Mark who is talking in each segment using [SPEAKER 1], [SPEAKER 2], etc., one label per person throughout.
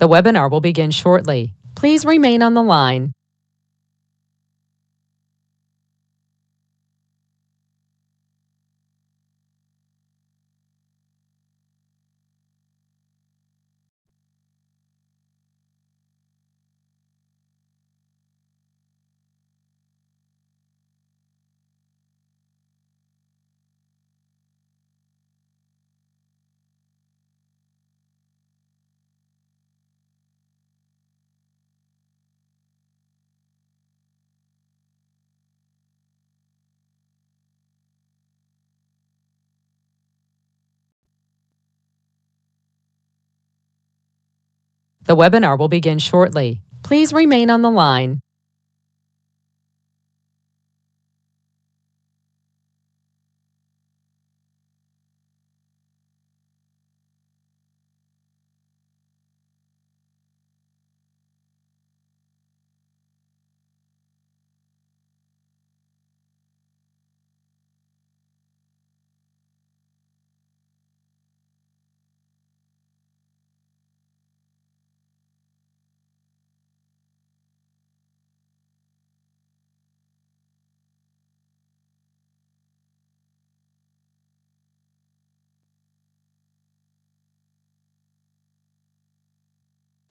[SPEAKER 1] The webinar will begin shortly. Please remain on the line. The webinar will begin shortly. Please remain on the line.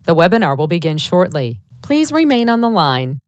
[SPEAKER 1] The webinar will begin shortly. Please remain on the line.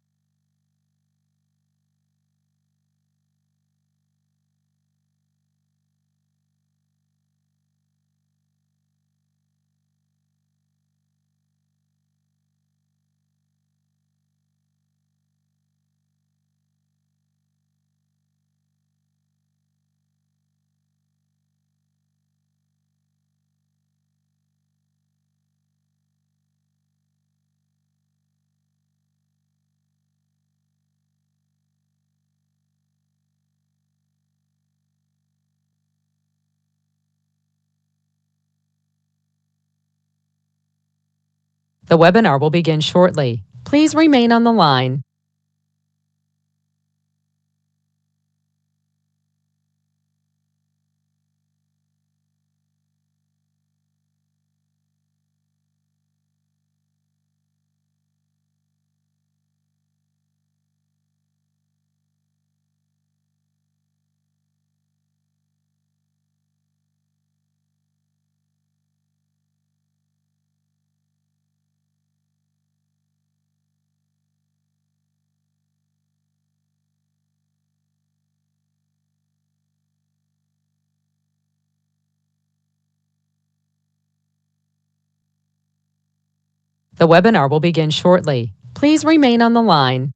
[SPEAKER 1] The webinar will begin shortly. Please remain on the line. The webinar will begin shortly. Please remain on the line.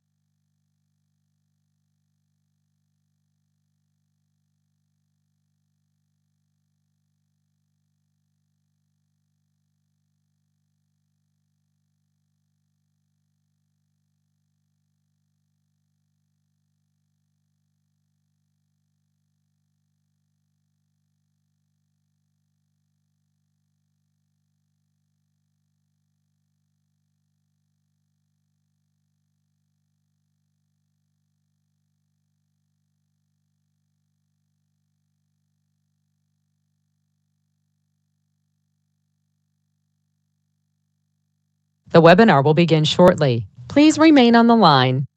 [SPEAKER 1] The webinar will begin shortly. Please remain on the line.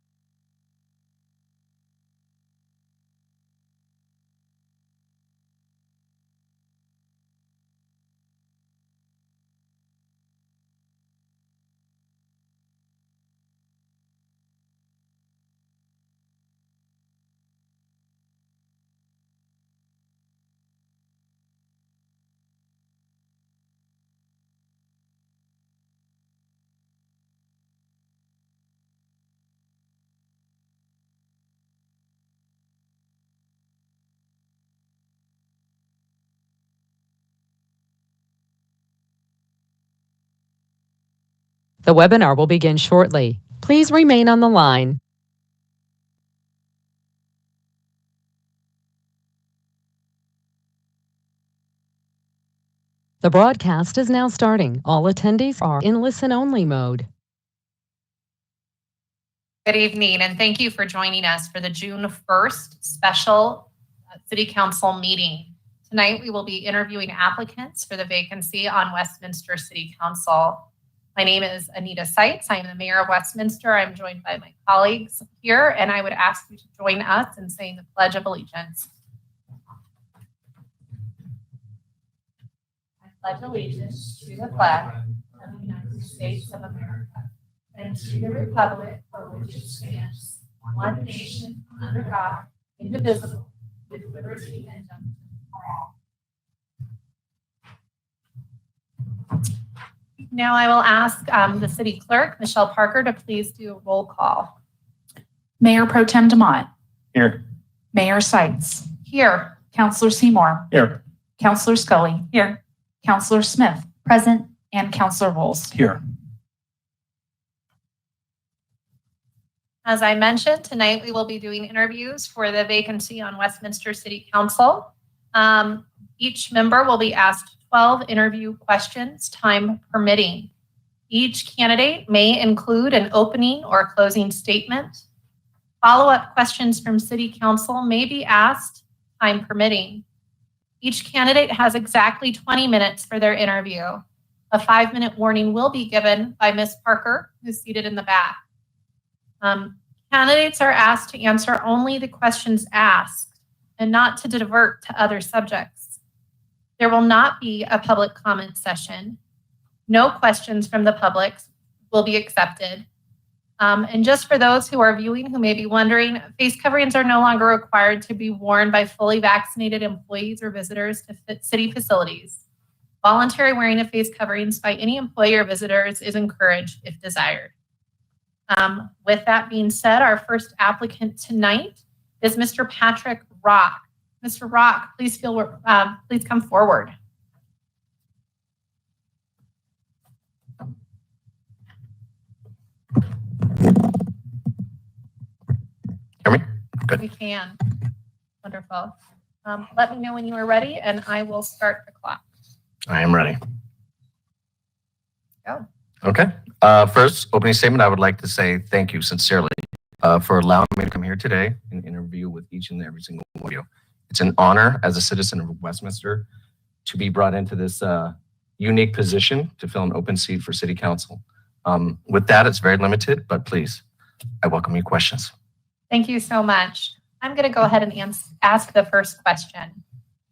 [SPEAKER 1] The webinar will begin shortly. Please remain on the line. The broadcast is now starting. All attendees are in listen-only mode.
[SPEAKER 2] Good evening, and thank you for joining us for the June 1st special City Council meeting. Tonight, we will be interviewing applicants for the vacancy on Westminster City Council. My name is Anita Seitz. I am the Mayor of Westminster. I'm joined by my colleagues here, and I would ask you to join us in saying the Pledge of Allegiance. I pledge allegiance to the flag of the United States of America and to the republic for which it stands, one nation, under God, indivisible, with liberty and justice for all. Now I will ask the City Clerk, Michelle Parker, to please do a roll call.
[SPEAKER 3] Mayor Pro Tem Dumont.
[SPEAKER 4] Here.
[SPEAKER 3] Mayor Seitz.
[SPEAKER 2] Here.
[SPEAKER 3] Councillor Seymour.
[SPEAKER 4] Here.
[SPEAKER 3] Councillor Scully.
[SPEAKER 2] Here.
[SPEAKER 3] Councillor Smith. Present. And Councillor Volz.
[SPEAKER 4] Here.
[SPEAKER 2] As I mentioned, tonight we will be doing interviews for the vacancy on Westminster City Council. Each member will be asked 12 interview questions, time permitting. Each candidate may include an opening or closing statement. Follow-up questions from City Council may be asked, time permitting. Each candidate has exactly 20 minutes for their interview. A 5-minute warning will be given by Ms. Parker, who's seated in the back. Candidates are asked to answer only the questions asked and not to divert to other subjects. There will not be a public comment session. No questions from the public will be accepted. And just for those who are viewing who may be wondering, face coverings are no longer required to be worn by fully vaccinated employees or visitors to city facilities. Voluntary wearing of face coverings by any employee or visitors is encouraged if desired. With that being said, our first applicant tonight is Mr. Patrick Rock. Mr. Rock, please come forward.
[SPEAKER 4] Hear me? Good.
[SPEAKER 2] We can. Wonderful. Let me know when you are ready, and I will start the clock.
[SPEAKER 4] I am ready.
[SPEAKER 2] Go.
[SPEAKER 4] Okay. First, opening statement, I would like to say thank you sincerely for allowing me to come here today and interview with each and every single one of you. It's an honor as a citizen of Westminster to be brought into this unique position to fill an open seat for City Council. With that, it's very limited, but please, I welcome your questions.
[SPEAKER 2] Thank you so much. I'm going to go ahead and ask the first question.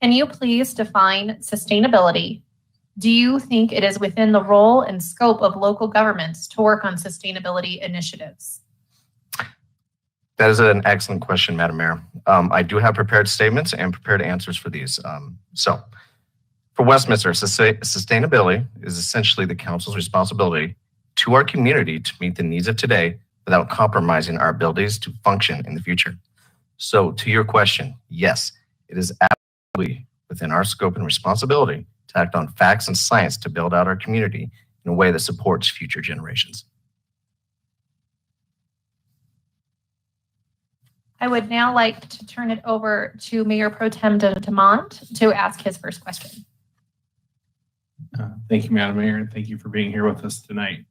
[SPEAKER 2] Can you please define sustainability? Do you think it is within the role and scope of local governments to work on sustainability initiatives?
[SPEAKER 4] That is an excellent question, Madam Mayor. I do have prepared statements and prepared answers for these. So, for Westminster, sustainability is essentially the council's responsibility to our community to meet the needs of today without compromising our abilities to function in the future. So, to your question, yes, it is absolutely within our scope and responsibility to act on facts and science to build out our community in a way that supports future generations.
[SPEAKER 2] I would now like to turn it over to Mayor Pro Tem Dumont to ask his first question.
[SPEAKER 5] Thank you, Madam Mayor, and thank you for being here with us tonight.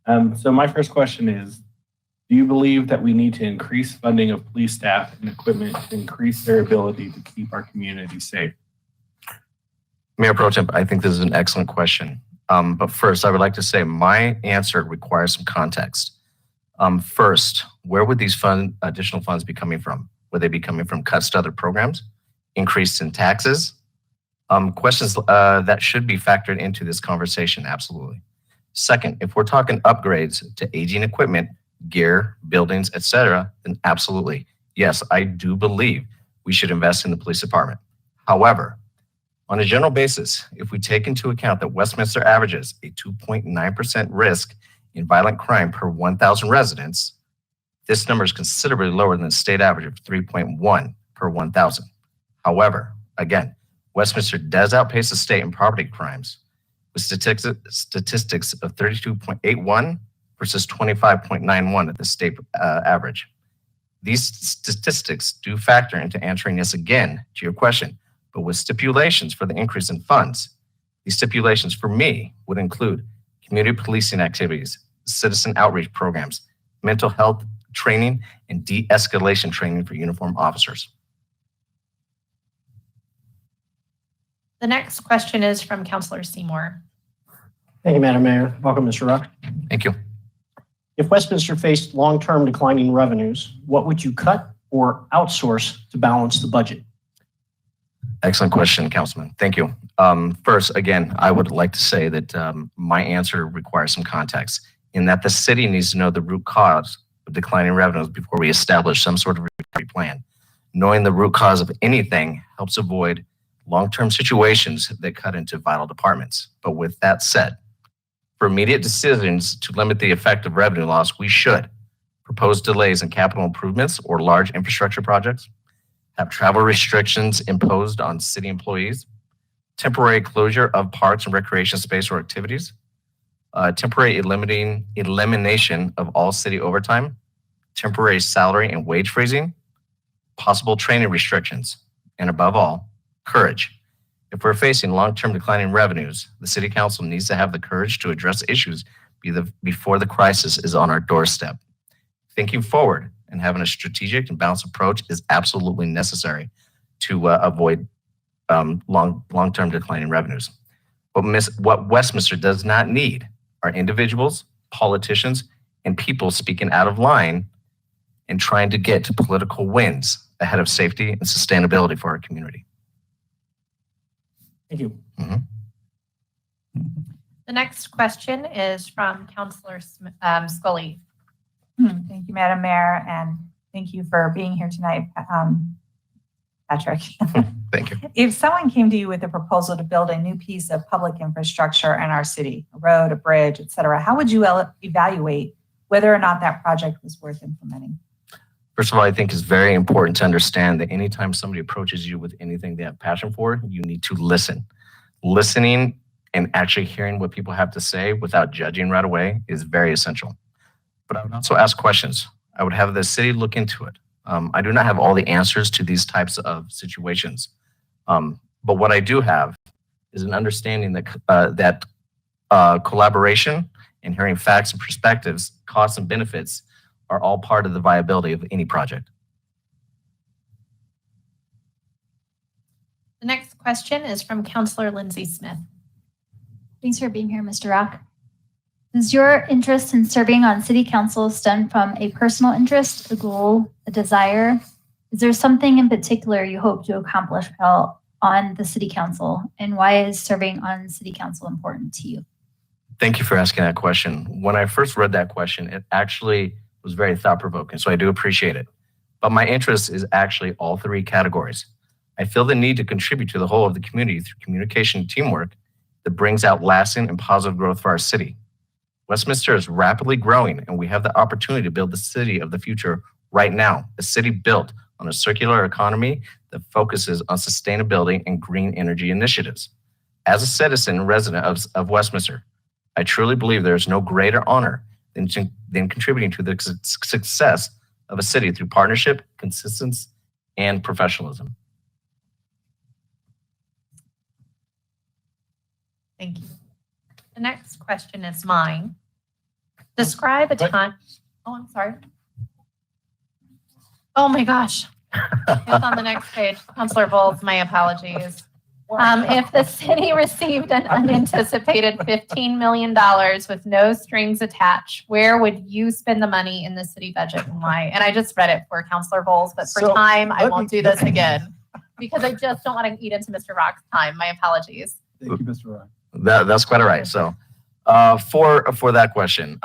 [SPEAKER 5] So my first question is, do you believe that we need to increase funding of police staff and equipment to increase their ability to keep our community safe?
[SPEAKER 4] Mayor Pro Tem, I think this is an excellent question. But first, I would like to say my answer requires some context. First, where would these additional funds be coming from? Would they be coming from cuts to other programs, increase in taxes? Questions that should be factored into this conversation, absolutely. Second, if we're talking upgrades to aging equipment, gear, buildings, etc., then absolutely. Yes, I do believe we should invest in the police department. However, on a general basis, if we take into account that Westminster averages a 2.9% risk in violent crime per 1,000 residents, this number is considerably lower than the state average of 3.1 per 1,000. However, again, Westminster does outpace the state in property crimes with statistics of 32.81 versus 25.91 at the state average. These statistics do factor into answering this again to your question, but with stipulations for the increase in funds. These stipulations for me would include community policing activities, citizen outreach programs, mental health training, and de-escalation training for uniformed officers.
[SPEAKER 2] The next question is from Councillor Seymour.
[SPEAKER 6] Thank you, Madam Mayor. Welcome, Mr. Ruck.
[SPEAKER 4] Thank you.
[SPEAKER 6] If Westminster faced long-term declining revenues, what would you cut or outsource to balance the budget?
[SPEAKER 4] Excellent question, Councilman. Thank you. First, again, I would like to say that my answer requires some context in that the city needs to know the root cause of declining revenues before we establish some sort of recovery plan. Knowing the root cause of anything helps avoid long-term situations that cut into vital departments. But with that said, for immediate decisions to limit the effect of revenue loss, we should propose delays in capital improvements or large infrastructure projects, have travel restrictions imposed on city employees, temporary closure of parks and recreation space or activities, temporary elimination of all city overtime, temporary salary and wage freezing, possible training restrictions, and above all, courage. If we're facing long-term declining revenues, the City Council needs to have the courage to address issues before the crisis is on our doorstep. Thinking forward and having a strategic and balanced approach is absolutely necessary to avoid long-term declining revenues. What Westminster does not need are individuals, politicians, and people speaking out of line and trying to get to political wins ahead of safety and sustainability for our community.
[SPEAKER 6] Thank you.
[SPEAKER 2] The next question is from Councillor Scully.
[SPEAKER 3] Thank you, Madam Mayor, and thank you for being here tonight, Patrick.
[SPEAKER 4] Thank you.
[SPEAKER 3] If someone came to you with a proposal to build a new piece of public infrastructure in our city, a road, a bridge, et cetera, how would you evaluate whether or not that project was worth implementing?
[SPEAKER 4] First of all, I think it's very important to understand that anytime somebody approaches you with anything they have passion for, you need to listen. Listening and actually hearing what people have to say without judging right away is very essential. But I would also ask questions. I would have the city look into it. I do not have all the answers to these types of situations. But what I do have is an understanding that collaboration and hearing facts and perspectives, costs and benefits are all part of the viability of any project.
[SPEAKER 2] The next question is from Councillor Lindsay Smith.
[SPEAKER 7] Thanks for being here, Mr. Rock. Does your interest in serving on City Council stem from a personal interest, a goal, a desire? Is there something in particular you hope to accomplish while on the City Council? And why is serving on City Council important to you?
[SPEAKER 4] Thank you for asking that question. When I first read that question, it actually was very thought-provoking, so I do appreciate it. But my interest is actually all three categories. I feel the need to contribute to the whole of the community through communication and teamwork that brings out lasting and positive growth for our city. Westminster is rapidly growing, and we have the opportunity to build the city of the future right now, a city built on a circular economy that focuses on sustainability and green energy initiatives. As a citizen and resident of Westminster, I truly believe there is no greater honor than contributing to the success of a city through partnership, consistency, and professionalism.
[SPEAKER 2] Thank you. The next question is mine. Describe a time. Oh, I'm sorry. Oh my gosh. It's on the next page. Councillor Volz, my apologies. If the city received an unanticipated $15 million with no strings attached, where would you spend the money in the city budget and why? And I just read it for Councillor Volz, but for time, I won't do this again because I just don't want to eat into Mr. Rock's time. My apologies.
[SPEAKER 5] Thank you, Mr. Rock.
[SPEAKER 4] That's quite all right. So for that question,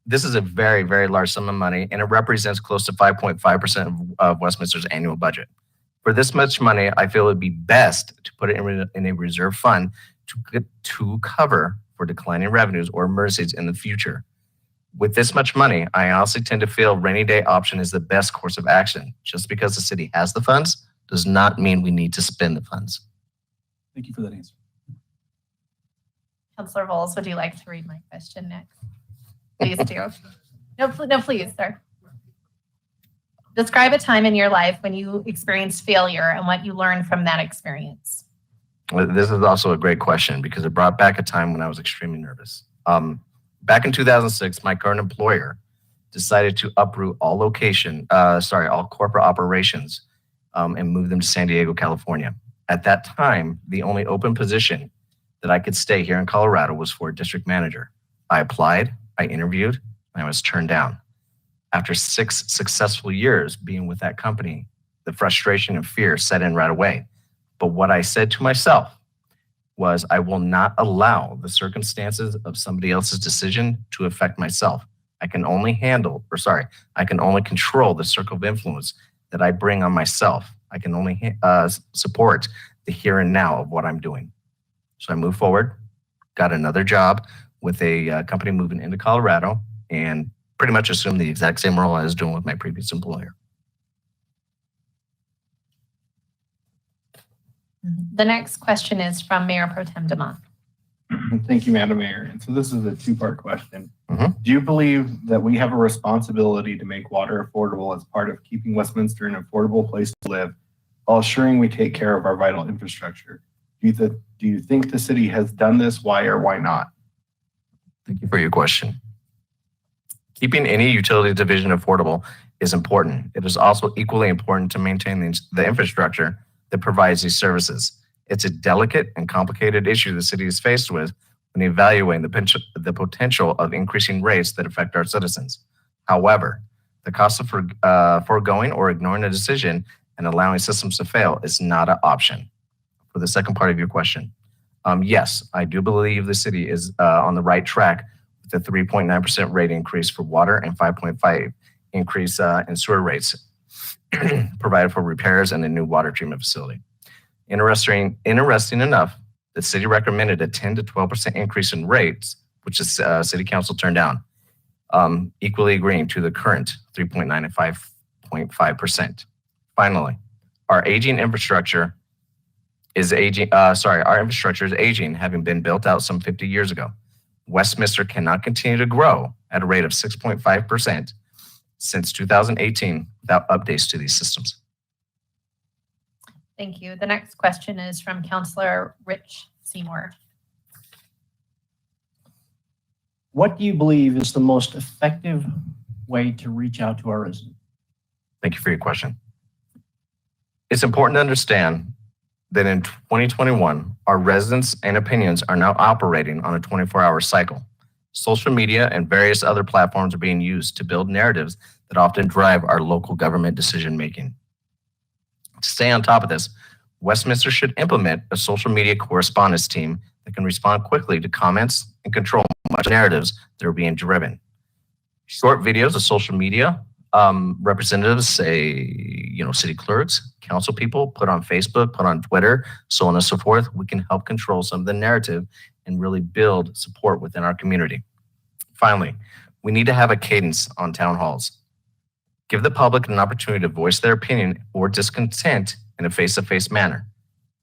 [SPEAKER 4] this is a very, very large sum of money, and it represents close to 5.5% of Westminster's annual budget. For this much money, I feel it would be best to put it in a reserve fund to cover for declining revenues or emergencies in the future. With this much money, I honestly tend to feel rainy day option is the best course of action. Just because the city has the funds does not mean we need to spend the funds.
[SPEAKER 5] Thank you for that answer.
[SPEAKER 2] Councillor Volz, would you like to read my question next? Please do. No, please, sir. Describe a time in your life when you experienced failure and what you learned from that experience.
[SPEAKER 4] This is also a great question because it brought back a time when I was extremely nervous. Back in 2006, my current employer decided to uproot all corporate operations and move them to San Diego, California. At that time, the only open position that I could stay here in Colorado was for a district manager. I applied, I interviewed, and I was turned down. After 6 successful years being with that company, the frustration and fear set in right away. But what I said to myself was, I will not allow the circumstances of somebody else's decision to affect myself. I can only control the circle of influence that I bring on myself. I can only support the here and now of what I'm doing. So I moved forward, got another job with a company moving into Colorado, and pretty much assumed the exact same role I was doing with my previous employer.
[SPEAKER 2] The next question is from Mayor Pro Tem Dumas.
[SPEAKER 5] Thank you, Madam Mayor. And so this is a two-part question.
[SPEAKER 4] Mhm.
[SPEAKER 5] Do you believe that we have a responsibility to make water affordable as part of keeping Westminster an affordable place to live while assuring we take care of our vital infrastructure? Do you think the city has done this? Why or why not?
[SPEAKER 4] Thank you for your question. Keeping any utility division affordable is important. It is also equally important to maintain the infrastructure that provides these services. It's a delicate and complicated issue the city is faced with when evaluating the potential of increasing rates that affect our citizens. However, the cost of foregoing or ignoring a decision and allowing systems to fail is not an option. For the second part of your question, yes, I do believe the city is on the right track with the 3.9% rate increase for water and 5.5% increase in sewer rates provided for repairs and a new water treatment facility. Interesting enough, the city recommended a 10 to 12% increase in rates, which the city council turned down, equally agreeing to the current 3.9 and 5.5%. Finally, our infrastructure is aging, having been built out some 50 years ago. Westminster cannot continue to grow at a rate of 6.5% since 2018 without updates to these systems.
[SPEAKER 2] Thank you. The next question is from Councillor Rich Seymour.
[SPEAKER 6] What do you believe is the most effective way to reach out to our residents?
[SPEAKER 4] Thank you for your question. It's important to understand that in 2021, our residents and opinions are now operating on a 24-hour cycle. Social media and various other platforms are being used to build narratives that often drive our local government decision-making. To stay on top of this, Westminster should implement a social media correspondence team that can respond quickly to comments and control much narratives that are being driven. Short videos of social media representatives, say, city clerks, council people, put on Facebook, put on Twitter, so on and so forth. We can help control some of the narrative and really build support within our community. Finally, we need to have a cadence on town halls. Give the public an opportunity to voice their opinion or discontent in a face-to-face manner.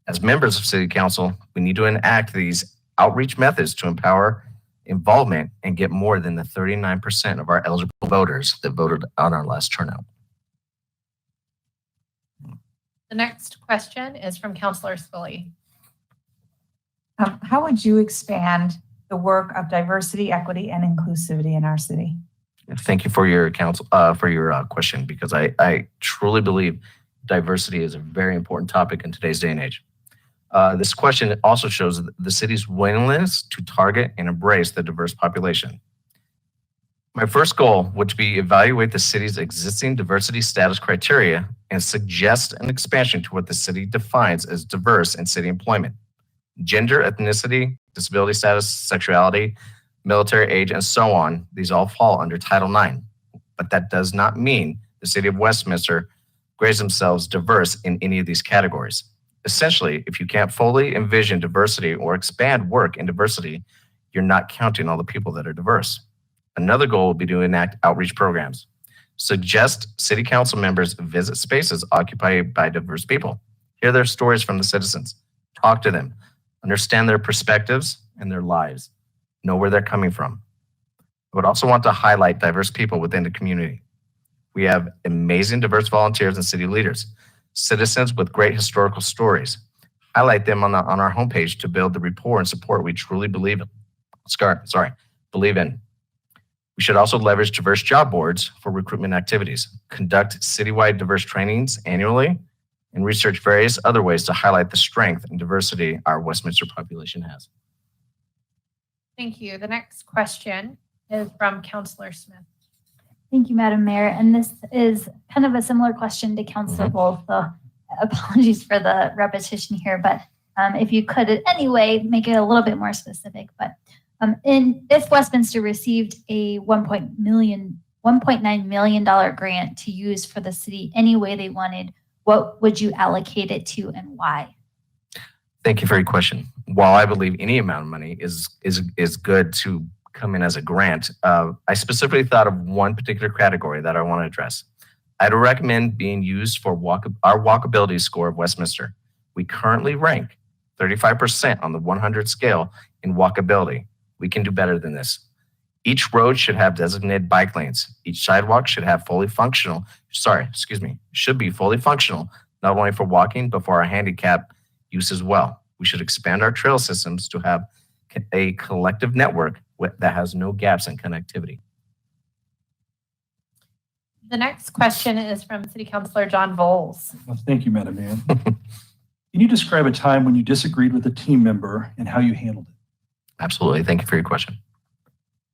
[SPEAKER 4] As members of City Council, we need to enact these outreach methods to empower involvement and get more than the 39% of our eligible voters that voted on our last turnout.
[SPEAKER 2] The next question is from Councillor Scully.
[SPEAKER 3] How would you expand the work of diversity, equity, and inclusivity in our city?
[SPEAKER 4] Thank you for your question, because I truly believe diversity is a very important topic in today's day and age. This question also shows the city's willingness to target and embrace the diverse population. My first goal would be evaluate the city's existing diversity status criteria and suggest an expansion to what the city defines as diverse in city employment. Gender, ethnicity, disability status, sexuality, military age, and so on, these all fall under Title IX. But that does not mean the city of Westminster grades themselves diverse in any of these categories. Essentially, if you can't fully envision diversity or expand work in diversity, you're not counting all the people that are diverse. Another goal will be to enact outreach programs. Suggest city council members visit spaces occupied by diverse people. Hear their stories from the citizens. Talk to them. Understand their perspectives and their lives. Know where they're coming from. I would also want to highlight diverse people within the community. We have amazing diverse volunteers and city leaders, citizens with great historical stories. Highlight them on our homepage to build the rapport and support we truly believe in. We should also leverage diverse job boards for recruitment activities, conduct citywide diverse trainings annually, and research various other ways to highlight the strength and diversity our Westminster population has.
[SPEAKER 2] Thank you. The next question is from Councillor Smith.
[SPEAKER 7] Thank you, Madam Mayor. And this is kind of a similar question to Councilor Volz, so apologies for the repetition here, but if you could in any way make it a little bit more specific. But if Westminster received a $1.9 million grant to use for the city any way they wanted, what would you allocate it to and why?
[SPEAKER 4] Thank you for your question. While I believe any amount of money is good to come in as a grant, I specifically thought of one particular category that I want to address. I'd recommend being used for our walkability score of Westminster. We currently rank 35% on the 100 scale in walkability. We can do better than this. Each road should have designated bike lanes. Each sidewalk should be fully functional, not only for walking, but for our handicap use as well. We should expand our trail systems to have a collective network that has no gaps in connectivity.
[SPEAKER 2] The next question is from City Councilor John Volz.
[SPEAKER 8] Well, thank you, Madam Mayor. Can you describe a time when you disagreed with a team member and how you handled it?
[SPEAKER 4] Absolutely. Thank you for your question.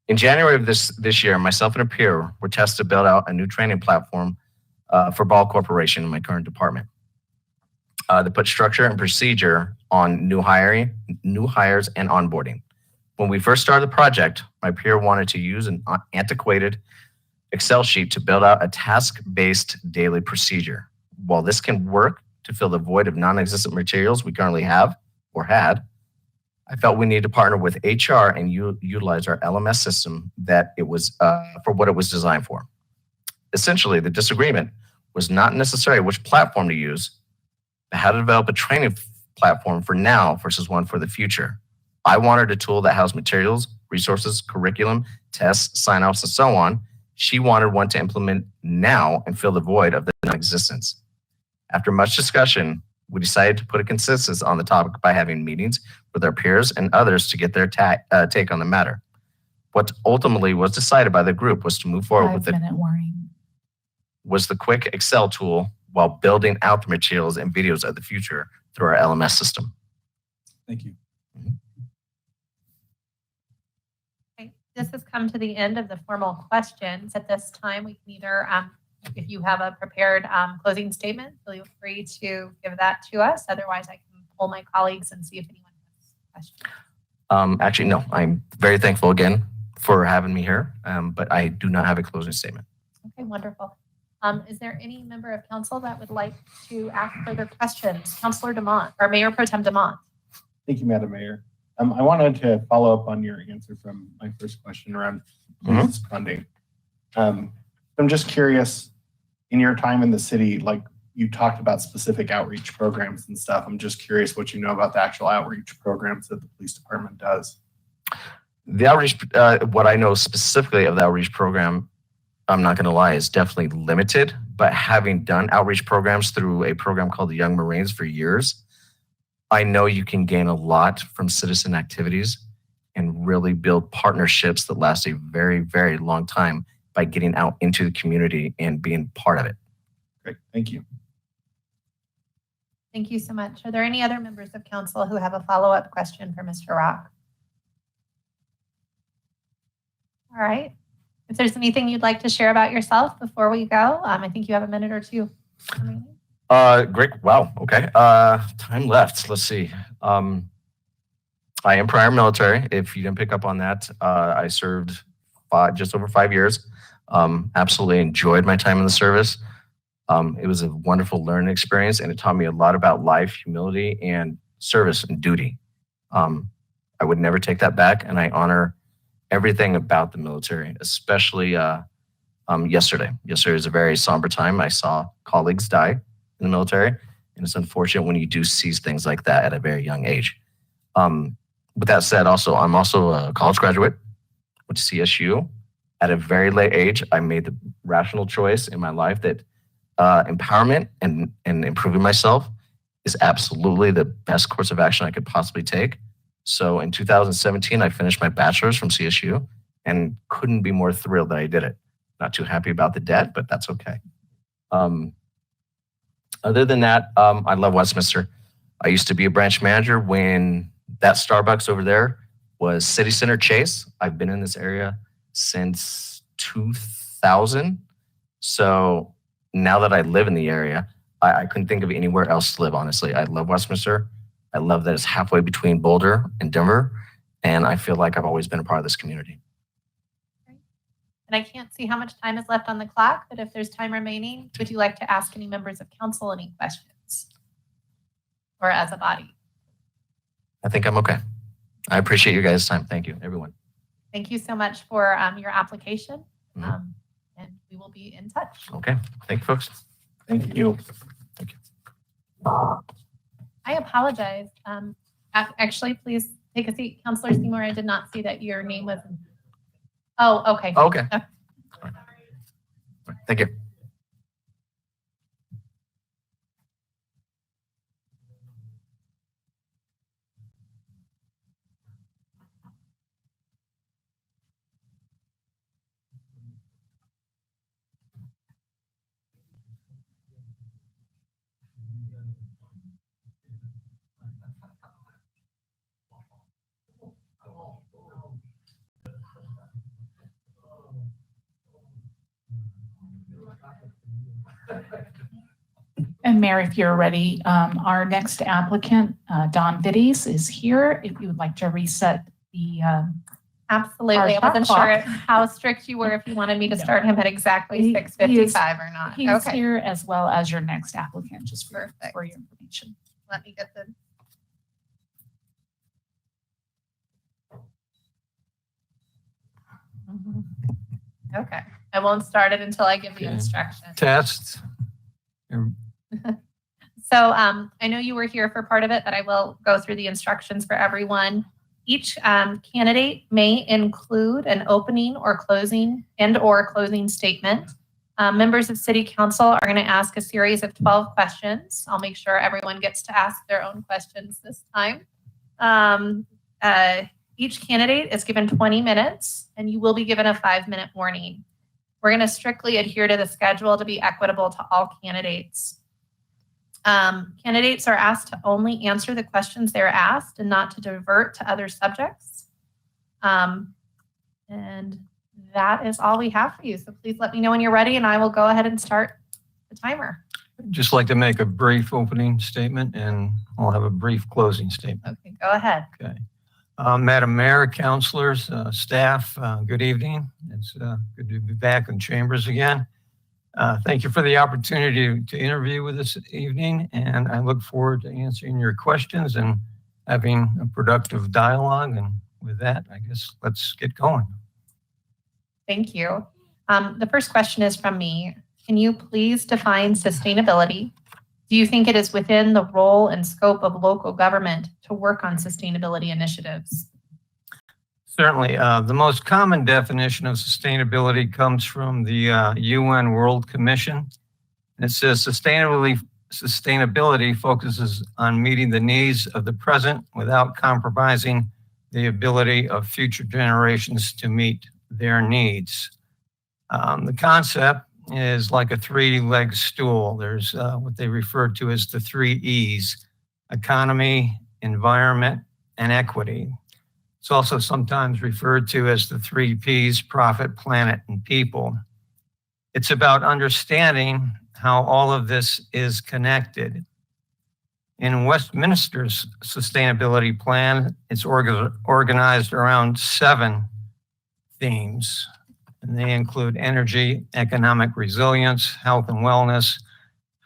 [SPEAKER 4] In January of this year, myself and a peer were tasked to build out a new training platform for Ball Corporation in my current department. That put structure and procedure on new hires and onboarding. When we first started the project, my peer wanted to use an antiquated Excel sheet to build out a task-based daily procedure. While this can work to fill the void of non-existent materials we currently have or had, I felt we needed to partner with HR and utilize our LMS system that it was for what it was designed for. Essentially, the disagreement was not necessarily which platform to use, but how to develop a training platform for now versus one for the future. I wanted a tool that housed materials, resources, curriculum, tests, sign-offs, and so on. She wanted one to implement now and fill the void of the non-existence. After much discussion, we decided to put a consensus on the topic by having meetings with our peers and others to get their take on the matter. What ultimately was decided by the group was to move forward with the quick Excel tool while building out the materials and videos of the future through our LMS system.
[SPEAKER 8] Thank you.
[SPEAKER 2] Okay, this has come to the end of the formal questions. At this time, we can either, if you have a prepared closing statement, feel free to give that to us. Otherwise, I can poll my colleagues and see if anyone has questions.
[SPEAKER 4] Actually, no, I'm very thankful again for having me here, but I do not have a closing statement.
[SPEAKER 2] Okay, wonderful. Is there any member of council that would like to ask further questions? Councilor Dumont or Mayor Pro Tem Dumont.
[SPEAKER 5] Thank you, Madam Mayor. I wanted to follow up on your answer from my first question around police funding. I'm just curious, in your time in the city, like you talked about specific outreach programs and stuff. I'm just curious what you know about the actual outreach programs that the police department does.
[SPEAKER 4] The outreach, what I know specifically of the outreach program, I'm not going to lie, is definitely limited, but having done outreach programs through a program called the Young Marines for years, I know you can gain a lot from citizen activities and really build partnerships that last a very, very long time by getting out into the community and being part of it.
[SPEAKER 5] Great, thank you.
[SPEAKER 2] Thank you so much. Are there any other members of council who have a follow-up question for Mr. Rock? All right. If there's anything you'd like to share about yourself before we go, I think you have a minute or two.
[SPEAKER 4] Great. Wow. Okay. Time left. Let's see. I am prior military. If you didn't pick up on that, I served just over 5 years. Absolutely enjoyed my time in the service. It was a wonderful learning experience, and it taught me a lot about life, humility, and service and duty. I would never take that back, and I honor everything about the military, especially yesterday. Yesterday was a very somber time. I saw colleagues die in the military, and it's unfortunate when you do see things like that at a very young age. With that said, I'm also a college graduate, went to CSU. At a very late age, I made the rational choice in my life that empowerment and improving myself is absolutely the best course of action I could possibly take. So in 2017, I finished my bachelor's from CSU and couldn't be more thrilled that I did it. Not too happy about the debt, but that's okay. Other than that, I love Westminster. I used to be a branch manager when that Starbucks over there was City Center Chase. I've been in this area since 2000. So now that I live in the area, I couldn't think of anywhere else to live, honestly. I love Westminster. I love that it's halfway between Boulder and Denver. And I feel like I've always been a part of this community.
[SPEAKER 2] And I can't see how much time is left on the clock, but if there's time remaining, would you like to ask any members of council any questions? Or as a body?
[SPEAKER 4] I think I'm okay. I appreciate your guys' time. Thank you, everyone.
[SPEAKER 2] Thank you so much for your application.
[SPEAKER 4] Mhm.
[SPEAKER 2] And we will be in touch.
[SPEAKER 4] Okay. Thank you, folks.
[SPEAKER 5] Thank you.
[SPEAKER 4] Thank you.
[SPEAKER 2] I apologize. Actually, please take a seat. Councilor Seymour, I did not see that your name was. Oh, okay.
[SPEAKER 4] Okay. Thank you.
[SPEAKER 9] And Mayor, if you're ready, our next applicant, Don Vitties, is here. If you would like to reset the,
[SPEAKER 2] Absolutely.
[SPEAKER 9] Our
[SPEAKER 2] I wasn't
[SPEAKER 9] shot
[SPEAKER 2] sure
[SPEAKER 9] clock.
[SPEAKER 2] how strict you were, if you wanted me to
[SPEAKER 9] No.
[SPEAKER 2] start him at exactly
[SPEAKER 9] He- he
[SPEAKER 2] 6:55 or not.
[SPEAKER 9] he's
[SPEAKER 2] Okay,
[SPEAKER 9] here as well as your next applicant, just
[SPEAKER 2] Perfect.
[SPEAKER 9] for your information.
[SPEAKER 2] let me get the. Okay, I won't start it until I give the
[SPEAKER 10] Okay.
[SPEAKER 2] instructions.
[SPEAKER 10] Test.
[SPEAKER 2] So I know you were here for part of it, but I will go through the instructions for everyone. Each candidate may include an opening or closing statement. Members of City Council are going to ask a series of 12 questions. I'll make sure everyone gets to ask their own questions this time. Each candidate is given 20 minutes, and you will be given a 5-minute warning. We're going to strictly adhere to the schedule to be equitable to all candidates. Candidates are asked to only answer the questions they're asked and not to divert to other subjects. And that is all we have for you. So please let me know when you're ready and I will go ahead and start the timer.
[SPEAKER 10] Just like to make a brief opening statement and I'll have a brief closing statement.
[SPEAKER 2] Okay, go ahead.
[SPEAKER 10] Okay. Madam Mayor, councilors, staff, good evening. It's good to be back in chambers again. Thank you for the opportunity to interview with us this evening, and I look forward to answering your questions and having a productive dialogue. And with that, I guess let's get going.
[SPEAKER 2] Thank you. The first question is from me. Can you please define sustainability? Do you think it is within the role and scope of local government to work on sustainability initiatives?
[SPEAKER 10] Certainly. The most common definition of sustainability comes from the UN World Commission. It says sustainability focuses on meeting the needs of the present without compromising the ability of future generations to meet their needs. The concept is like a 3-leg stool. There's what they refer to as the 3 E's: economy, environment, and equity. It's also sometimes referred to as the 3 P's: profit, planet, and people. It's about understanding how all of this is connected. In Westminster's sustainability plan, it's organized around 7 themes, and they include energy, economic resilience, health and wellness,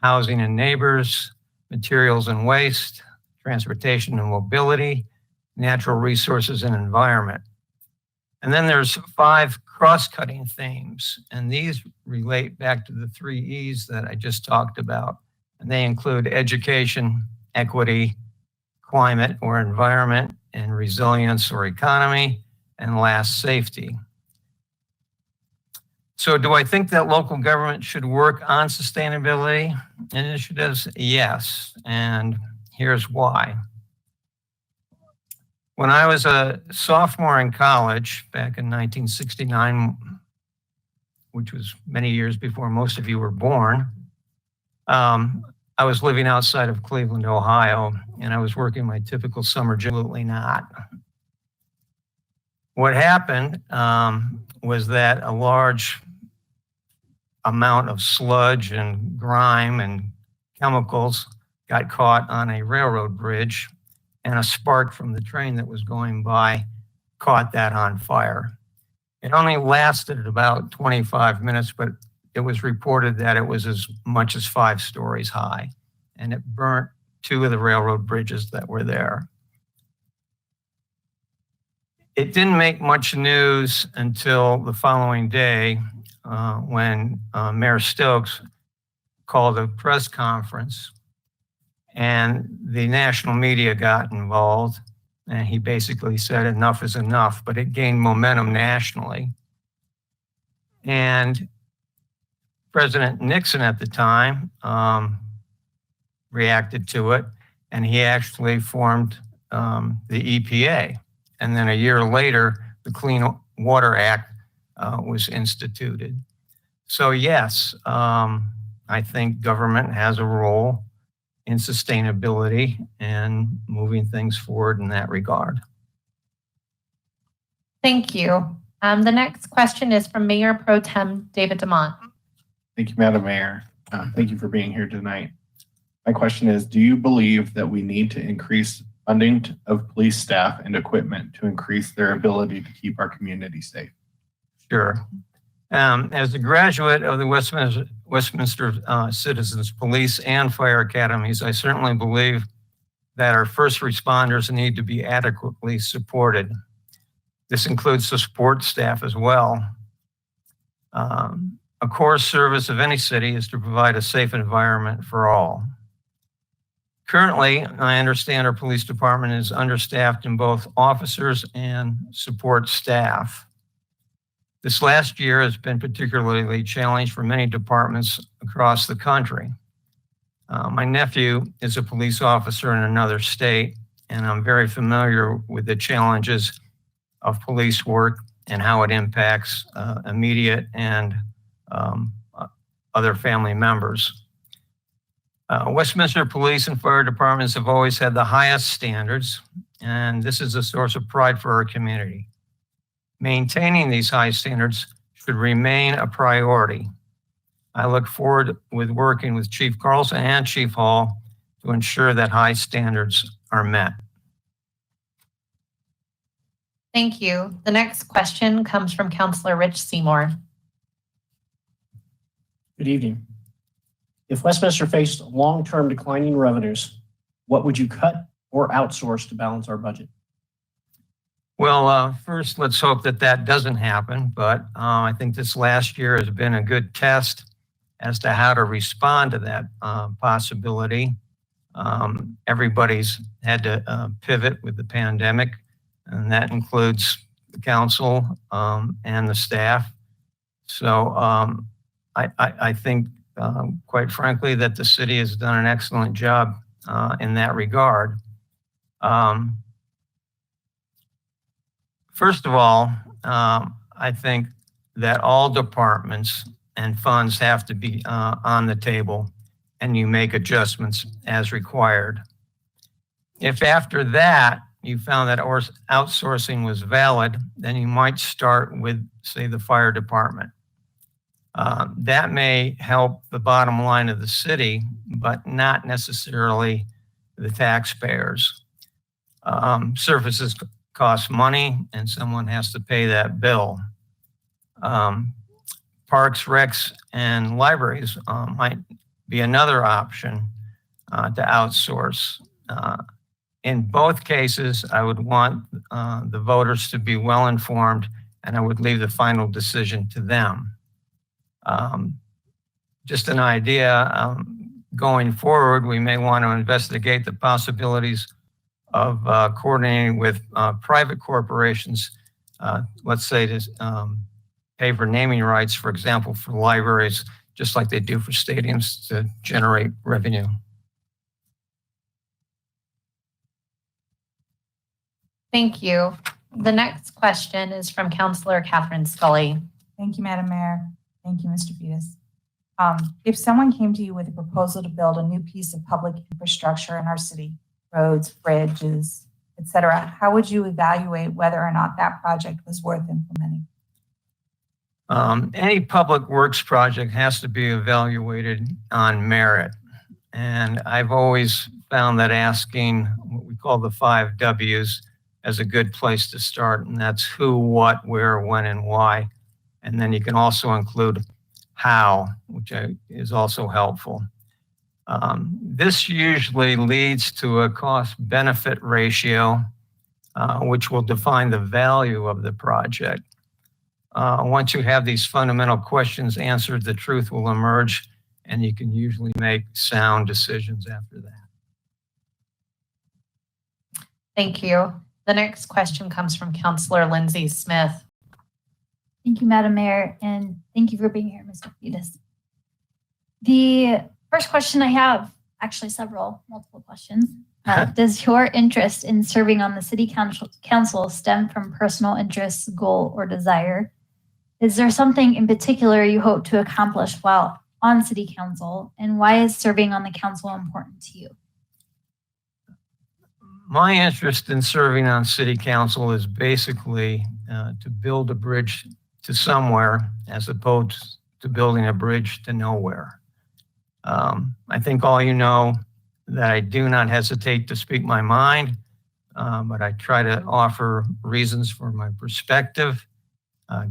[SPEAKER 10] housing and neighbors, materials and waste, transportation and mobility, natural resources and environment. And then there's 5 cross-cutting themes, and these relate back to the 3 E's that I just talked about. And they include education, equity, climate or environment, and resilience or economy, and last, safety. So do I think that local government should work on sustainability initiatives? Yes, and here's why. When I was a sophomore in college back in 1969, which was many years before most of you were born, I was living outside of Cleveland, Ohio, and I was working my typical summer job. Absolutely not. What happened was that a large amount of sludge and grime and chemicals got caught on a railroad bridge, and a spark from the train that was going by caught that on fire. It only lasted about 25 minutes, but it was reported that it was as much as 5 stories high, and it burnt 2 of the railroad bridges that were there. It didn't make much news until the following day when Mayor Stokes called a press conference, and the national media got involved, and he basically said enough is enough, but it gained momentum nationally. And President Nixon at the time reacted to it, and he actually formed the EPA. And then a year later, the Clean Water Act was instituted. So yes, I think government has a role in sustainability and moving things forward in that regard.
[SPEAKER 2] Thank you. The next question is from Mayor Pro Tem David Dumont.
[SPEAKER 5] Thank you, Madam Mayor. Thank you for being here tonight. My question is, do you believe that we need to increase funding of police staff and equipment to increase their ability to keep our community safe?
[SPEAKER 10] Sure. As a graduate of the Westminster Citizens Police and Fire Academies, I certainly believe that our first responders need to be adequately supported. This includes the support staff as well. A core service of any city is to provide a safe environment for all. Currently, I understand our police department is understaffed in both officers and support staff. This last year has been particularly challenging for many departments across the country. My nephew is a police officer in another state, and I'm very familiar with the challenges of police work and how it impacts immediate and other family members. Westminster Police and Fire Departments have always had the highest standards, and this is a source of pride for our community. Maintaining these high standards should remain a priority. I look forward with working with Chief Carlson and Chief Hall to ensure that high standards are met.
[SPEAKER 2] Thank you. The next question comes from Councillor Rich Seymour.
[SPEAKER 6] Good evening. If Westminster faced long-term declining revenues, what would you cut or outsource to balance our budget?
[SPEAKER 10] Well, first, let's hope that that doesn't happen, but I think this last year has been a good test as to how to respond to that possibility. Everybody's had to pivot with the pandemic, and that includes the council and the staff. So I think, quite frankly, that the city has done an excellent job in that regard. First of all, I think that all departments and funds have to be on the table, and you make adjustments as required. If after that you found that outsourcing was valid, then you might start with, say, the fire department. That may help the bottom line of the city, but not necessarily the taxpayers. Services cost money, and someone has to pay that bill. Parks, recs, and libraries might be another option to outsource. In both cases, I would want the voters to be well informed, and I would leave the final decision to them. Just an idea, going forward, we may want to investigate the possibilities of coordinating with private corporations, let's say to pay for naming rights, for example, for libraries, just like they do for stadiums to generate revenue.
[SPEAKER 2] Thank you. The next question is from Councillor Catherine Scully.
[SPEAKER 3] Thank you, Madam Mayor. Thank you, Mr. Fetus. If someone came to you with a proposal to build a new piece of public infrastructure in our city, roads, bridges, et cetera, how would you evaluate whether or not that project was worth implementing?
[SPEAKER 10] Any public works project has to be evaluated on merit. And I've always found that asking what we call the 5 W's as a good place to start. And that's who, what, where, when, and why. And then you can also include how, which is also helpful. This usually leads to a cost-benefit ratio, which will define the value of the project. Once you have these fundamental questions answered, the truth will emerge, and you can usually make sound decisions after that.
[SPEAKER 2] Thank you. The next question comes from Councillor Lindsay Smith.
[SPEAKER 7] Thank you, Madam Mayor, and thank you for being here, Mr. Fetus. The first question I have, actually multiple questions. Does your interest in serving on the City Council stem from personal interest, goal, or desire? Is there something in particular you hope to accomplish while on City Council, and why is serving on the council important to you?
[SPEAKER 10] My interest in serving on City Council is basically to build a bridge to somewhere as opposed to building a bridge to nowhere. I think all you know that I do not hesitate to speak my mind, but I try to offer reasons for my perspective,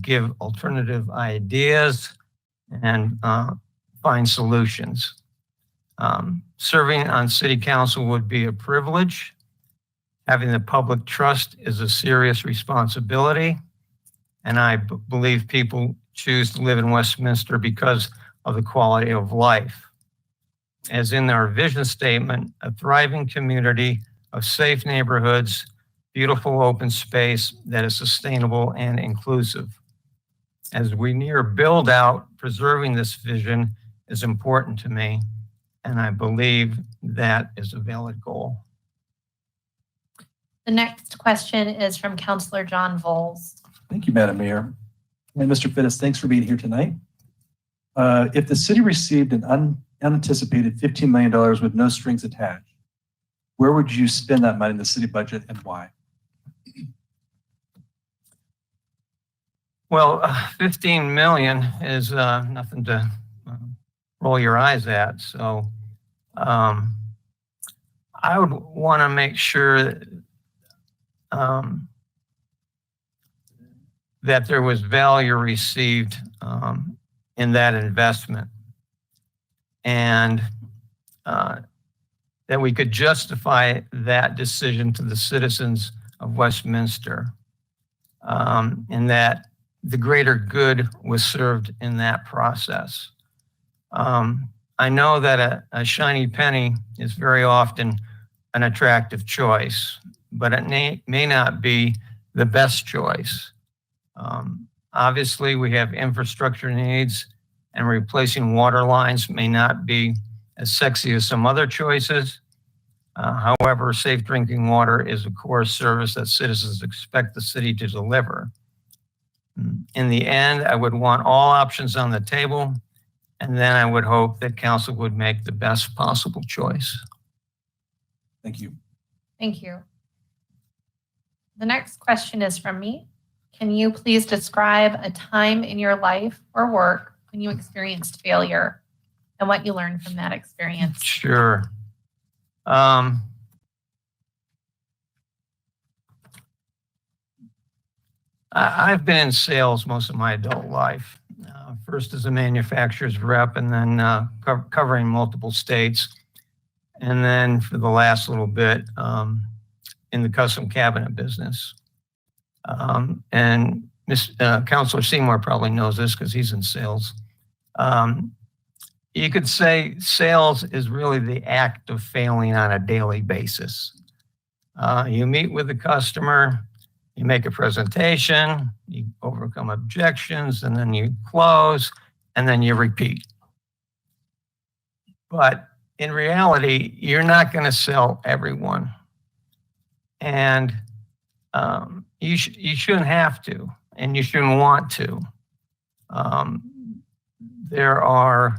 [SPEAKER 10] give alternative ideas, and find solutions. Serving on City Council would be a privilege. Having the public trust is a serious responsibility, and I believe people choose to live in Westminster because of the quality of life. As in our vision statement, a thriving community of safe neighborhoods, beautiful open space that is sustainable and inclusive. As we near build out, preserving this vision is important to me, and I believe that is a valid goal.
[SPEAKER 2] The next question is from Councillor John Volz.
[SPEAKER 8] Thank you, Madam Mayor. And Mr. Fittis, thanks for being here tonight. If the city received an unanticipated $15 million with no strings attached, where would you spend that money in the city budget and why?
[SPEAKER 10] Well, 15 million is nothing to roll your eyes at. So I would want to make sure that there was value received in that investment, and that we could justify that decision to the citizens of Westminster, and that the greater good was served in that process. I know that a shiny penny is very often an attractive choice, but it may not be the best choice. Obviously, we have infrastructure needs, and replacing water lines may not be as sexy as some other choices. However, safe drinking water is a core service that citizens expect the city to deliver. In the end, I would want all options on the table, and then I would hope that council would make the best possible choice.
[SPEAKER 8] Thank you.
[SPEAKER 2] Thank you. The next question is from me. Can you please describe a time in your life or work when you experienced failure and what you learned from that experience?
[SPEAKER 10] Sure. I've been in sales most of my adult life. First as a manufacturer's rep, and then covering multiple states. And then for the last little bit in the custom cabinet business. And Councilor Seymour probably knows this because he's in sales. You could say sales is really the act of failing on a daily basis. You meet with the customer, you make a presentation, you overcome objections, and then you close, and then you repeat. But in reality, you're not going to sell everyone. And you shouldn't have to, and you shouldn't want to. There are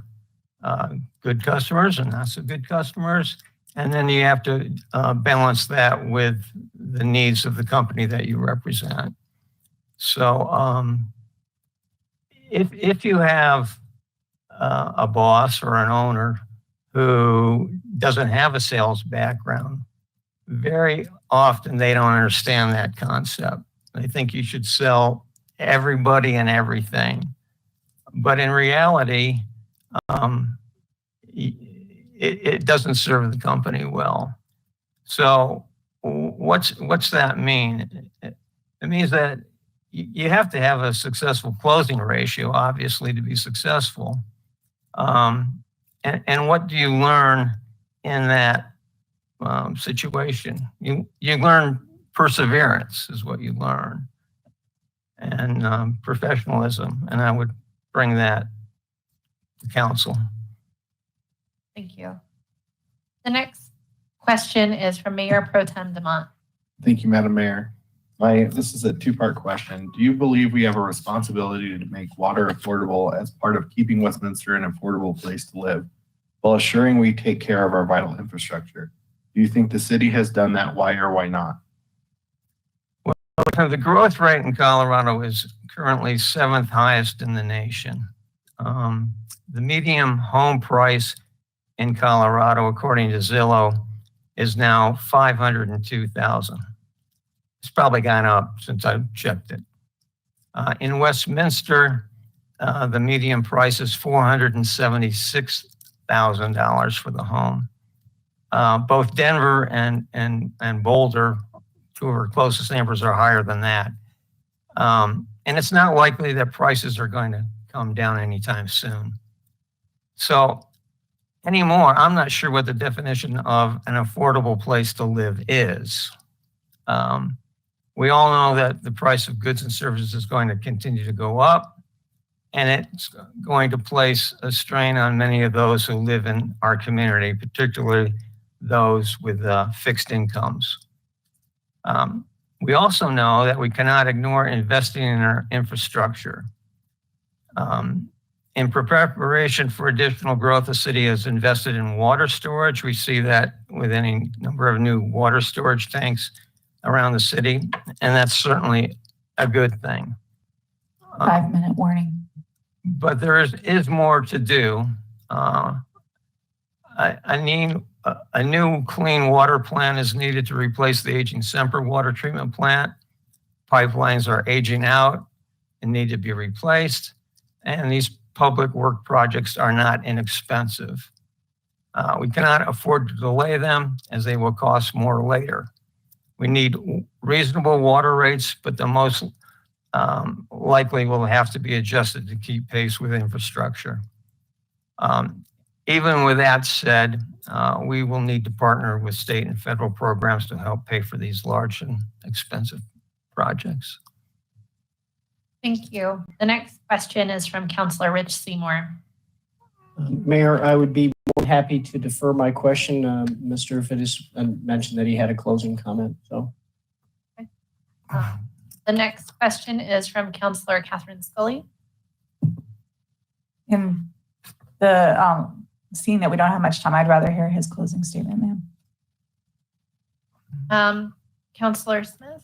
[SPEAKER 10] good customers and not so good customers. And then you have to balance that with the needs of the company that you represent. So if you have a boss or an owner who doesn't have a sales background, very often they don't understand that concept. They think you should sell everybody and everything. But in reality, it doesn't serve the company well. So what's that mean? It means that you have to have a successful closing ratio, obviously, to be successful. And what do you learn in that situation? You learn perseverance is what you learn, and professionalism. And I would bring that to council.
[SPEAKER 2] Thank you. The next question is from Mayor Pro Tem Dumont.
[SPEAKER 5] Thank you, Madam Mayor. This is a two-part question. Do you believe we have a responsibility to make water affordable as part of keeping Westminster an affordable place to live, while assuring we take care of our vital infrastructure? Do you think the city has done that? Why or why not?
[SPEAKER 10] Well, the growth rate in Colorado is currently 7th highest in the nation. The median home price in Colorado, according to Zillow, is now $502,000. It's probably gone up since I checked it. In Westminster, the median price is $476,000 for the home. Both Denver and Boulder, two of our closest neighbors, are higher than that. And it's not likely that prices are going to come down anytime soon. So anymore, I'm not sure what the definition of an affordable place to live is. We all know that the price of goods and services is going to continue to go up, and it's going to place a strain on many of those who live in our community, particularly those with fixed incomes. We also know that we cannot ignore investing in our infrastructure. In preparation for additional growth, the city has invested in water storage. We see that with any number of new water storage tanks around the city, and that's certainly a good thing.
[SPEAKER 9] 5-minute warning.
[SPEAKER 10] But there is more to do. A new clean water plant is needed to replace the aging Semper water treatment plant. Pipelines are aging out and need to be replaced, and these public work projects are not inexpensive. We cannot afford to delay them, as they will cost more later. We need reasonable water rates, but the most likely will have to be adjusted to keep pace with infrastructure. Even with that said, we will need to partner with state and federal programs to help pay for these large and expensive projects.
[SPEAKER 2] Thank you. The next question is from Councillor Rich Seymour.
[SPEAKER 6] Mayor, I would be more than happy to defer my question. Mr. Fittis mentioned that he had a closing comment, so.
[SPEAKER 2] The next question is from Councillor Catherine Scully.
[SPEAKER 3] In the seeing that we don't have much time, I'd rather hear his closing statement, ma'am.
[SPEAKER 2] Councillor Smith.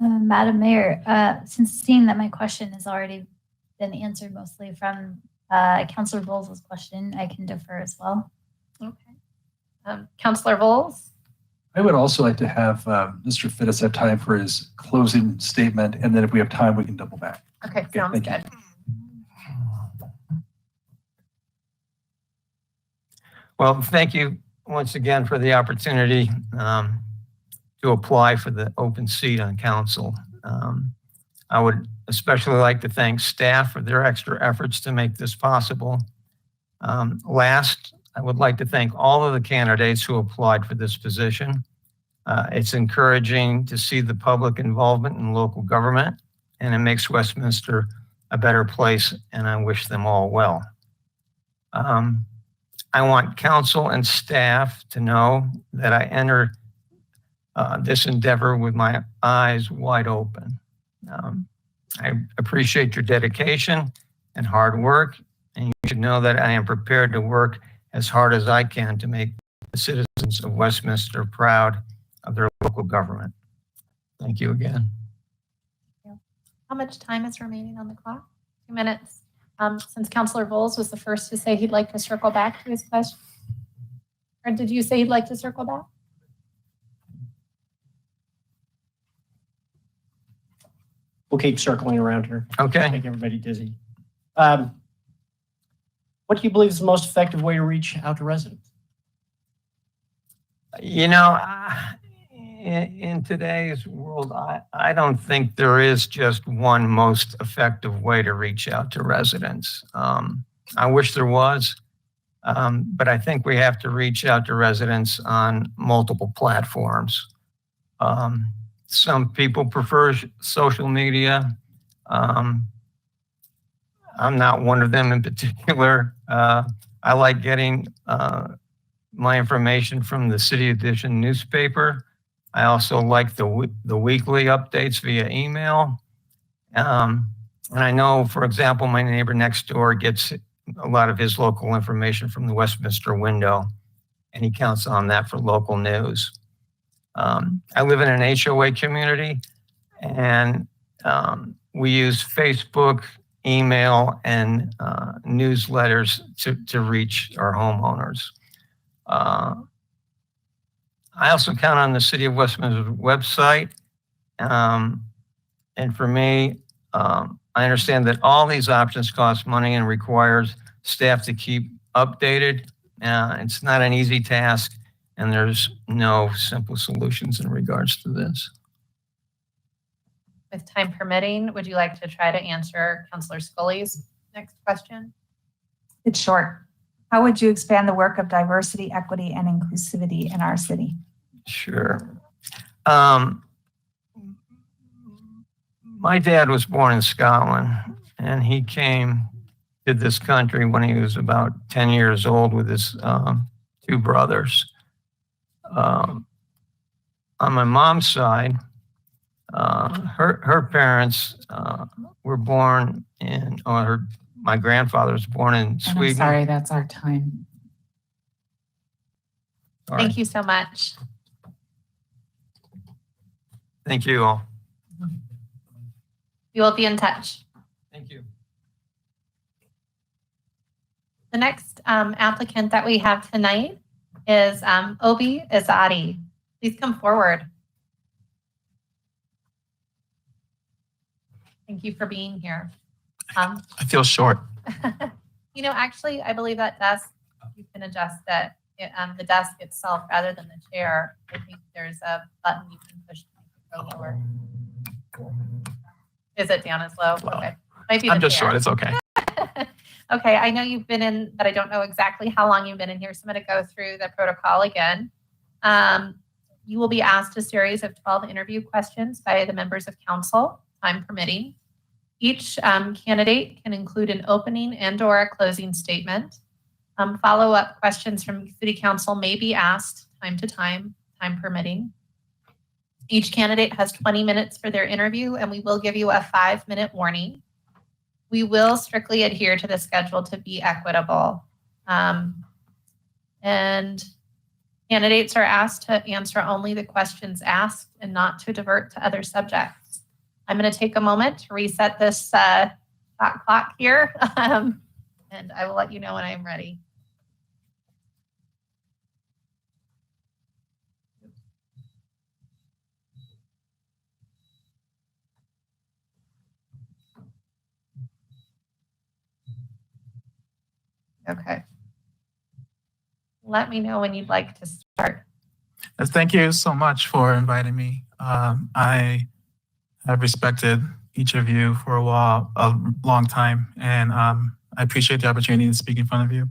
[SPEAKER 7] Madam Mayor, since seeing that my question has already been answered mostly from Councillor Volz's question, I can defer as well.
[SPEAKER 2] Okay. Councillor Volz.
[SPEAKER 8] I would also like to have Mr. Fittis have time for his closing statement, and then if we have time, we can double back.
[SPEAKER 2] Okay, sounds
[SPEAKER 8] thank you.
[SPEAKER 2] good.
[SPEAKER 10] Well, thank you once again for the opportunity to apply for the open seat on council. I would especially like to thank staff for their extra efforts to make this possible. Last, I would like to thank all of the candidates who applied for this position. It's encouraging to see the public involvement in local government, and it makes Westminster a better place, and I wish them all well. I want council and staff to know that I enter this endeavor with my eyes wide open. I appreciate your dedication and hard work and you should know that I am prepared to work as hard as I can to make the citizens of Westminster proud of their local government. Thank you again.
[SPEAKER 2] How much time is remaining on the clock? 2 minutes. Since Councillor Volz was the first to say he'd like to circle back to his question. Or did you say you'd like to circle back?
[SPEAKER 6] We'll keep circling around here.
[SPEAKER 10] Okay.
[SPEAKER 6] Make everybody dizzy. What do you believe is the most effective way to reach out to residents?
[SPEAKER 10] You know, in today's world, I don't think there is just one most effective way to reach out to residents. I wish there was, but I think we have to reach out to residents on multiple platforms. Some people prefer social media. I'm not one of them in particular. I like getting my information from the City Edition newspaper. I also like the weekly updates via email. And I know, for example, my neighbor next door gets a lot of his local information from the Westminster window, and he counts on that for local news. I live in an HOA community, and we use Facebook, email, and newsletters to reach our homeowners. I also count on the City of Westminster's website. And for me, I understand that all these options cost money and requires staff to keep updated. It's not an easy task, and there's no simple solutions in regards to this.
[SPEAKER 2] With time permitting, would you like to try to answer Councillor Scully's next question?
[SPEAKER 3] It's short. How would you expand the work of diversity, equity, and inclusivity in our city?
[SPEAKER 10] Sure. My dad was born in Scotland, and he came to this country when he was about 10 years old with his two brothers. On my mom's side, her parents were born in, my grandfather was born in Sweden.
[SPEAKER 9] And I'm sorry, that's our time.
[SPEAKER 10] Sorry.
[SPEAKER 2] Thank you so much.
[SPEAKER 10] Thank you all.
[SPEAKER 2] We will be in touch.
[SPEAKER 10] Thank you.
[SPEAKER 2] The next applicant that we have tonight is Obi Izadi. Please come forward. Thank you for being here.
[SPEAKER 11] I feel short.
[SPEAKER 2] You know, actually, I believe that desk, you can adjust that, the desk itself rather than the chair. I think there's a button you can push to make it go lower. Is it down as low? Okay. Might be
[SPEAKER 11] I'm
[SPEAKER 2] the
[SPEAKER 11] just
[SPEAKER 2] chair.
[SPEAKER 11] short. It's okay.
[SPEAKER 2] Okay, I know you've been in, but I don't know exactly how long you've been in here, so I'm going to go through the protocol again. You will be asked a series of 12 interview questions by the members of council, time permitting. Each candidate can include an opening and/or a closing statement. Follow-up questions from City Council may be asked time to time, time permitting. Each candidate has 20 minutes for their interview, and we will give you a 5-minute warning. We will strictly adhere to the schedule to be equitable. And candidates are asked to answer only the questions asked and not to divert to other subjects. I'm going to take a moment to reset this shot clock here, and I will let you know when I'm ready. Okay. Let me know when you'd like to start.
[SPEAKER 11] Yes, thank you so much for inviting me. I have respected each of you for a long time, and I appreciate the opportunity to speak in front of you.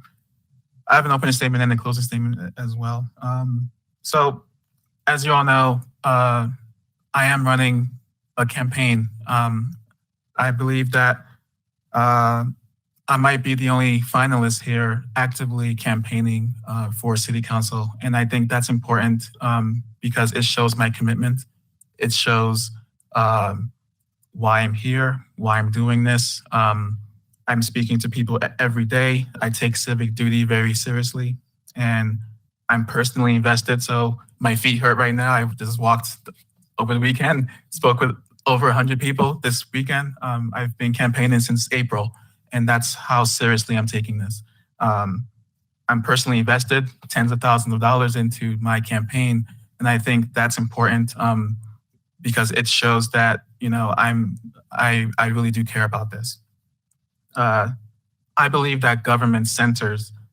[SPEAKER 11] I have an opening statement and a closing statement as well. So, as you all know, I am running a campaign. I believe that I might be the only finalist here actively campaigning for City Council. And I think that's important because it shows my commitment. It shows why I'm here, why I'm doing this. I'm speaking to people every day. I take civic duty very seriously, and I'm personally invested. So my feet hurt right now. I just walked over the weekend, spoke with over 100 people this weekend. I've been campaigning since April, and that's how seriously I'm taking this. I'm personally invested tens of thousands of dollars into my campaign, and I think that's important because it shows that I really do care about this. I believe that government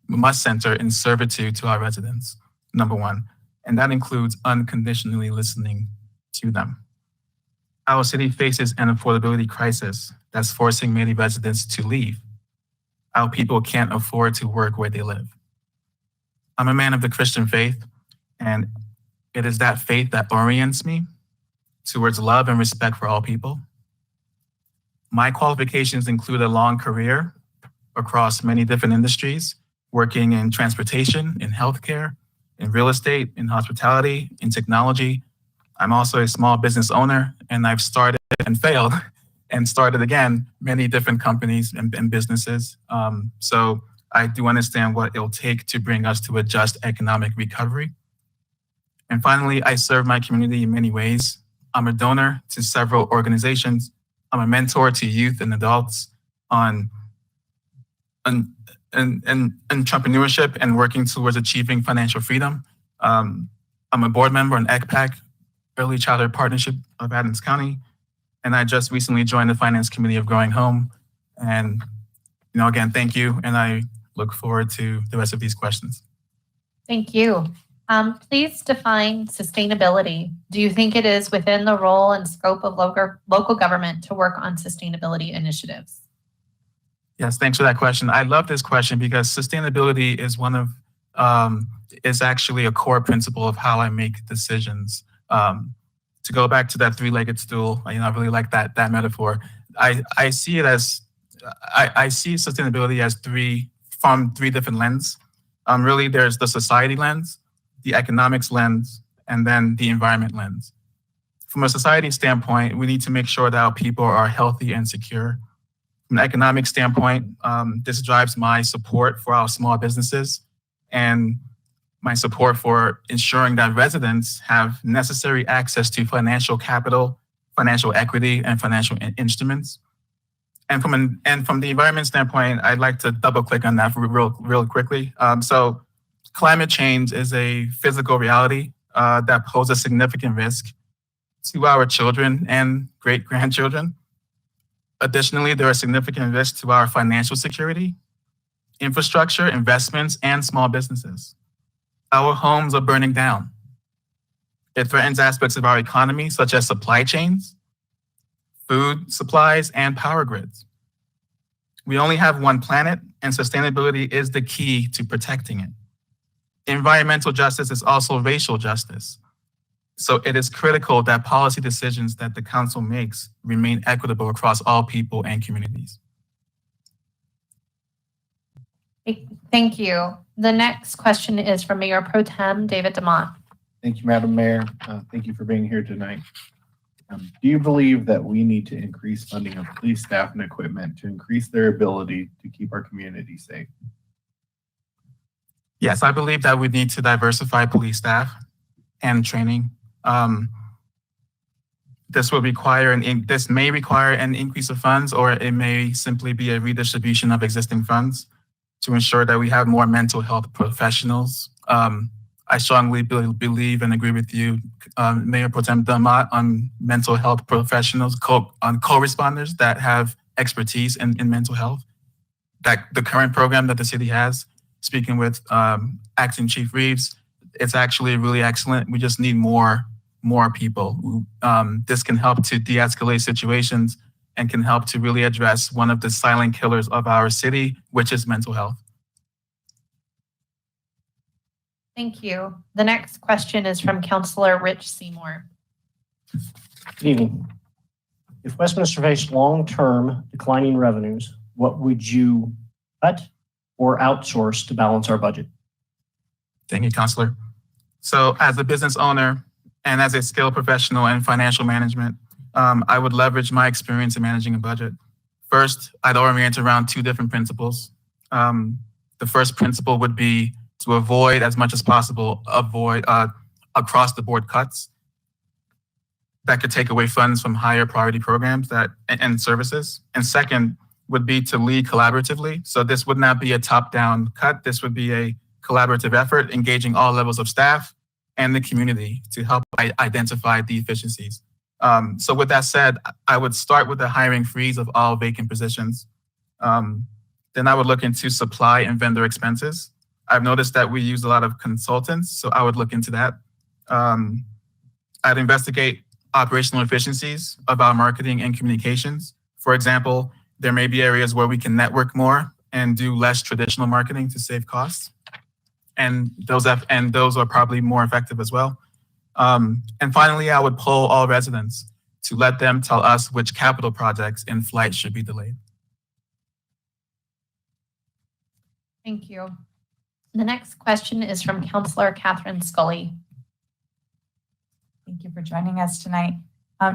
[SPEAKER 11] must center in servitude to our residents, number one, and that includes unconditionally listening to them. Our city faces an affordability crisis that's forcing many residents to leave. Our people can't afford to work where they live. I'm a man of the Christian faith, and it is that faith that orients me towards love and respect for all people. My qualifications include a long career across many different industries, working in transportation, in healthcare, in real estate, in hospitality, in technology. I'm also a small business owner, and I've started and failed and started again many different companies and businesses. So I do understand what it'll take to bring us to a just economic recovery. And finally, I serve my community in many ways. I'm a donor to several organizations. I'm a mentor to youth and adults on entrepreneurship and working towards achieving financial freedom. I'm a board member on ECPAC, Early Childhood Partnership of Adams County. And I just recently joined the Finance Committee of Growing Home. And, again, thank you. And I look forward to the rest of these questions.
[SPEAKER 2] Thank you. Please define sustainability. Do you think it is within the role and scope of local government to work on sustainability initiatives?
[SPEAKER 11] Yes, thanks for that question. I love this question because sustainability is is actually a core principle of how I make decisions. To go back to that three-legged stool, I really like that metaphor. I see it as I see sustainability as from three different lenses. Really, there's the society lens, the economics lens, and then the environment lens. From a society standpoint, we need to make sure that our people are healthy and secure. From an economic standpoint, this drives my support for our small businesses and my support for ensuring that residents have necessary access to financial capital, financial equity, and financial instruments. And from the environment standpoint, I'd like to double click on that real quickly. So climate change is a physical reality that poses significant risk to our children and great-grandchildren. Additionally, there are significant risks to our financial security, infrastructure, investments, and small businesses. Our homes are burning down. It threatens aspects of our economy, such as supply chains, food supplies, and power grids. We only have one planet, and sustainability is the key to protecting it. Environmental justice is also racial justice. So it is critical that policy decisions that the council makes remain equitable across all people and communities.
[SPEAKER 2] Thank you. The next question is from Mayor Pro Tem Dumont.
[SPEAKER 5] Thank you, Madam Mayor. Thank you for being here tonight. Do you believe that we need to increase funding of police staff and equipment to increase their ability to keep our community safe?
[SPEAKER 11] Yes, I believe that we need to diversify police staff and training. This may require an increase of funds, or it may simply be a redistribution of existing funds to ensure that we have more mental health professionals. I strongly believe and agree with you, Mayor Pro Tem Dumas, on mental health professionals, on co-responders that have expertise in mental health. That the current program that the city has, speaking with Acting Chief Reeves, it's actually really excellent. We just need more people. This can help to de-escalate situations and can help to really address one of the silent killers of our city, which is mental health.
[SPEAKER 2] Thank you. The next question is from Councilor Rich Seymour.
[SPEAKER 6] Good evening. If Westminster faced long-term declining revenues, what would you cut or outsource to balance our budget?
[SPEAKER 11] Thank you, Councilor. So as a business owner and as a skilled professional in financial management, I would leverage my experience in managing a budget. First, I'd orient around two different principles. The first principle would be to avoid as much as possible, across the board cuts that could take away funds from higher priority programs and services. And second would be to lead collaboratively. So this would not be a top-down cut. This would be a collaborative effort, engaging all levels of staff and the community to help identify the efficiencies. So with that said, I would start with the hiring freeze of all vacant positions. Then I would look into supply and vendor expenses. I've noticed that we use a lot of consultants, so I would look into that. I'd investigate operational efficiencies of our marketing and communications. For example, there may be areas where we can network more and do less traditional marketing to save costs. And those are probably more effective as well. And finally, I would poll all residents to let them tell us which capital projects in flight should be delayed.
[SPEAKER 2] Thank you. The next question is from Councillor Catherine Scully.
[SPEAKER 3] Thank you for joining us tonight.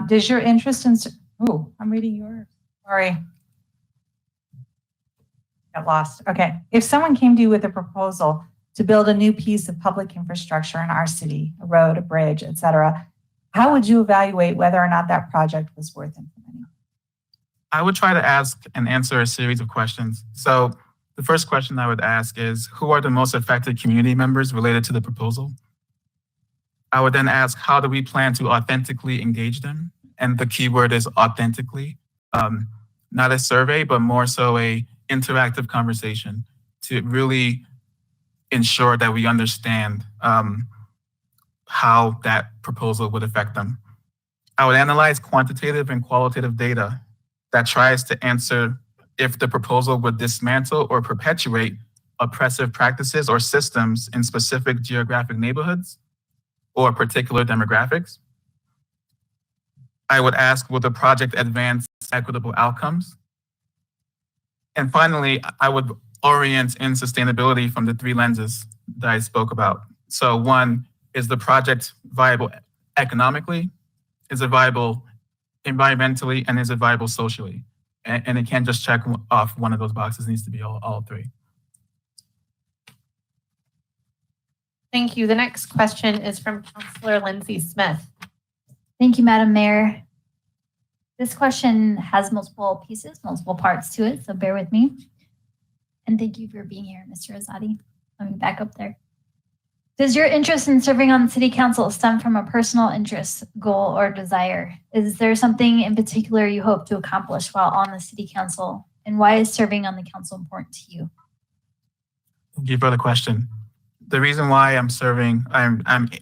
[SPEAKER 3] Does your interest in, I'm reading yours. Sorry. Got lost. Okay. If someone came to you with a proposal to build a new piece of public infrastructure in our city, a road, a bridge, etc., how would you evaluate whether or not that project was worth implementing?
[SPEAKER 11] I would try to ask and answer a series of questions. So the first question I would ask is, who are the most affected community members related to the proposal? I would then ask, how do we plan to authentically engage them? And the key word is authentically, not a survey, but more so a interactive conversation to really ensure that we understand how that proposal would affect them. I would analyze quantitative and qualitative data that tries to answer if the proposal would dismantle or perpetuate oppressive practices or systems in specific geographic neighborhoods or particular demographics. I would ask, will the project advance equitable outcomes? And finally, I would orient in sustainability from the three lenses that I spoke about. So one, is the project viable economically? Is it viable environmentally? And is it viable socially? And it can't just check off one of those boxes, it needs to be all three.
[SPEAKER 2] Thank you. The next question is from Councillor Lindsay Smith.
[SPEAKER 7] Thank you, Madam Mayor. This question has multiple pieces, multiple parts to it, so bear with me. And thank you for being here, Mr. Azadi. Let me back up there. Does your interest in serving on the City Council stem from a personal interest, goal, or desire? Is there something in particular you hope to accomplish while on the City Council? And why is serving on the council important to you?
[SPEAKER 11] Thank you for the question. The reason why I'm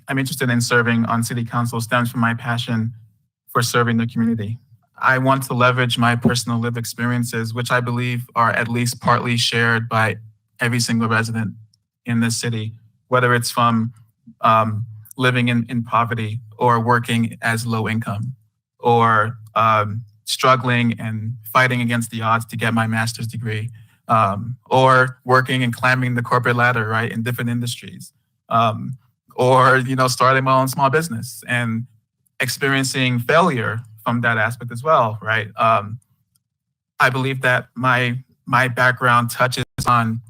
[SPEAKER 11] interested in serving on City Council stems from my passion for serving the community. I want to leverage my personal lived experiences, which I believe are at least partly shared by every single resident in this city, whether it's from living in poverty or working as low income or struggling and fighting against the odds to get my master's degree, or working and climbing the corporate ladder, right, in different industries, or, starting my own small business and experiencing failure from that aspect as well, right? I believe that my background touches on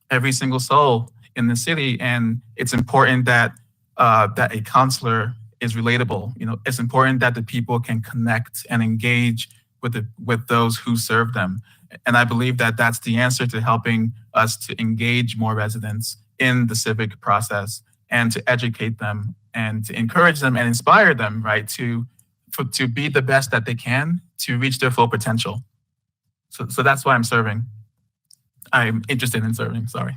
[SPEAKER 11] every single soul in the city, and it's important that that a councillor is relatable. It's important that the people can connect and engage with those who serve them. And I believe that that's the answer to helping us to engage more residents in the civic process and to educate them and to encourage them and inspire them, right, to be the best that they can to reach their full potential. So that's why I'm serving. I'm interested in serving, sorry.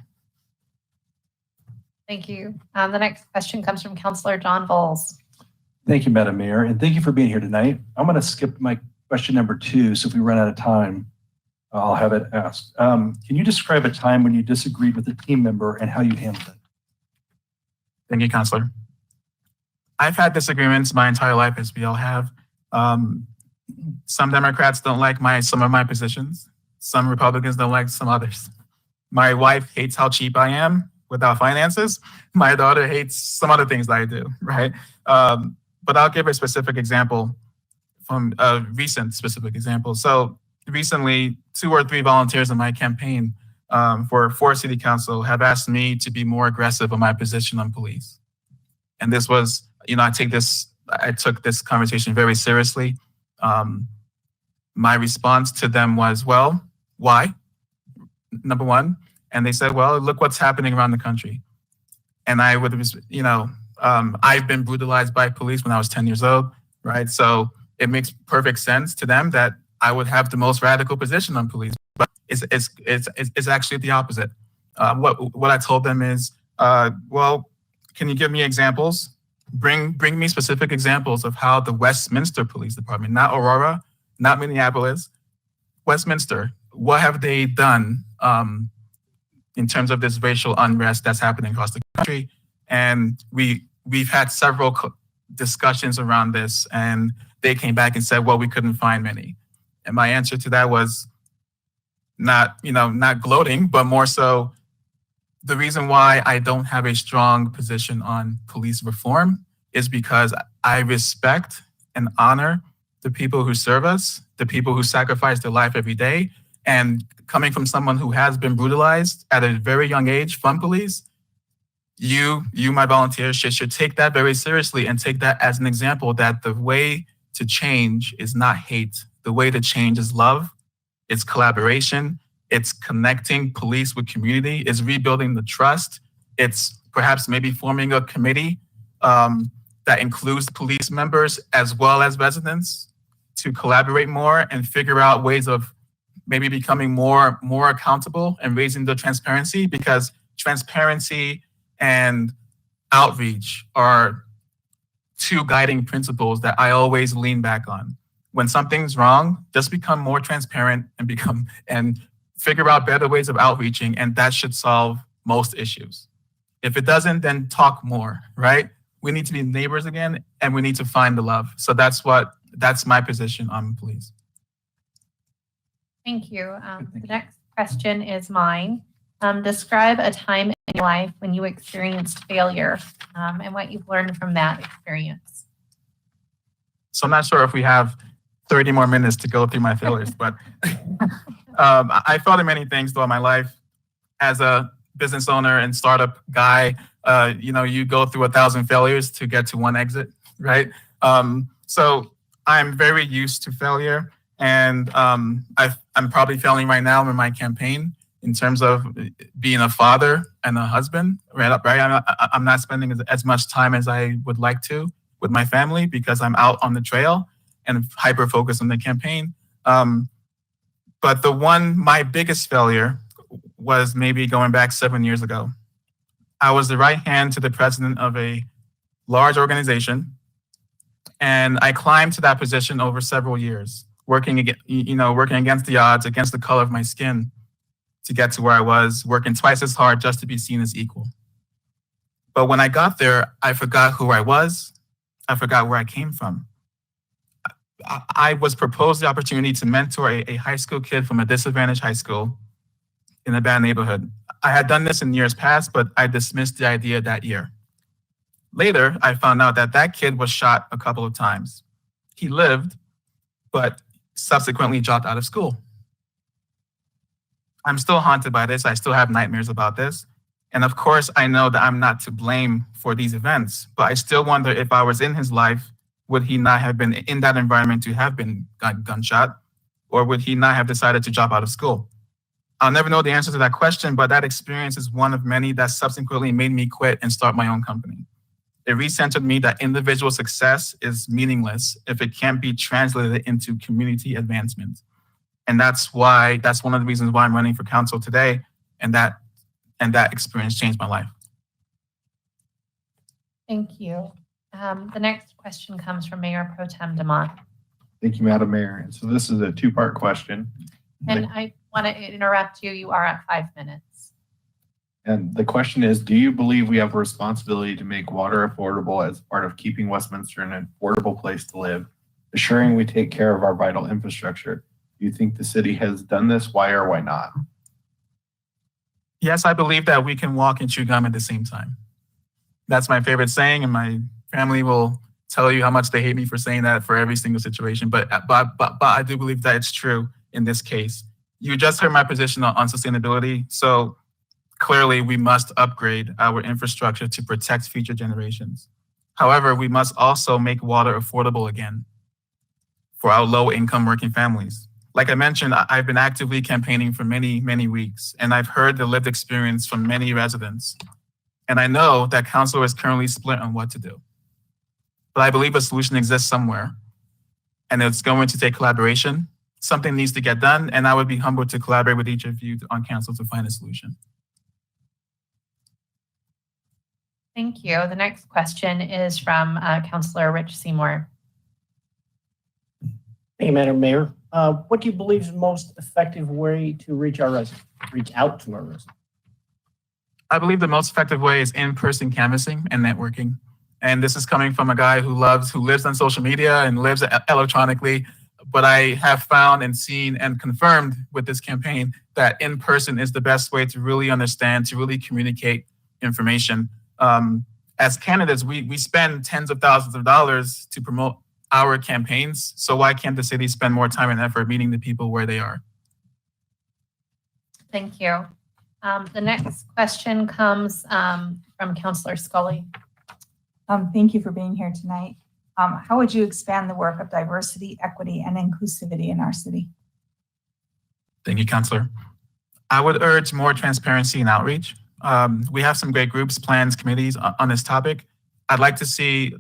[SPEAKER 2] Thank you. The next question comes from Councillor John Volz.
[SPEAKER 8] Thank you, Madam Mayor, and thank you for being here tonight. I'm going to skip my question number 2, so if we run out of time, I'll have it asked. Can you describe a time when you disagreed with a team member and how you handled it?
[SPEAKER 11] Thank you, Councillor. I've had disagreements my entire life, as we all have. Some Democrats don't like some of my positions. Some Republicans don't like some others. My wife hates how cheap I am without finances. My daughter hates some other things that I do, right? But I'll give a specific example from a recent specific example. So recently 2 or 3 volunteers in my campaign for city council have asked me to be more aggressive on my position on police. And this was, I took this conversation very seriously. My response to them was, well, why? Number one. And they said, well, look what's happening around the country. And I would, I've been brutalized by police when I was 10 years old, right? So it makes perfect sense to them that I would have the most radical position on police, but it's actually the opposite. What I told them is, well, can you give me examples? Bring me specific examples of how the Westminster Police Department, not Aurora, not Minneapolis, Westminster, what have they done in terms of this racial unrest that's happening across the country? And we've had several discussions around this, and they came back and said, well, we couldn't find many. And my answer to that was not gloating, but more so the reason why I don't have a strong position on police reform is because I respect and honor the people who serve us, the people who sacrifice their life every day. And coming from someone who has been brutalized at a very young age from police, you, my volunteers, should take that very seriously and take that as an example that the way to change is not hate. The way to change is love. It's collaboration. It's connecting police with community. It's rebuilding the trust. It's perhaps maybe forming a committee that includes police members as well as residents to collaborate more and figure out ways of maybe becoming more accountable and raising the transparency, because transparency and outreach are 2 guiding principles that I always lean back on. When something's wrong, just become more transparent and figure out better ways of outreaching, and that should solve most issues. If it doesn't, then talk more, right? We need to be neighbors again, and we need to find the love. So that's my position on police.
[SPEAKER 2] Thank you. The next question is mine. Describe a time in your life when you experienced failure and what you've learned from that experience.
[SPEAKER 11] So I'm not sure if we have 30 more minutes to go through my failures, but I failed in many things throughout my life. As a business owner and startup guy, you go through 1,000 failures to get to one exit, right? So I'm very used to failure, and I'm probably failing right now in my campaign in terms of being a father and a husband, right? I'm not spending as much time as I would like to with my family because I'm out on the trail and hyper focused on the campaign. But my biggest failure was maybe going back 7 years ago. I was the right hand to the president of a large organization, and I climbed to that position over several years, working against the odds, against the color of my skin to get to where I was, working twice as hard just to be seen as equal. But when I got there, I forgot who I was. I forgot where I came from. I was proposed the opportunity to mentor a high school kid from a disadvantaged high school in a bad neighborhood. I had done this in years past, but I dismissed the idea that year. Later, I found out that kid was shot a couple of times. He lived, but subsequently dropped out of school. I'm still haunted by this. I still have nightmares about this. And of course, I know that I'm not to blame for these events, but I still wonder if I was in his life, would he not have been in that environment to have been gunshot, or would he not have decided to drop out of school? I'll never know the answer to that question, but that experience is one of many that subsequently made me quit and start my own company. It recentered me that individual success is meaningless if it can't be translated into community advancement. And that's one of the reasons why I'm running for council today, and that experience changed my life.
[SPEAKER 2] Thank you. The next question comes from Mayor Pro Tem Dumont.
[SPEAKER 5] Thank you, Madam Mayor. And so this is a 2-part question.
[SPEAKER 2] And I want to interrupt you. You are at 5 minutes.
[SPEAKER 5] And the question is, do you believe we have a responsibility to make water affordable as part of keeping Westminster an affordable place to live, assuring we take care of our vital infrastructure? Do you think the city has done this? Why or why not?
[SPEAKER 11] Yes, I believe that we can walk and chew gum at the same time. That's my favorite saying, and my family will tell you how much they hate me for saying that for every single situation. But I do believe that it's true. in this case. You just heard my position on sustainability. So clearly we must upgrade our infrastructure to protect future generations. However, we must also make water affordable again for our low-income working families. Like I mentioned, I've been actively campaigning for many, many weeks, and I've heard the lived experience from many residents. And I know that Councilor is currently split on what to do. But I believe a solution exists somewhere, and it's going to take collaboration. Something needs to get done, and I would be humbled to collaborate with each of you on council to find a solution.
[SPEAKER 2] Thank you. The next question is from Councillor Rich Seymour.
[SPEAKER 6] Hey, Madam Mayor, what do you believe is the most effective way to reach out to our residents?
[SPEAKER 11] I believe the most effective way is in-person canvassing and networking. And this is coming from a guy who lives on social media and lives electronically. But I have found and seen and confirmed with this campaign that in-person is the best way to really understand, to really communicate information. As candidates, we spend tens of thousands of dollars to promote our campaigns. So why can't the city spend more time and effort meeting the people where they are?
[SPEAKER 2] Thank you. The next question comes from Councillor Scully.
[SPEAKER 3] Thank you for being here tonight. How would you expand the work of diversity, equity, and inclusivity in our city?
[SPEAKER 11] Thank you, Councilor. I would urge more transparency and outreach. We have some great groups, plans, committees on this topic. I'd like to see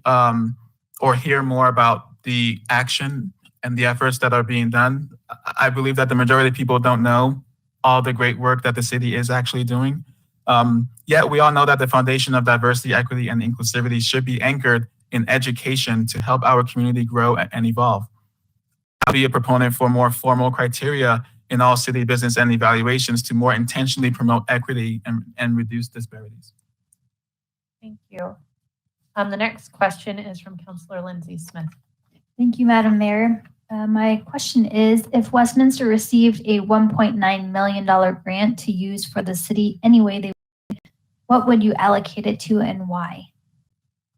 [SPEAKER 11] or hear more about the action and the efforts that are being done. I believe that the majority of people don't know all the great work that the city is actually doing. Yet we all know that the foundation of diversity, equity, and inclusivity should be anchored in education to help our community grow and evolve. I'll be a proponent for more formal criteria in all city business and evaluations to more intentionally promote equity and reduce disparities.
[SPEAKER 2] Thank you. The next question is from Councillor Lindsay Smith.
[SPEAKER 7] Thank you, Madam Mayor. My question is, if Westminster received a $1.9 million grant to use for the city any way they would, what would you allocate it to and why?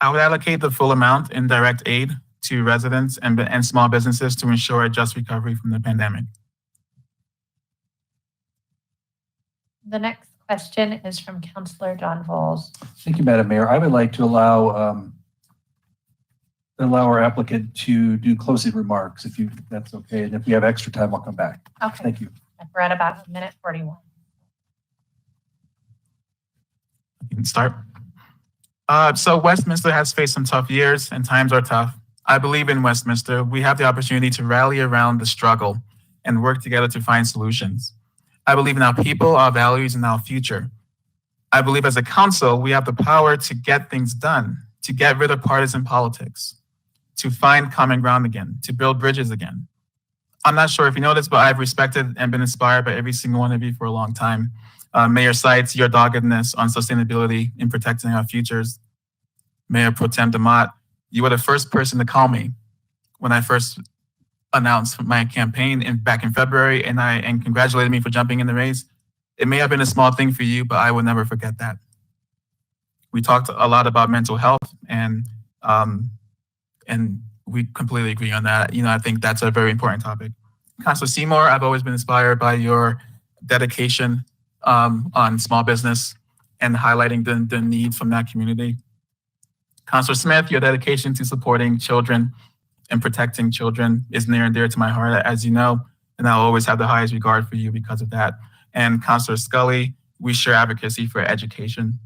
[SPEAKER 11] I would allocate the full amount in direct aid to residents and small businesses to ensure a just recovery from the pandemic.
[SPEAKER 2] The next question is from Councillor John Volz.
[SPEAKER 8] Thank you, Madam Mayor. I would like to allow our applicant to do closing remarks, if that's okay. And if we have extra time, I'll come back.
[SPEAKER 2] Okay.
[SPEAKER 8] Thank you.
[SPEAKER 2] We're at about 1:41.
[SPEAKER 11] You can start. So Westminster has faced some tough years and times are tough. I believe in Westminster, we have the opportunity to rally around the struggle and work together to find solutions. I believe in our people, our values, and our future. I believe as a council, we have the power to get things done, to get rid of partisan politics, to find common ground again, to build bridges again. I'm not sure if you know this, but I've respected and been inspired by every single one of you for a long time. Mayor Seitz, your doggedness on sustainability in protecting our futures. Mayor Pro Tem Dumas, you were the first person to call me when I first announced my campaign back in February and congratulated me for jumping in the race. It may have been a small thing for you, but I will never forget that. We talked a lot about mental health and we completely agree on that. You know, I think that's a very important topic. Councilor Seymour, I've always been inspired by your dedication on small business and highlighting the need from that community. Councilor Smith, your dedication to supporting children and protecting children is near and dear to my heart, as you know, and I'll always have the highest regard for you because of that. And Councilor Scully, we share advocacy for education.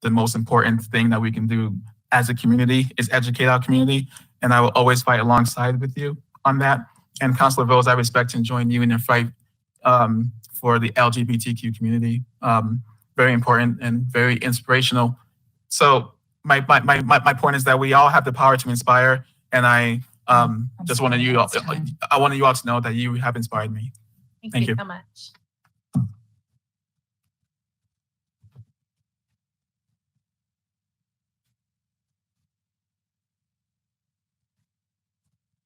[SPEAKER 11] The most important thing that we can do as a community is educate our community, and I will always fight alongside with you on that. And Councilor Volz, I respect and join you in your fight for the LGBTQ community. Very important and very inspirational. So my point is that we all have the power to inspire, and I just wanted you all to know that you have inspired me.
[SPEAKER 2] Thank you so much.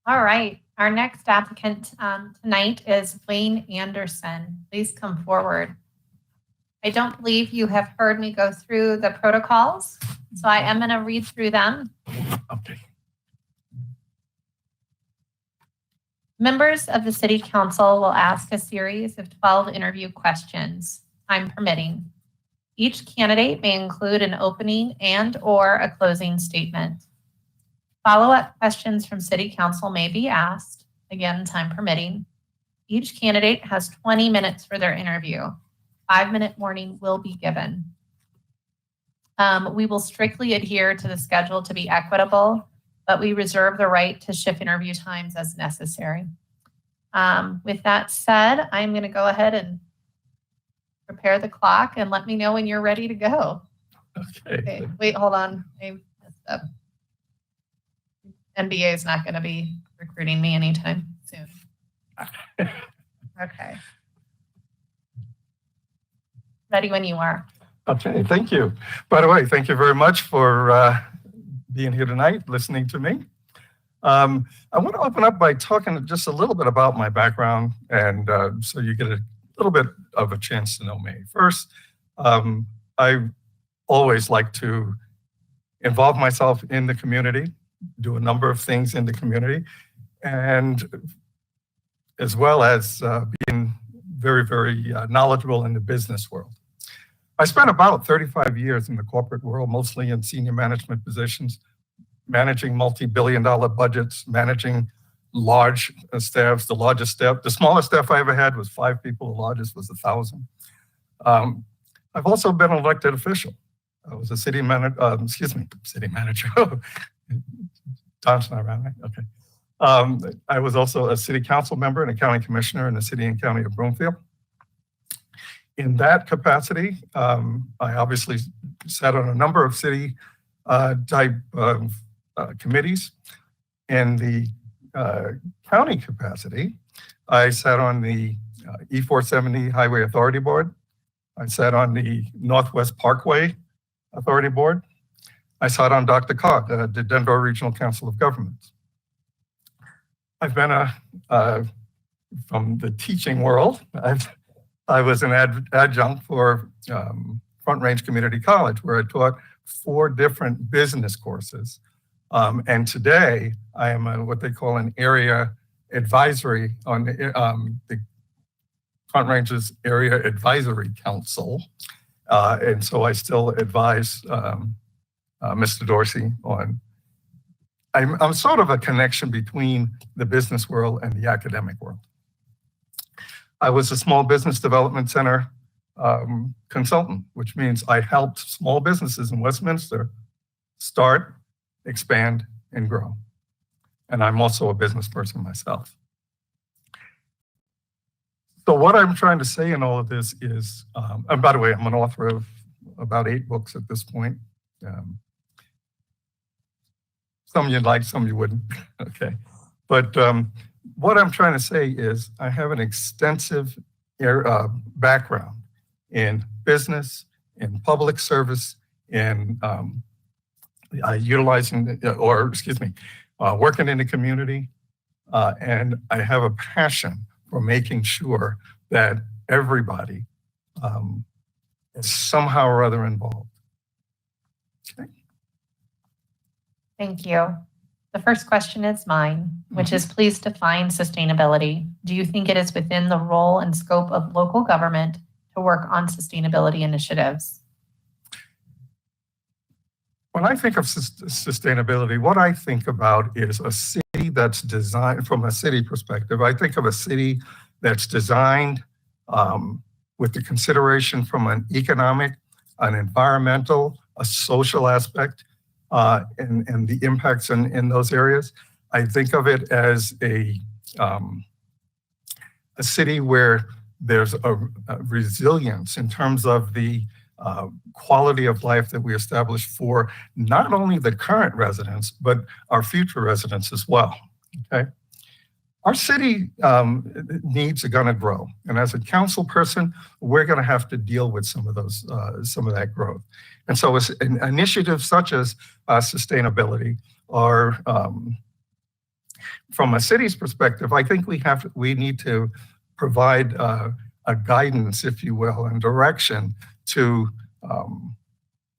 [SPEAKER 2] All right, our next applicant tonight is Wayne Anderson. Please come forward. I don't believe you have heard me go through the protocols, so I am going to read through them.
[SPEAKER 11] Okay.
[SPEAKER 2] Members of the City Council will ask a series of 12 interview questions, time permitting. Each candidate may include an opening and/or a closing statement. Follow-up questions from City Council may be asked, again, time permitting. Each candidate has 20 minutes for their interview. 5-minute warning will be given. We will strictly adhere to the schedule to be equitable, but we reserve the right to shift interview times as necessary. With that said, I'm going to go ahead and prepare the clock and let me know when you're ready to go. Okay. Wait, hold on. I messed up. NBA is not going to be recruiting me anytime soon. Okay. Ready when you are.
[SPEAKER 12] Okay, thank you. By the way, thank you very much for being here tonight, listening to me. I want to open up by talking just a little bit about my background, and so you get a little bit of a chance to know me. First, I always like to involve myself in the community, do a number of things in the community, and as well as being very, very knowledgeable in the business world. I spent about 35 years in the corporate world, mostly in senior management positions, managing multi-billion-dollar budgets, managing large staffs. The smallest staff I ever had was 5 people. The largest was 1,000. I've also been an elected official. I was a city manager. Tom's not around, right? Okay. I was also a city council member and a county commissioner in the city and county of Broomfield. In that capacity, I obviously sat on a number of city type committees. In the county capacity, I sat on the E470 Highway Authority Board. I sat on the Northwest Parkway Authority Board. I sat on Dr. Cog, the Denver Regional Council of Governments. I've been from the teaching world, I was an adjunct for Front Range Community College, where I taught 4 different business courses. And today, I am what they call an area advisory on the Front Range's Area Advisory Council. And so I still advise Mr. Dorsey on, I'm sort of a connection between the business world and the academic world. I was a small business development center consultant, which means I helped small businesses in Westminster start, expand, and grow. And I'm also a business person myself. So what I'm trying to say in all of this is, and by the way, I'm an author of about 8 books at this point. Some you'd like, some you wouldn't, okay. But what I'm trying to say is I have an extensive background in business, in public service, in working in the community. And I have a passion for making sure that everybody is somehow or other involved. Okay.
[SPEAKER 2] Thank you. The first question is mine, which is please define sustainability. Do you think it is within the role and scope of local government to work on sustainability initiatives?
[SPEAKER 12] When I think of sustainability, what I think about is a city that's designed, from a city perspective, I think of a city that's designed with the consideration from an economic, an environmental, a social aspect, and the impacts in those areas. I think of it as a city where there's a resilience in terms of the quality of life that we establish for not only the current residents, but our future residents as well, okay? Our city needs are gonna grow. And as a council person, we're gonna have to deal with some of that growth. And so initiatives such as sustainability are, from a city's perspective, I think we need to provide a guidance, if you will, and direction to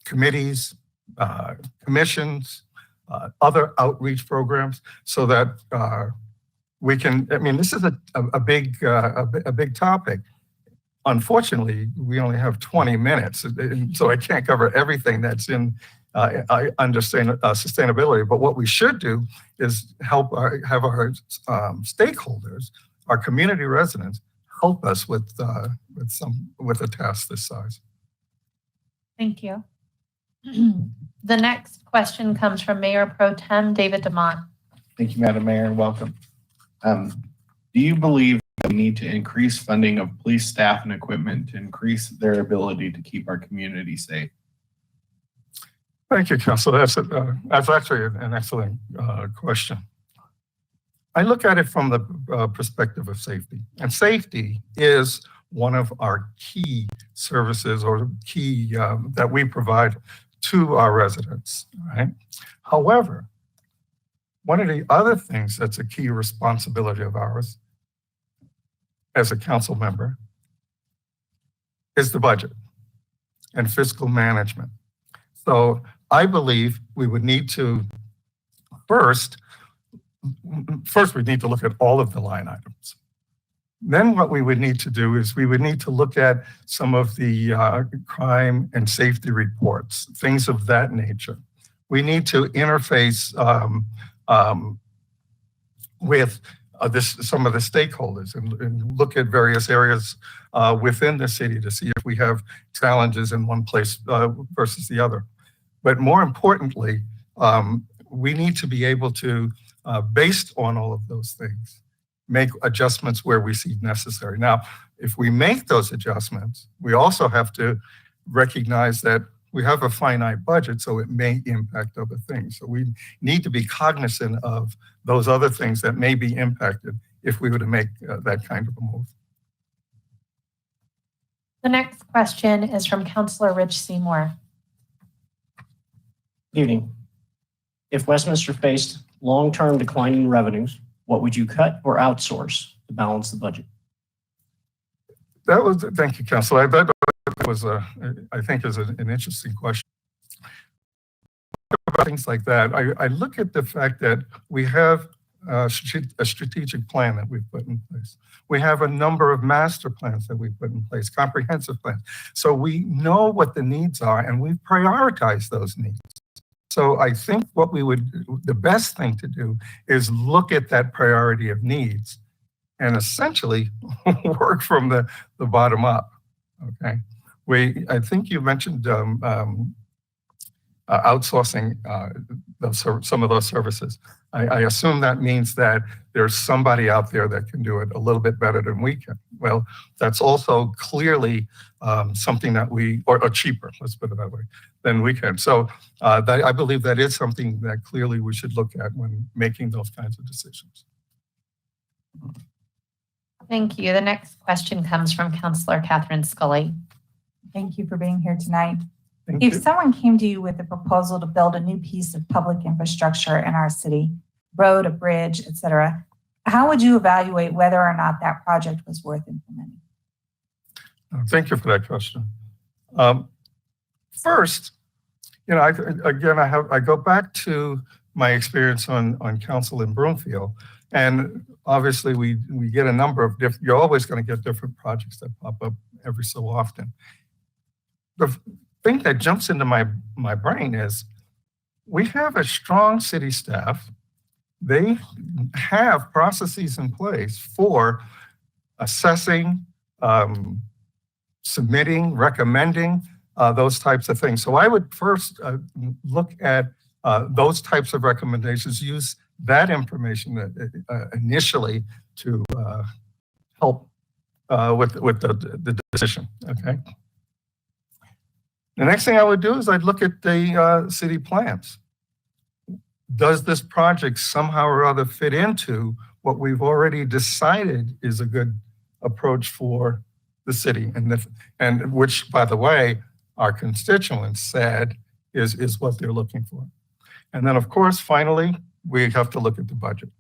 [SPEAKER 12] committees, commissions, other outreach programs, so that we can, I mean, this is a big topic. Unfortunately, we only have 20 minutes, so I can't cover everything that's in I understand sustainability. But what we should do is have our stakeholders, our community residents, help us with a task this size.
[SPEAKER 2] Thank you. The next question comes from Mayor Pro Tem Dumont.
[SPEAKER 5] Thank you, Madam Mayor, and welcome. Do you believe that we need to increase funding of police staff and equipment to increase their ability to keep our community safe?
[SPEAKER 12] Thank you, Councilor. That's actually an excellent question. I look at it from the perspective of safety, and safety is one of our key services or key that we provide to our residents, right? However, one of the other things that's a key responsibility of ours as a council member is the budget and fiscal management. So I believe we would need to first we need to look at all of the line items. Then what we would need to do is we would need to look at some of the crime and safety reports, things of that nature. We need to interface with some of the stakeholders and look at various areas within the city to see if we have challenges in one place versus the other. But more importantly, we need to be able to, based on all of those things, make adjustments where we see necessary. Now, if we make those adjustments, we also have to recognize that we have a finite budget, so it may impact other things. So we need to be cognizant of those other things that may be impacted if we were to make that kind of a move.
[SPEAKER 2] The next question is from Councillor Rich Seymour.
[SPEAKER 6] Good evening. If Westminster faced long-term declining revenues, what would you cut or outsource to balance the budget?
[SPEAKER 12] Thank you, Councilor. That was I think is an interesting question. About things like that, I look at the fact that we have a strategic plan that we've put in place. We have a number of master plans that we've put in place, comprehensive plans. So we know what the needs are and we've prioritized those needs. So I think the best thing to do is look at that priority of needs and essentially work from the bottom up, okay? I think you mentioned outsourcing some of those services. I assume that means that there's somebody out there that can do it a little bit better than we can. Well, that's also clearly something that or cheaper, let's put it that way, than we can. So I believe that is something that clearly we should look at when making those kinds of decisions.
[SPEAKER 2] Thank you. The next question comes from Councillor Catherine Scully.
[SPEAKER 3] Thank you for being here tonight.
[SPEAKER 12] Thank
[SPEAKER 3] If
[SPEAKER 12] you.
[SPEAKER 3] someone came to you with a proposal to build a new piece of public infrastructure in our city, road, a bridge, etc., how would you evaluate whether or not that project was worth implementing?
[SPEAKER 12] Thank you for that question. First, I go back to my experience on council in Broomfield, and obviously we get a number of different. You're always going to get different projects that pop up every so often. The thing that jumps into my brain is we have a strong city staff. They have processes in place for assessing, submitting, recommending, those types of things. So I would first look at those types of recommendations, use that information initially to help with the decision, okay? The next thing I would do is I'd look at the city plans. Does this project somehow or other fit into what we've already decided is a good approach for the city, and which, by the way, our constituents said is what they're looking for. And then, of course, finally, we have to look at the budget.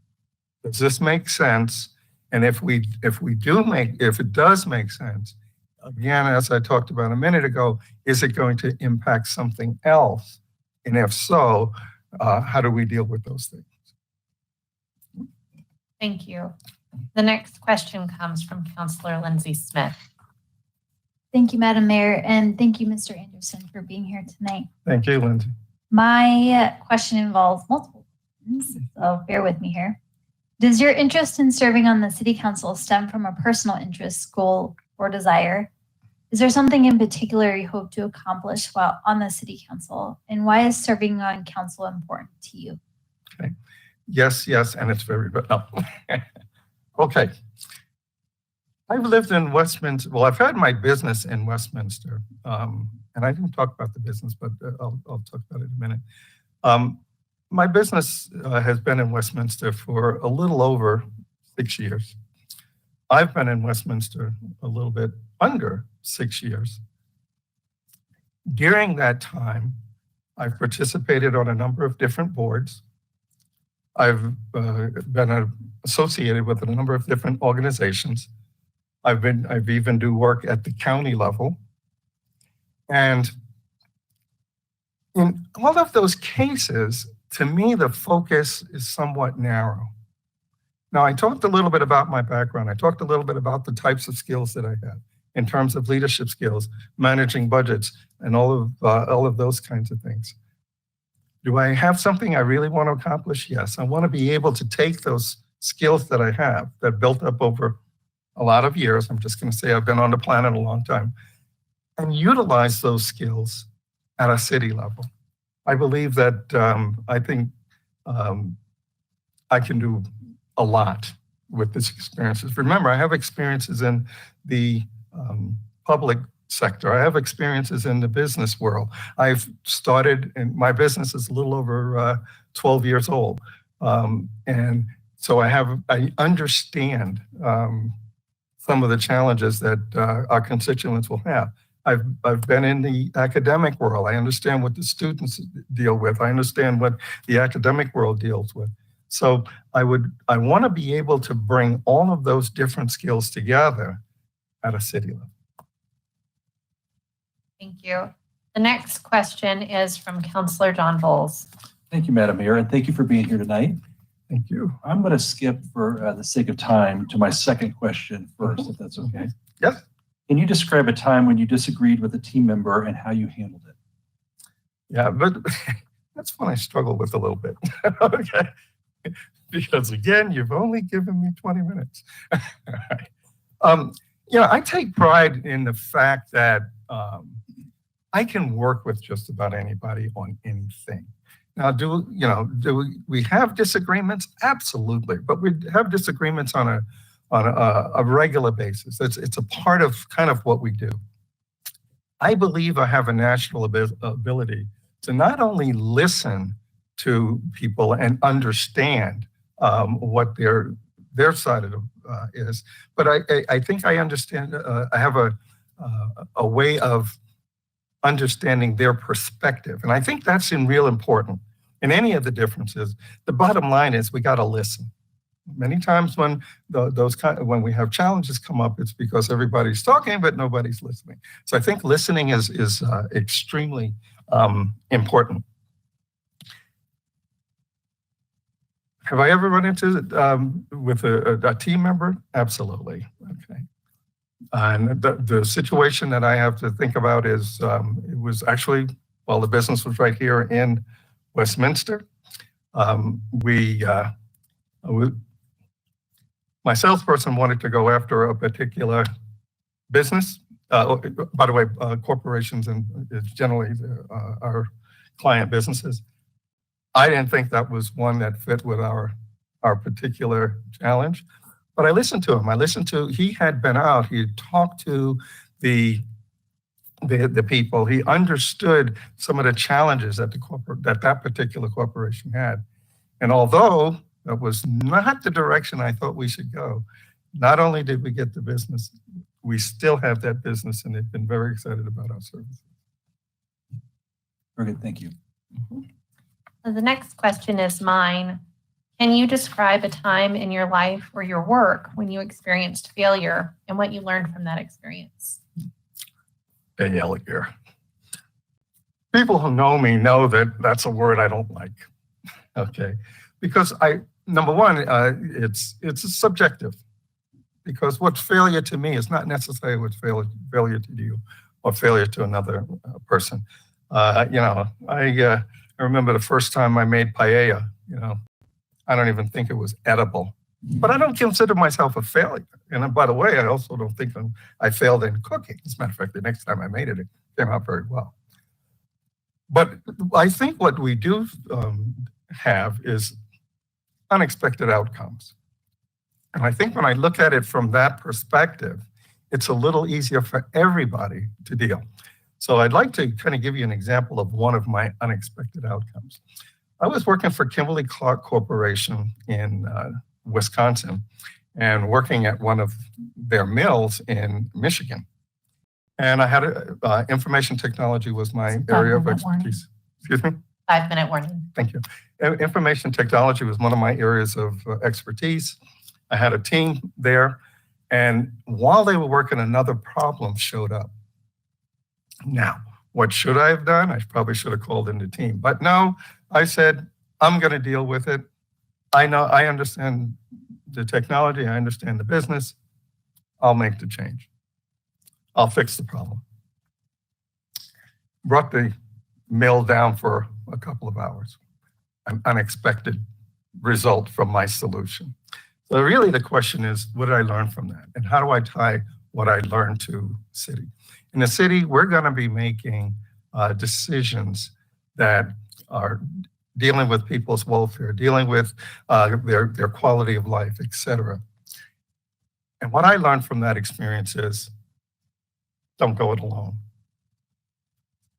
[SPEAKER 12] Does this make sense? And if it does make sense, again, as I talked about a minute ago, is it going to impact something else? And if so, how do we deal with those things?
[SPEAKER 2] Thank you. The next question comes from Councillor Lindsay Smith.
[SPEAKER 7] Thank you, Madam Mayor, and thank you, Mr. Anderson, for being here tonight.
[SPEAKER 12] Thank you, Lindsay.
[SPEAKER 7] My question involves multiple questions, so bear with me here. Does your interest in serving on the City Council stem from a personal interest, goal, or desire? Is there something in particular you hope to accomplish while on the City Council? And why is serving on council important to you?
[SPEAKER 12] Okay. Yes, and it's very good. No. Okay. I've lived in Westminster. Well, I've had my business in Westminster. And I didn't talk about the business, but I'll talk about it in a minute. My business has been in Westminster for a little over 6 years. I've been in Westminster a little bit under 6 years. During that time, I've participated on a number of different boards. I've been associated with a number of different organizations. I've even do work at the county level. And in all of those cases, to me, the focus is somewhat narrow. Now, I talked a little bit about my background. I talked a little bit about the types of skills that I have in terms of leadership skills, managing budgets, and all of those kinds of things. Do I have something I really want to accomplish? Yes. I want to be able to take those skills that I have that built up over a lot of years. I'm just going to say I've been on the planet a long time, and utilize those skills at a city level. I believe that I think I can do a lot with this experiences. Remember, I have experiences in the public sector. I have experiences in the business world. I've started, and my business is a little over 12 years old. And so I understand some of the challenges that our constituents will have. I've been in the academic world. I understand what the students deal with. I understand what the academic world deals with. So I want to be able to bring all of those different skills together at a city level.
[SPEAKER 2] Thank you. The next question is from Councillor John Volz.
[SPEAKER 8] Thank you, Madam Mayor, and thank you for being here tonight.
[SPEAKER 12] Thank you.
[SPEAKER 8] I'm going to skip, for the sake of time, to my second question first, if that's okay.
[SPEAKER 12] Yes.
[SPEAKER 8] Can you describe a time when you disagreed with a team member and how you handled it?
[SPEAKER 12] Yeah, but that's one I struggle with a little bit. Okay. Because again, you've only given me 20 minutes. All right. I take pride in the fact that I can work with just about anybody on anything. Now, do we have disagreements? Absolutely, but we have disagreements on a regular basis. It's a part of kind of what we do. I believe I have a natural ability to not only listen to people and understand what their side of it is, but I think I understand. I have a way of understanding their perspective, and I think that's real important. In any of the differences, the bottom line is we got to listen. Many times when when we have challenges come up, it's because everybody's talking but nobody's listening. So I think listening is extremely important. Have I ever run into with a team member? Absolutely. Okay. And the situation that I have to think about is it was actually, well, the business was right here in Westminster. My salesperson wanted to go after a particular business. By the way, corporations and generally our client businesses. I didn't think that was one that fit with our particular challenge, but I listened to him. He had been out, he had talked to the people. He understood some of the challenges that that particular corporation had. And although that was not the direction I thought we should go, not only did we get the business, we still have that business, and they've been very excited about our services.
[SPEAKER 8] Very good, thank you.
[SPEAKER 2] So the next question is mine. Can you describe a time in your life or your work when you experienced failure and what you learned from that experience?
[SPEAKER 12] Failure. People who know me know that that's a word I don't like. Okay, because number one, it's subjective, because what's failure to me is not necessarily what's failure to you or failure to another person. I remember the first time I made paella. I don't even think it was edible, but I don't consider myself a failure. And by the way, I also don't think I failed in cooking. As a matter of fact, the next time I made it, it came out very well. But I think what we do have is unexpected outcomes. And I think when I look at it from that perspective, it's a little easier for everybody to deal. So I'd like to kind of give you an example of one of my unexpected outcomes. I was working for Kimberly-Clark Corporation in Wisconsin and working at one of their mills in Michigan. And I had information technology was my area of expertise. Excuse me?
[SPEAKER 2] 5-minute warning.
[SPEAKER 12] Thank you. Information technology was one of my areas of expertise. I had a team there, and while they were working, another problem showed up. Now, what should I have done? I probably should have called in the team, but no, I said, I'm going to deal with it. I understand the technology. I understand the business. I'll make the change. I'll fix the problem. Brought the mill down for a couple of hours. An unexpected result from my solution. So really the question is, what did I learn from that? And how do I tie what I learned to city? In the city, we're going to be making decisions that are dealing with people's welfare, dealing with their quality of life, et cetera. And what I learned from that experience is, don't go it alone.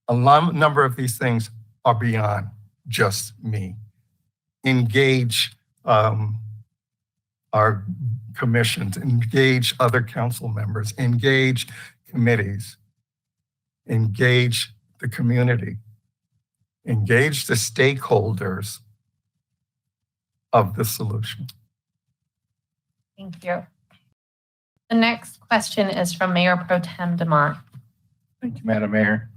[SPEAKER 12] A number of these things are beyond just me. Engage our commissions, engage other council members, engage committees, engage the community, engage the stakeholders of the solution.
[SPEAKER 2] Thank you. The next question is from Mayor Pro Tem Dumont.
[SPEAKER 5] Thank you, Madam Mayor.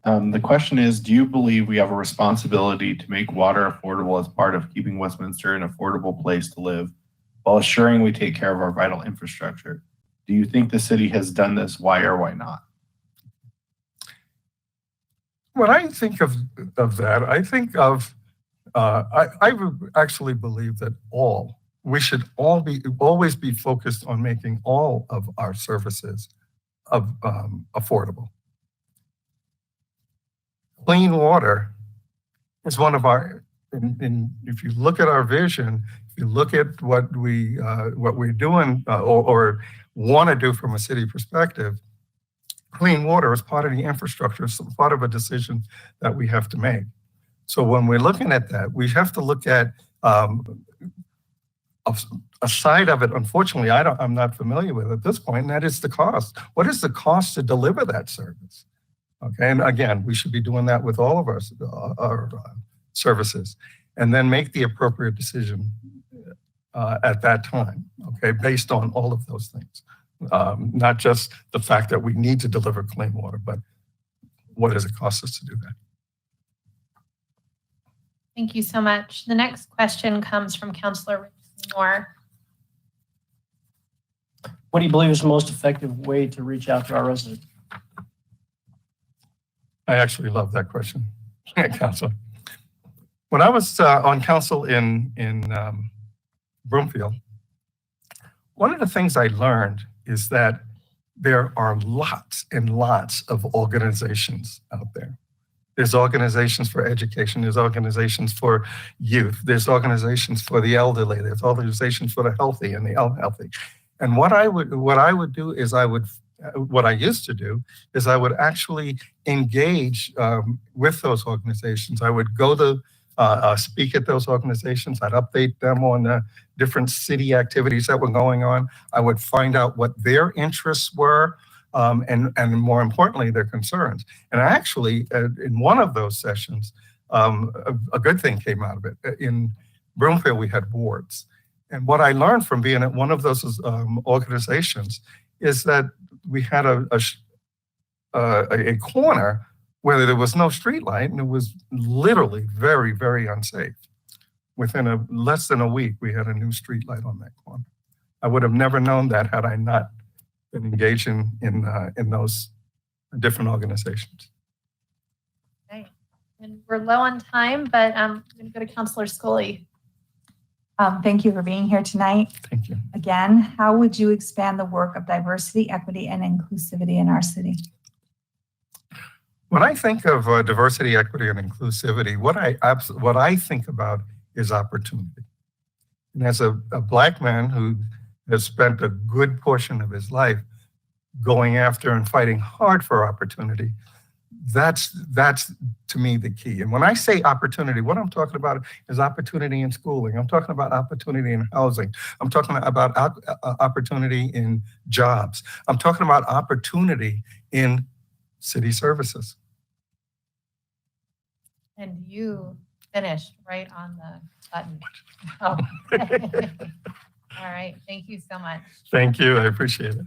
[SPEAKER 5] The question is, do you believe we have a responsibility to make water affordable as part of keeping Westminster an affordable place to live while assuring we take care of our vital infrastructure? Do you think the city has done this? Why or why not?
[SPEAKER 12] When I think of that, I think of, I actually believe that we should always be focused on making all of our services affordable. Clean water is one of our, and if you look at our vision, if you look at what we're doing or want to do from a city perspective, clean water is part of the infrastructure, it's part of a decision that we have to make. So when we're looking at that, we have to look at a side of it. Unfortunately, I'm not familiar with at this point, and that is the cost. What is the cost to deliver that service? Okay, and again, we should be doing that with all of our services, and then make the appropriate decision at that time, okay, based on all of those things. Not just the fact that we need to deliver clean water, but what does it cost us to do that?
[SPEAKER 2] Thank you so much. The next question comes from Councilor Moore.
[SPEAKER 6] What do you believe is the most effective way to reach out to our residents?
[SPEAKER 12] I actually love that question, Councilor. When I was on council in Broomfield, one of the things I learned is that there are lots and lots of organizations out there. There's organizations for education, there's organizations for youth, there's organizations for the elderly, there's organizations for the healthy and the unhealthy. And what I would do is what I used to do is I would actually engage with those organizations. I would go to speak at those organizations. I'd update them on the different city activities that were going on. I would find out what their interests were and more importantly, their concerns. And actually, in one of those sessions, a good thing came out of it. In Broomfield, we had wards. And what I learned from being at one of those organizations is that we had a corner where there was no street light and it was literally very, very unsafe. within less than a week, we had a new street light on that corner. I would have never known that had I not been engaged in those different organizations.
[SPEAKER 2] Okay. And we're low on time, but I'm going to go to Councillor Scully.
[SPEAKER 3] Thank you for being here tonight.
[SPEAKER 12] Thank you.
[SPEAKER 3] Again, how would you expand the work of diversity, equity, and inclusivity in our city?
[SPEAKER 12] When I think of diversity, equity, and inclusivity, what I think about is opportunity. And as a Black man who has spent a good portion of his life going after and fighting hard for opportunity, that's to me the key. And when I say opportunity, what I'm talking about is opportunity in schooling. I'm talking about opportunity in housing. I'm talking about opportunity in jobs. I'm talking about opportunity in city services.
[SPEAKER 2] And you finished right on the button. Oh. All right. Thank you so much.
[SPEAKER 12] Thank you. I appreciate it.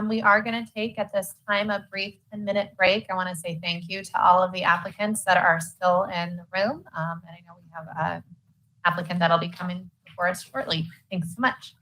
[SPEAKER 2] We are going to take at this time a brief 10-minute break. I want to say thank you to all of the applicants that are still in the room. And I know we have an applicant that'll be coming before us shortly. Thanks so much.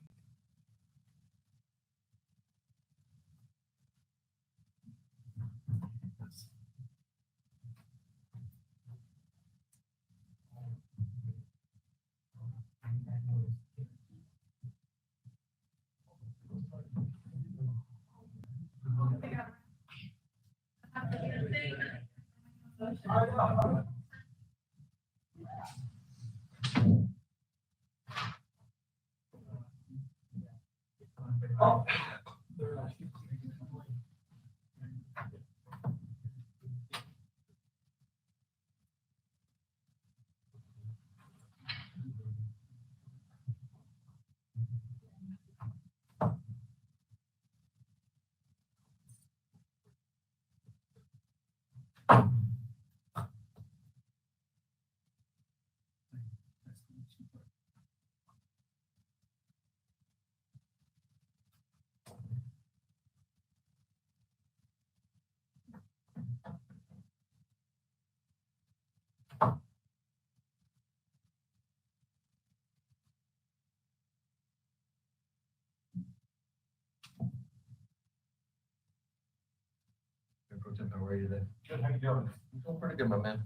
[SPEAKER 4] Protem, how are you today? Good. How you doing? I'm doing pretty good, my man.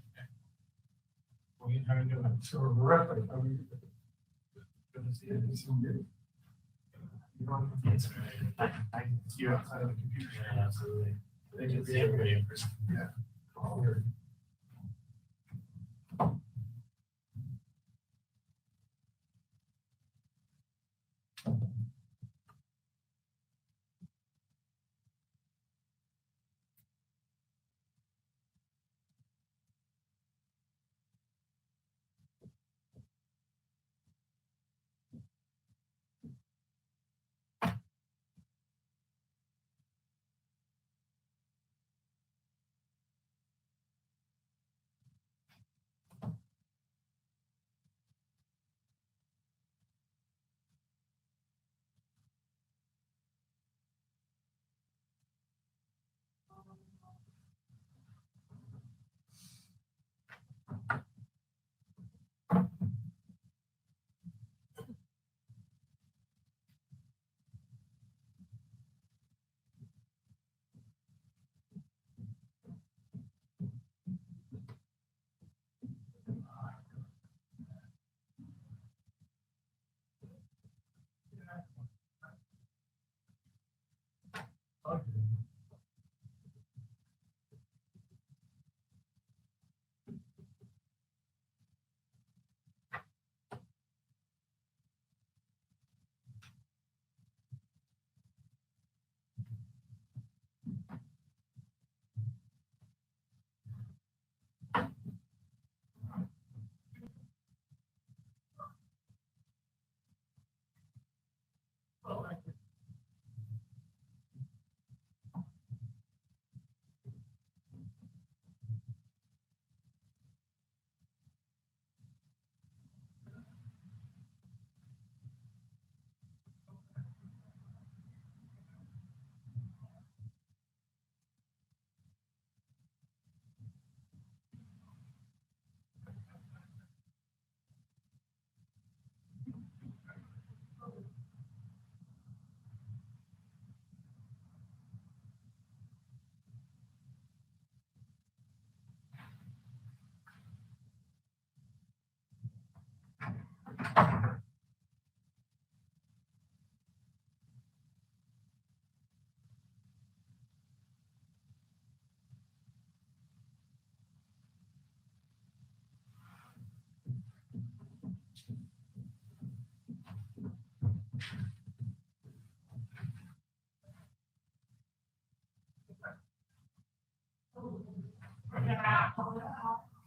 [SPEAKER 11] How you doing? So we're up. Good to see you. Good to see you. I see you outside of the computer. Yeah, absolutely. They can see everybody in person. Yeah.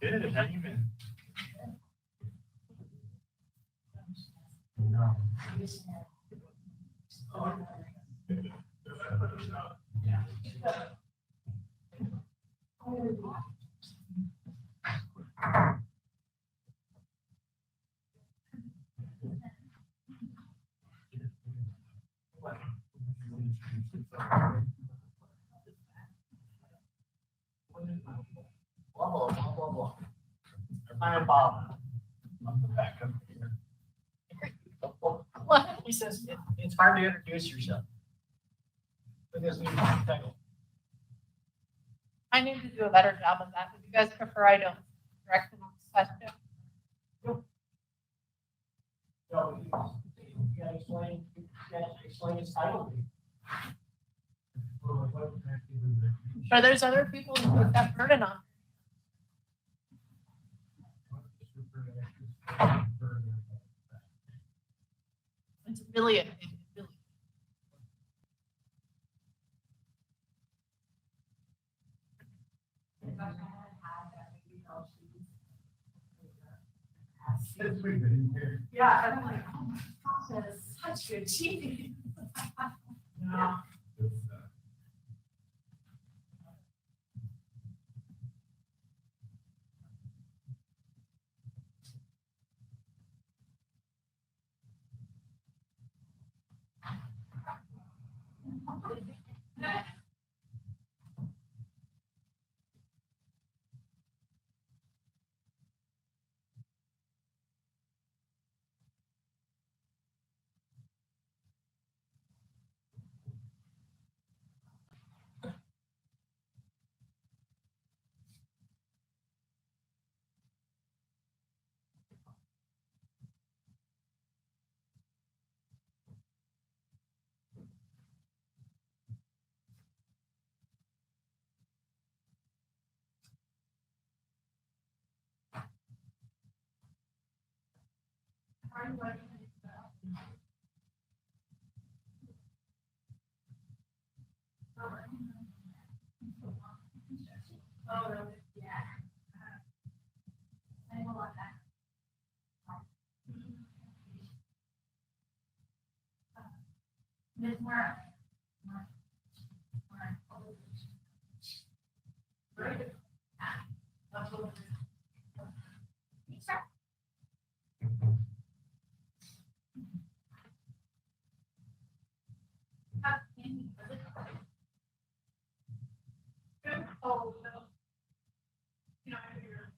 [SPEAKER 5] Good. How you been?
[SPEAKER 6] I'm Bob. What? He says it's hard to introduce yourself. With this new title.
[SPEAKER 2] I need to do a better job of that. If you guys prefer, I don't direct the next question.
[SPEAKER 6] So you gotta explain his title.
[SPEAKER 2] Or there's other people who put that burden on. It's really a really. Yeah, I'm like, oh my gosh, that is such good cheating. Yeah. Oh, no. You know, I figure.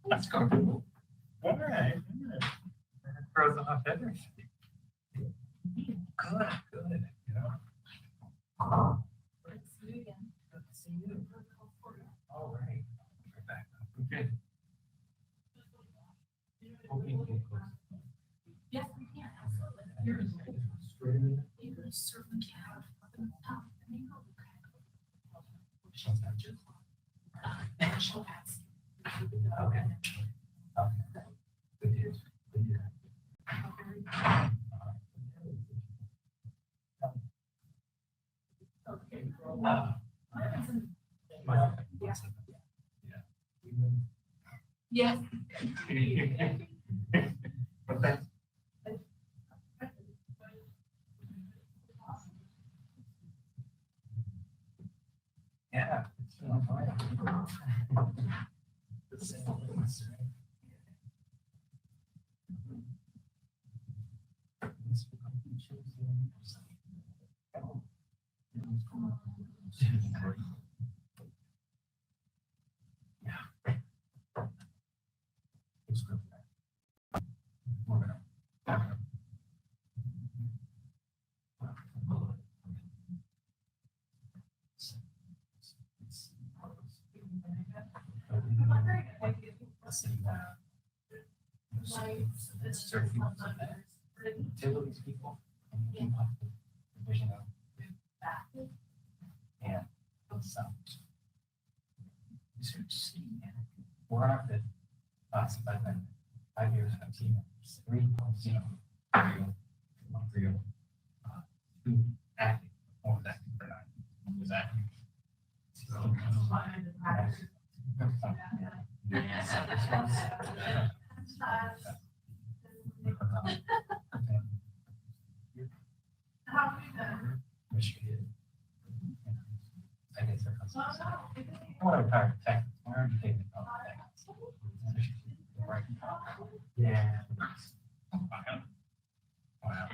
[SPEAKER 10] That's comfortable.
[SPEAKER 5] All right.
[SPEAKER 10] Throws off everything. Good, good.
[SPEAKER 2] Good to see you again.
[SPEAKER 10] Good to see you. All right. Right back up. Okay.
[SPEAKER 2] Yes, we can, absolutely. You're gonna serve the cat up in the top, and then go. She'll ask you.
[SPEAKER 10] Okay.
[SPEAKER 2] Yes.
[SPEAKER 4] Yeah. Utilities people and keep up the vision of that and sound. Research C and 400 last 5 years, 15 years, 3.0, 2 acting, 1 was acting for 9. Was acting. Michigan. I guess they're what I'm tired of tech. Why aren't you taking about tech? Yeah. Wow.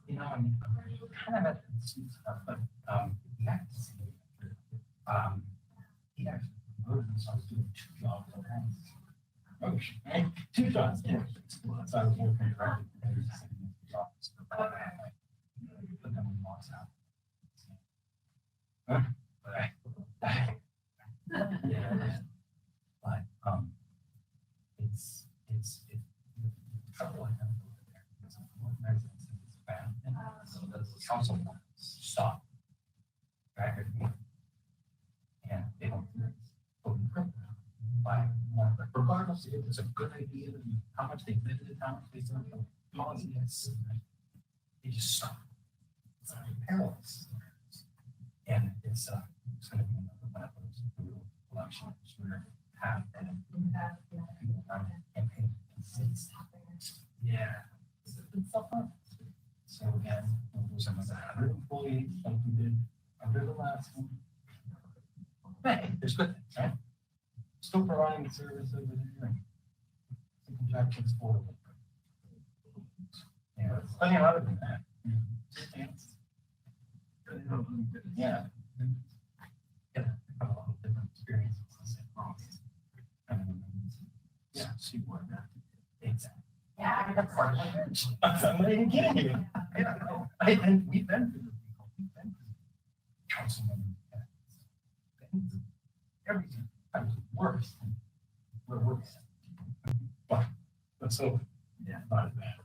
[SPEAKER 4] You know, I'm kind of at the sweet stuff, but you have to see he actually promoted himself to doing 2 jobs at once. Motion, right? 2 jobs. Yeah. So I was working directly with his office. But then we lost out. But it's the trouble I have over there. Because one residence is bad, and so does the council stop. Back at me. And they don't do it. By more, but regardless if it's a good idea, how much they visited, how much they started the policy, they just stop. It's perilous. And it's going to be another one of those brutal elections where have campaign cities. Yeah. It's so fun. So again, some was 100 employees, like we did under the last one. Hey, there's good things, right? Still providing the service over there and the contractions for it. Yeah, it's plenty of other than that. Yeah. Yeah, a lot of different experiences. Yeah, see what that. Exactly. Yeah, I that's part of I'm not even kidding you. I don't know. We've been through council members. Everything. I was worse than where we're at. But so, yeah, not as bad.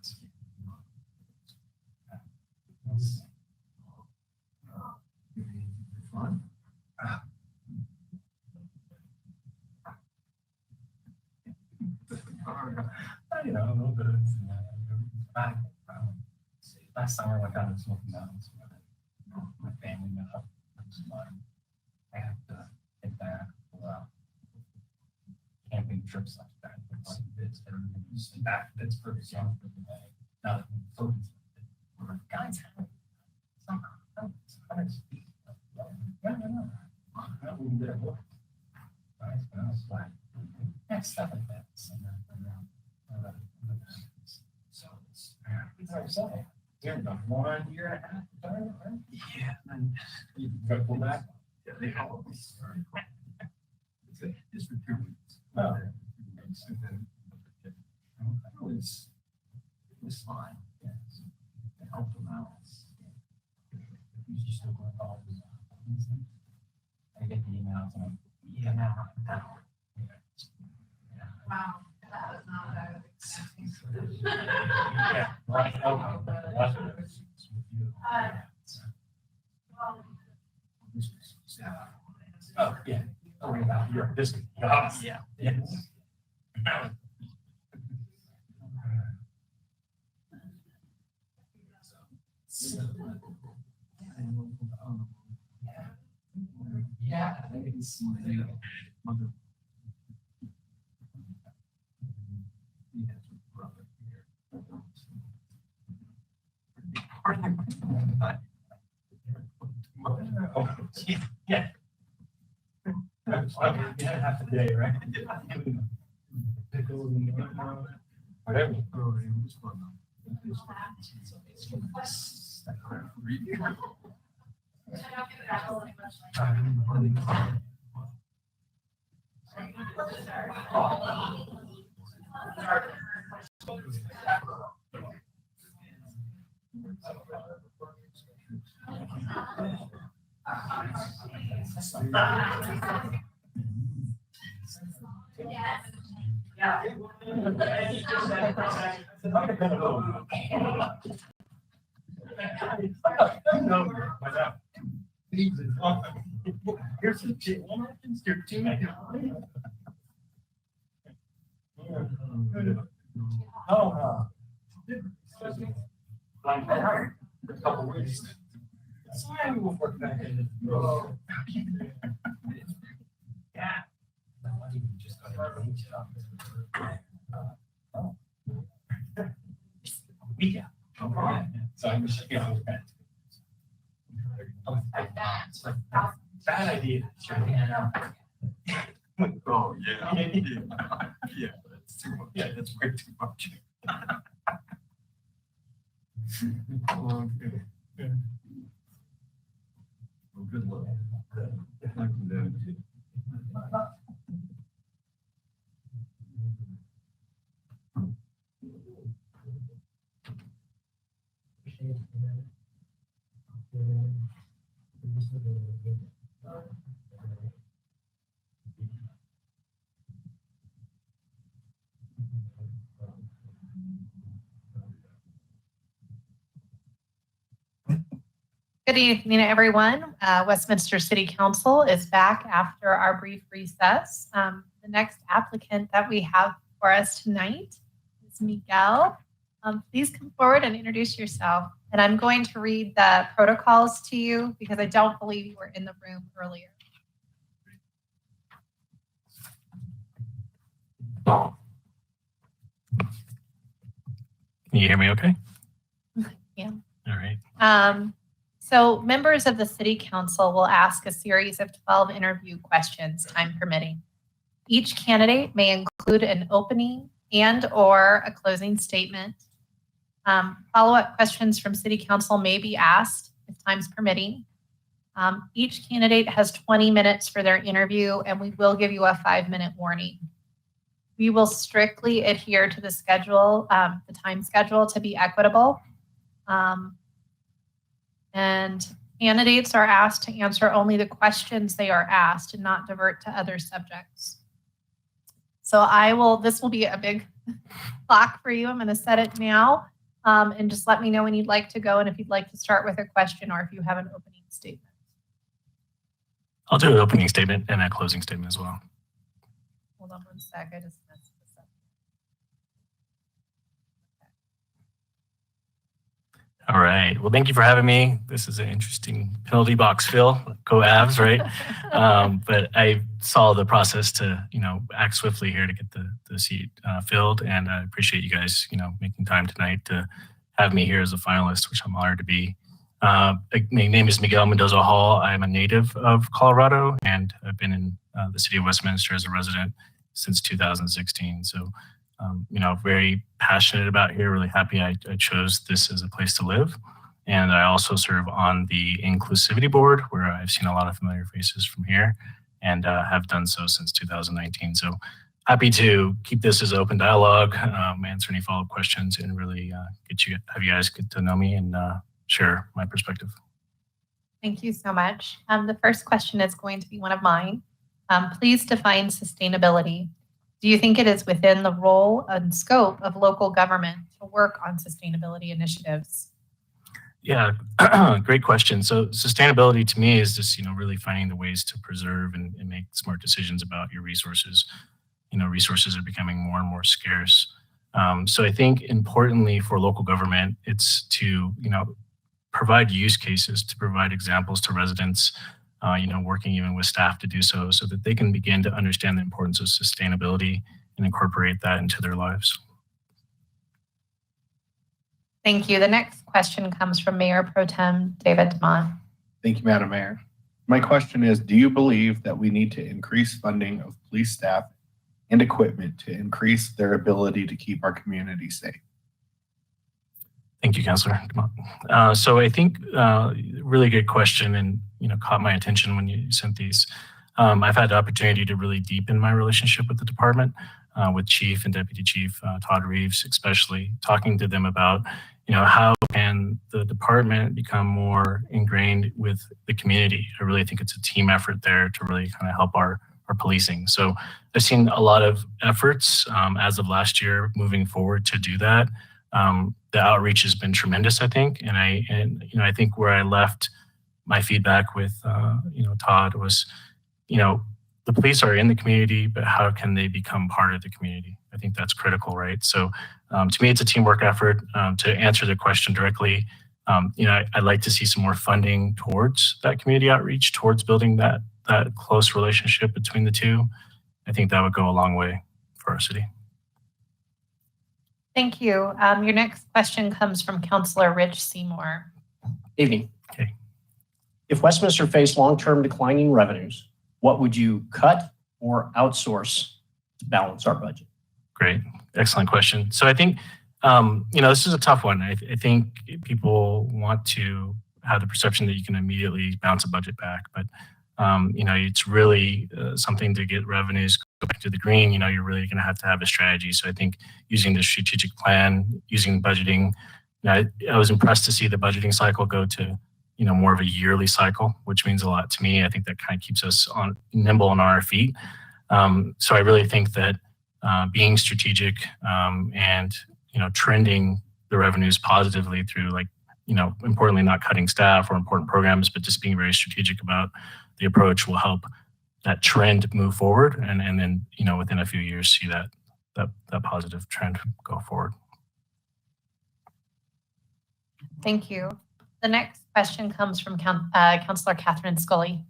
[SPEAKER 4] Fun. You know, a little bit of last summer, I got into Smoky Mountains. My family met up. I have to get back. Camping trips like that. Like this, and back to Pittsburgh, young for the day. Now that we're focused, we're guys having somehow. It's 100 feet. No. We can get it work. Right? But I was like, stuff like that. So it's they're about 1 year and a half. Right? Yeah. And you can go back. Yeah, they all it's for 2 weeks. And then it was fine. Yeah. So it helped them out. You just still going to call I get the emails and I'm, yeah, now. Yeah.
[SPEAKER 9] Wow, that was not what I was expecting.
[SPEAKER 4] Yeah, right. Oh, yeah.
[SPEAKER 10] Yeah. Yes. Yeah. Half a day, right? Whatever. Here's the shit. You're too. Oh, a couple weeks. Sorry, we'll work back in. Yeah. Yeah. So I'm just, it's like bad idea. Oh, yeah. Yeah, that's too much. Yeah, that's way too much. Okay. Yeah. Well, good luck.
[SPEAKER 2] Good evening, everyone. Westminster City Council is back after our brief recess. The next applicant that we have for us tonight is Miguel. Please come forward and introduce yourself. And I'm going to read the protocols to you because I don't believe you were in the room earlier.
[SPEAKER 13] Can you hear me okay?
[SPEAKER 2] Yeah.
[SPEAKER 13] All right.
[SPEAKER 2] So members of the City Council will ask a series of 12 interview questions, time permitting. Each candidate may include an opening and/or a closing statement. Follow-up questions from City Council may be asked if time's permitting. Each candidate has 20 minutes for their interview, and we will give you a 5-minute warning. We will strictly adhere to the schedule, the time schedule, to be equitable. And candidates are asked to answer only the questions they are asked and not divert to other subjects. So this will be a big clock for you. I'm going to set it now. And just let me know when you'd like to go and if you'd like to start with a question or if you have an opening statement.
[SPEAKER 13] I'll do an opening statement and a closing statement as well.
[SPEAKER 2] Hold on one sec. I just messed this up.
[SPEAKER 13] All right. Well, thank you for having me. This is an interesting penalty box fill. Go Avs, right? But I saw the process to, act swiftly here to get the seat filled. And I appreciate you guys, making time tonight to have me here as a finalist, which I'm honored to be. My name is Miguel Mendoza Hall. I'm a native of Colorado, and I've been in the city of Westminster as a resident since 2016. So very passionate about here, really happy I chose this as a place to live. And I also serve on the Inclusivity board, where I've seen a lot of familiar faces from here and have done so since 2019. So happy to keep this as open dialogue, answer any follow-up questions, and really have you guys get to know me and share my perspective.
[SPEAKER 2] Thank you so much. The first question is going to be one of mine. Please define sustainability. Do you think it is within the role and scope of local government to work on sustainability initiatives?
[SPEAKER 13] Yeah, great question. So sustainability to me is just, really finding the ways to preserve and make smart decisions about your resources. Resources are becoming more and more scarce. So I think importantly for local government, it's to, provide use cases, to provide examples to residents, working even with staff to do so that they can begin to understand the importance of sustainability and incorporate that into their lives.
[SPEAKER 2] Thank you. The next question comes from Mayor Pro Tem Dumont.
[SPEAKER 5] Thank you, Madam Mayor. My question is, do you believe that we need to increase funding of police staff and equipment to increase their ability to keep our community safe?
[SPEAKER 13] Thank you, Councillor. So I think really good question, and caught my attention when you sent these. I've had the opportunity to really deepen my relationship with the department, with Chief and Deputy Chief Todd Reeves, especially talking to them about how can the department become more ingrained with the community. I really think it's a team effort there to really kind of help our policing. So I've seen a lot of efforts as of last year moving forward to do that. The outreach has been tremendous, I think, and I think where I left my feedback with Todd was, the police are in the community, but how can they become part of the community? I think that's critical, right? So to me, it's a teamwork effort. To answer the question directly, I'd like to see some more funding towards that community outreach, towards building that close relationship between the two. I think that would go a long way for our city.
[SPEAKER 2] Thank you. Your next question comes from Councillor Rich Seymour.
[SPEAKER 6] Evening.
[SPEAKER 13] Okay.
[SPEAKER 6] If Westminster faced long-term declining revenues, what would you cut or outsource to balance our budget?
[SPEAKER 13] Great. Excellent question. So I think, this is a tough one. I think people want to have the perception that you can immediately bounce a budget back, but it's really something to get revenues go back to the green. You're really going to have a strategy. So I think using the strategic plan, using budgeting, I was impressed to see the budgeting cycle go to more of a yearly cycle, which means a lot to me. I think that kind of keeps us nimble and on our feet. So I really think that being strategic and trending the revenues positively through importantly not cutting staff or important programs, but just being very strategic about the approach will help that trend move forward, and then within a few years see that positive trend go forward.
[SPEAKER 2] Thank you. The next question comes from Councillor Catherine Scully.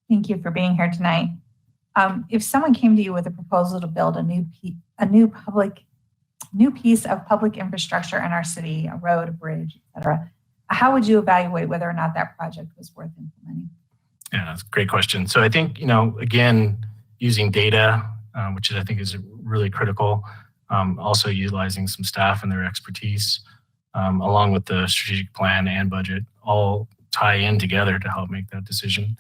[SPEAKER 3] Thank you for being here tonight. If someone came to you with a proposal to build a new piece of public infrastructure in our city, a road, a bridge, etc., how would you evaluate whether or not that project was worth implementing?
[SPEAKER 13] Yeah, that's a great question. So I think, again, using data, which I think is really critical, also utilizing some staff and their expertise, along with the strategic plan and budget, all tie in together to help make that decision.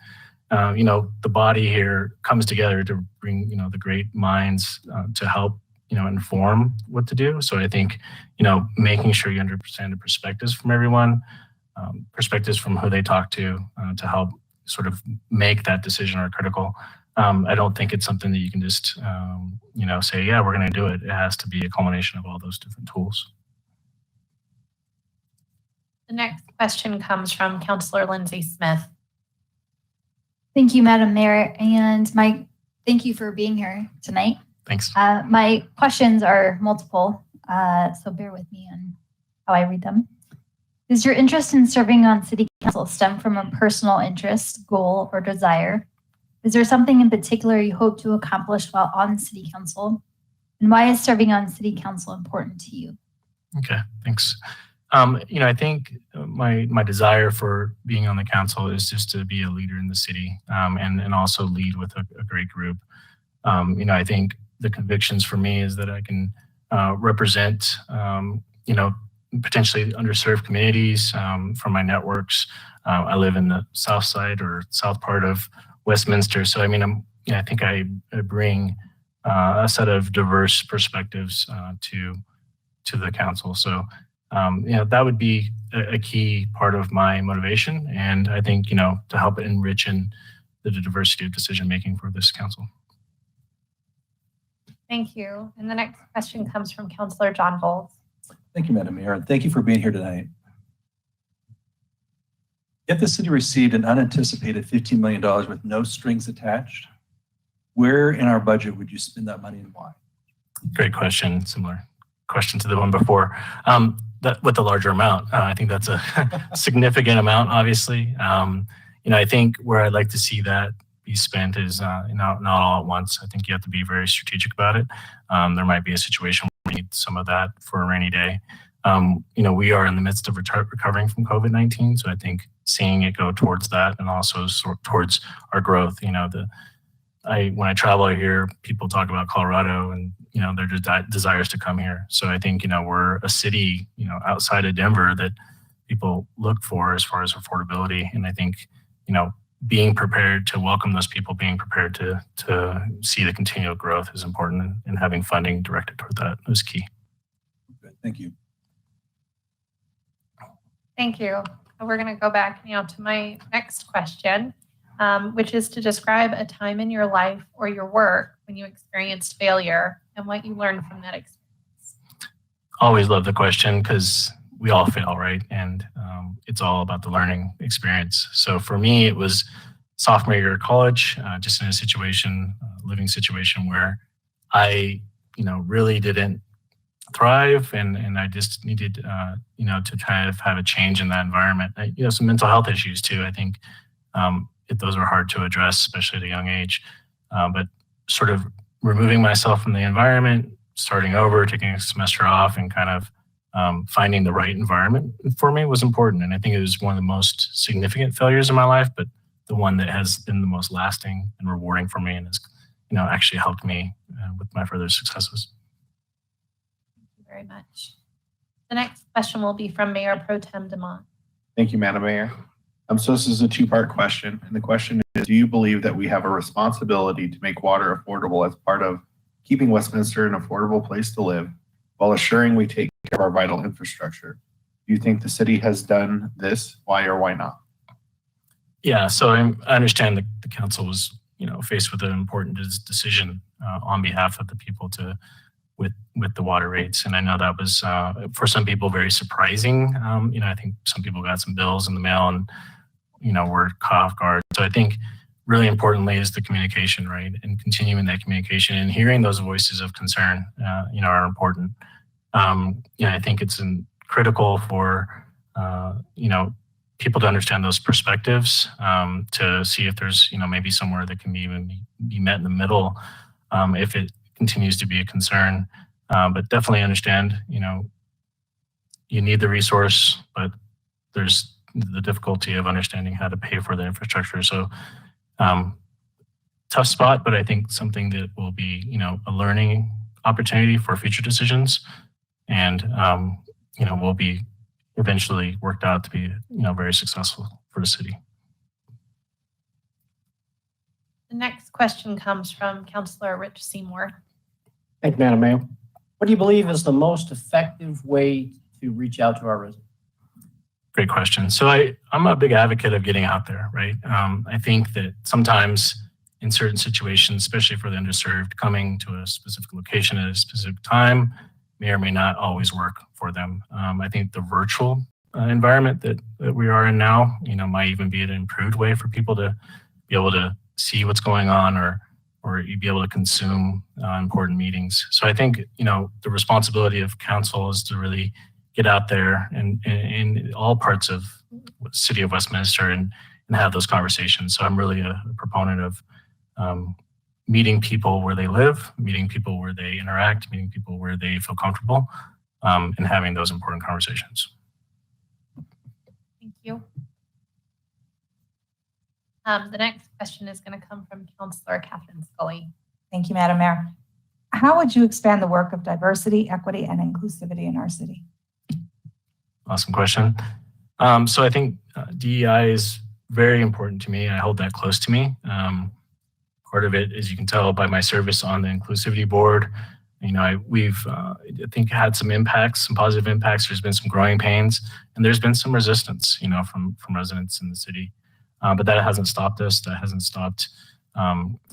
[SPEAKER 13] The body here comes together to bring, the great minds to help, inform what to do. So I think, making sure you understand the perspectives from everyone, perspectives from who they talk to help sort of make that decision are critical. I don't think it's something that you can just, say, yeah, we're going to do it. It has to be a culmination of all those different tools.
[SPEAKER 2] The next question comes from Councillor Lindsay Smith.
[SPEAKER 7] Thank you, Madam Mayor, and thank you for being here tonight.
[SPEAKER 13] Thanks.
[SPEAKER 7] My questions are multiple, so bear with me on how I read them. Does your interest in serving on City Council stem from a personal interest, goal, or desire? Is there something in particular you hope to accomplish while on City Council? And why is serving on City Council important to you?
[SPEAKER 13] Okay, thanks. I think my desire for being on the council is just to be a leader in the city, and also lead with a great group. I think the convictions for me is that I can represent, potentially underserved communities from my networks. I live in the south side or south part of Westminster. So, I think I bring a set of diverse perspectives to the council. So, that would be a key part of my motivation. And I think, to help enrich in the diversity of decision-making for this council.
[SPEAKER 2] Thank you. And the next question comes from Councillor John Volz.
[SPEAKER 8] Thank you, Madam Mayor, and thank you for being here tonight. If the city received an unanticipated $15 million with no strings attached, where in our budget would you spend that money and why?
[SPEAKER 13] Great question. Similar question to the one before. That with the larger amount, I think that's a significant amount, obviously. I think where I'd like to see that be spent is not all at once. I think you have to be very strategic about it. There might be a situation where we need some of that for a rainy day. We are in the midst of recovering from COVID-19, so I think seeing it go towards that and also towards our growth. When I travel, I hear people talk about Colorado and their desires to come here. So I think we're a city outside of Denver that people look for as far as affordability, and I think being prepared to welcome those people, being prepared to see the continual growth is important, and having funding directed toward that is key.
[SPEAKER 8] Good. Thank you.
[SPEAKER 2] Thank you. We're going to go back now to my next question, which is to describe a time in your life or your work when you experienced failure and what you learned from that experience.
[SPEAKER 13] Always love the question because we all fail, right? And it's all about the learning experience. So for me, it was sophomore year of college, just in a living situation where I, really didn't thrive, and I just needed, to kind of have a change in that environment. Some mental health issues too. I think those are hard to address, especially at a young age. But sort of removing myself from the environment, starting over, taking a semester off, and kind of finding the right environment for me was important. And I think it was one of the most significant failures in my life, but the one that has been the most lasting and rewarding for me, and has, actually helped me with my further successes.
[SPEAKER 2] Thank you very much. The next question will be from Mayor Pro Tem Dumont.
[SPEAKER 5] Thank you, Madam Mayor. So this is a two-part question, and the question is, do you believe that we have a responsibility to make water affordable as part of keeping Westminster an affordable place to live while assuring we take care of our vital infrastructure? Do you think the city has done this? Why or why not?
[SPEAKER 13] Yeah, so I understand the council was, faced with an important decision on behalf of the people with the water rates, and I know that was for some people very surprising. I think some people got some bills in the mail and were caught off guard. So I think really importantly is the communication, right, and continuing that communication and hearing those voices of concern, are important. I think it's critical for people to understand those perspectives, to see if there's maybe somewhere that can be met in the middle, if it continues to be a concern. But definitely understand, you need the resource, but there's the difficulty of understanding how to pay for the infrastructure. So tough spot, but I think something that will be, a learning opportunity for future decisions, and, will be eventually worked out to be, very successful for the city.
[SPEAKER 2] The next question comes from Councillor Rich Seymour.
[SPEAKER 6] Thank you, Madam Mayor. What do you believe is the most effective way to reach out to our residents?
[SPEAKER 13] Great question. So I'm a big advocate of getting out there, right? I think that sometimes in certain situations, especially for the underserved, coming to a specific location at a specific time may or may not always work for them. I think the virtual environment that we are in now, might even be an improved way for people to be able to see what's going on, or you'd be able to consume important meetings. So I think, the responsibility of council is to really get out there and in all parts of the city of Westminster and have those conversations. So I'm really a proponent of meeting people where they live, meeting people where they interact, meeting people where they feel comfortable, and having those important conversations.
[SPEAKER 2] Thank you. The next question is going to come from Councillor Catherine Scully.
[SPEAKER 3] Thank you, Madam Mayor. How would you expand the work of diversity, equity, and inclusivity in our city?
[SPEAKER 13] Awesome question. So I think DEI is very important to me. I hold that close to me. Part of it, as you can tell by my service on the Inclusivity Board, we've I think had some impacts, some positive impacts. There's been some growing pains, and there's been some resistance, from residents in the city. But that hasn't stopped us. That hasn't stopped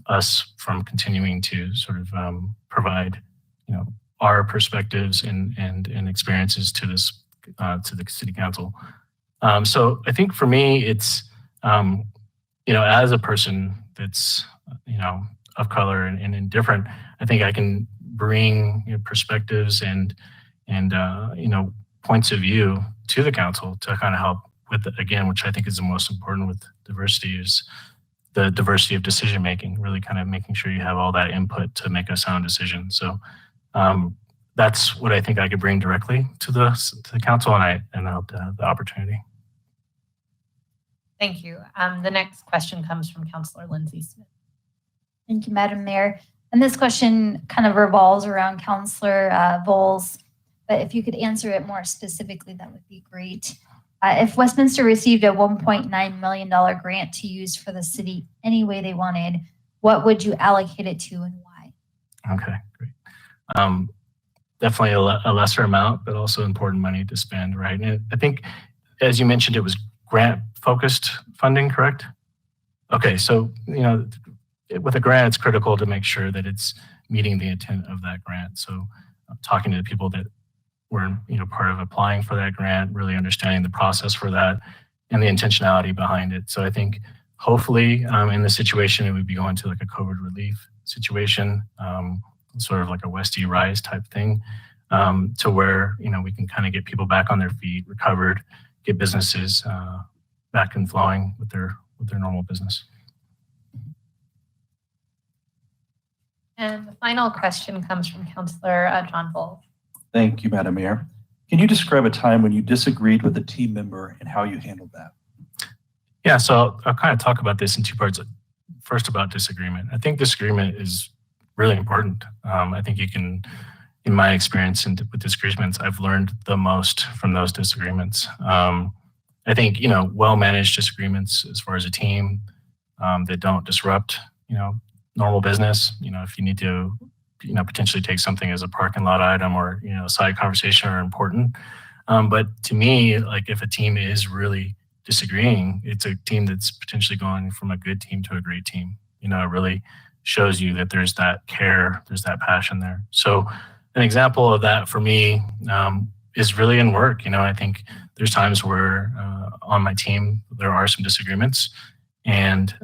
[SPEAKER 13] us from continuing to sort of provide, our perspectives and experiences to this to the city council. So I think for me, it's, as a person that's, of color and indifferent, I think I can bring perspectives and points of view to the council to kind of help with, again, which I think is the most important with diversity, is the diversity of decision making, really kind of making sure you have all that input to make a sound decision. So that's what I think I could bring directly to the council, and I hope to have the opportunity.
[SPEAKER 2] Thank you. The next question comes from Councillor Lindsay Smith.
[SPEAKER 7] Thank you, Madam Mayor. And this question kind of revolves around Councillor Volz, but if you could answer it more specifically, that would be great. If Westminster received a $1.9 million grant to use for the city any way they wanted, what would you allocate it to and why?
[SPEAKER 13] Okay, great. Definitely a lesser amount, but also important money to spend, right? And I think, as you mentioned, it was grant-focused funding, correct? Okay, so, with a grant, it's critical to make sure that it's meeting the intent of that grant. So talking to the people that were, part of applying for that grant, really understanding the process for that and the intentionality behind it. So I think hopefully in this situation, it would be going to like a COVID relief situation, sort of like a Westy Rise type thing, to where, we can kind of get people back on their feet, recovered, get businesses back and flowing with their normal business.
[SPEAKER 2] And the final question comes from Councillor John Volz.
[SPEAKER 8] Thank you, Madam Mayor. Can you describe a time when you disagreed with a team member and how you handled that?
[SPEAKER 13] Yeah, so I'll kind of talk about this in two parts. First, about disagreement. I think disagreement is really important. I think you can, in my experience and with disagreements, I've learned the most from those disagreements. I think, well-managed disagreements as far as a team that don't disrupt, normal business. If you need to, potentially take something as a parking lot item or, a side conversation are important. But to me, like if a team is really disagreeing, it's a team that's potentially going from a good team to a great team. It really shows you that there's that care, there's that passion there. So an example of that for me is really in work. I think there's times where on my team, there are some disagreements. And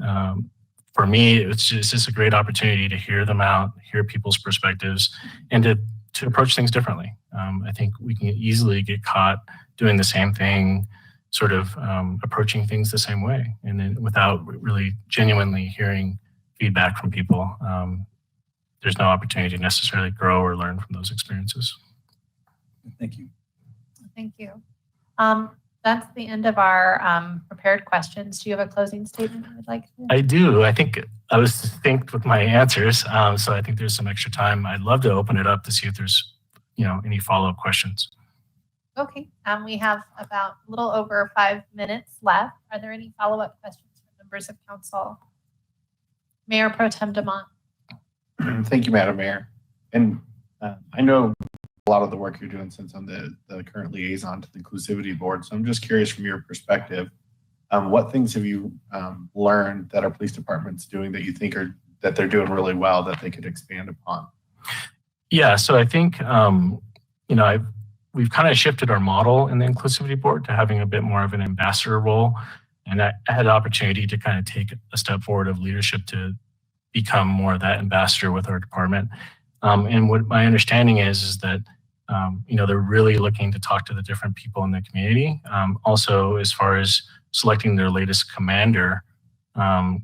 [SPEAKER 13] for me, it's just a great opportunity to hear them out, hear people's perspectives, and to approach things differently. I think we can easily get caught doing the same thing, sort of approaching things the same way, and then without really genuinely hearing feedback from people, there's no opportunity to necessarily grow or learn from those experiences.
[SPEAKER 8] Thank you.
[SPEAKER 2] Thank you. That's the end of our prepared questions. Do you have a closing statement you would like to?
[SPEAKER 13] I do. I think I was distinct with my answers, so I think there's some extra time. I'd love to open it up to see if there's, any follow-up questions.
[SPEAKER 2] Okay. We have about a little over 5 minutes left. Are there any follow-up questions from members of council? Mayor Pro Tem Dumont.
[SPEAKER 5] Thank you, Madam Mayor. And I know a lot of the work you're doing since I'm the current liaison to the Inclusivity Board. So I'm just curious from your perspective, what things have you learned that our police department's doing that you think that they're doing really well that they could expand upon?
[SPEAKER 13] Yeah, so I think, we've kind of shifted our model in the Inclusivity Board to having a bit more of an ambassador role. And I had the opportunity to kind of take a step forward of leadership to become more of that ambassador with our department. And what my understanding is that, they're really looking to talk to the different people in the community. Also, as far as selecting their latest commander,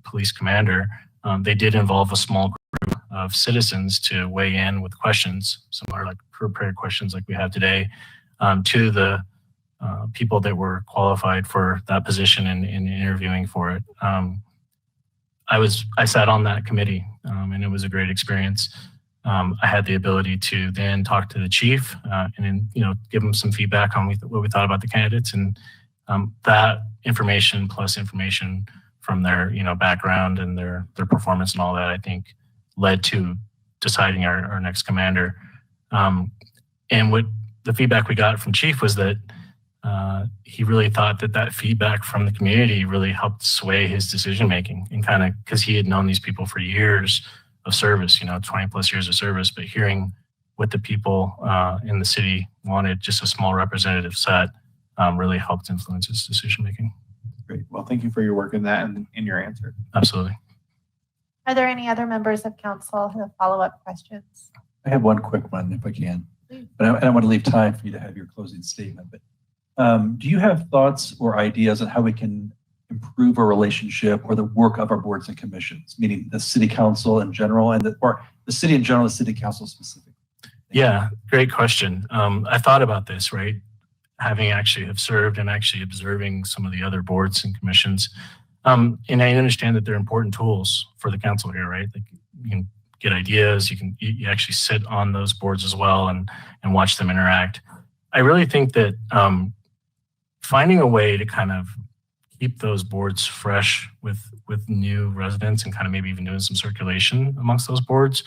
[SPEAKER 13] police commander, they did involve a small group of citizens to weigh in with questions, similar like prepared questions like we have today, to the people that were qualified for that position and interviewing for it. I sat on that committee, and it was a great experience. I had the ability to then talk to the chief and then, give him some feedback on what we thought about the candidates, and that information plus information from their, background and their performance and all that, I think led to deciding our next commander. And what the feedback we got from chief was that he really thought that feedback from the community really helped sway his decision making, and kind of because he had known these people for years of service, 20 plus years of service, but hearing what the people in the city wanted, just a small representative set, really helped influence his decision making.
[SPEAKER 5] Great. Well, thank you for your work in that and in your answer.
[SPEAKER 13] Absolutely.
[SPEAKER 2] Are there any other members of council who have follow-up questions?
[SPEAKER 8] I have one quick one if I can, but I don't want to leave time for you to have your closing statement. But do you have thoughts or ideas on how we can improve our relationship or the work of our boards and commissions, meaning the city council in general or the city in general, the city council specifically?
[SPEAKER 13] Yeah, great question. I thought about this, right? Having actually have served and actually observing some of the other boards and commissions. And I understand that they're important tools for the council here, right? Like you can get ideas, you actually sit on those boards as well and watch them interact. I really think that finding a way to kind of keep those boards fresh with new residents and kind of maybe even doing some circulation amongst those boards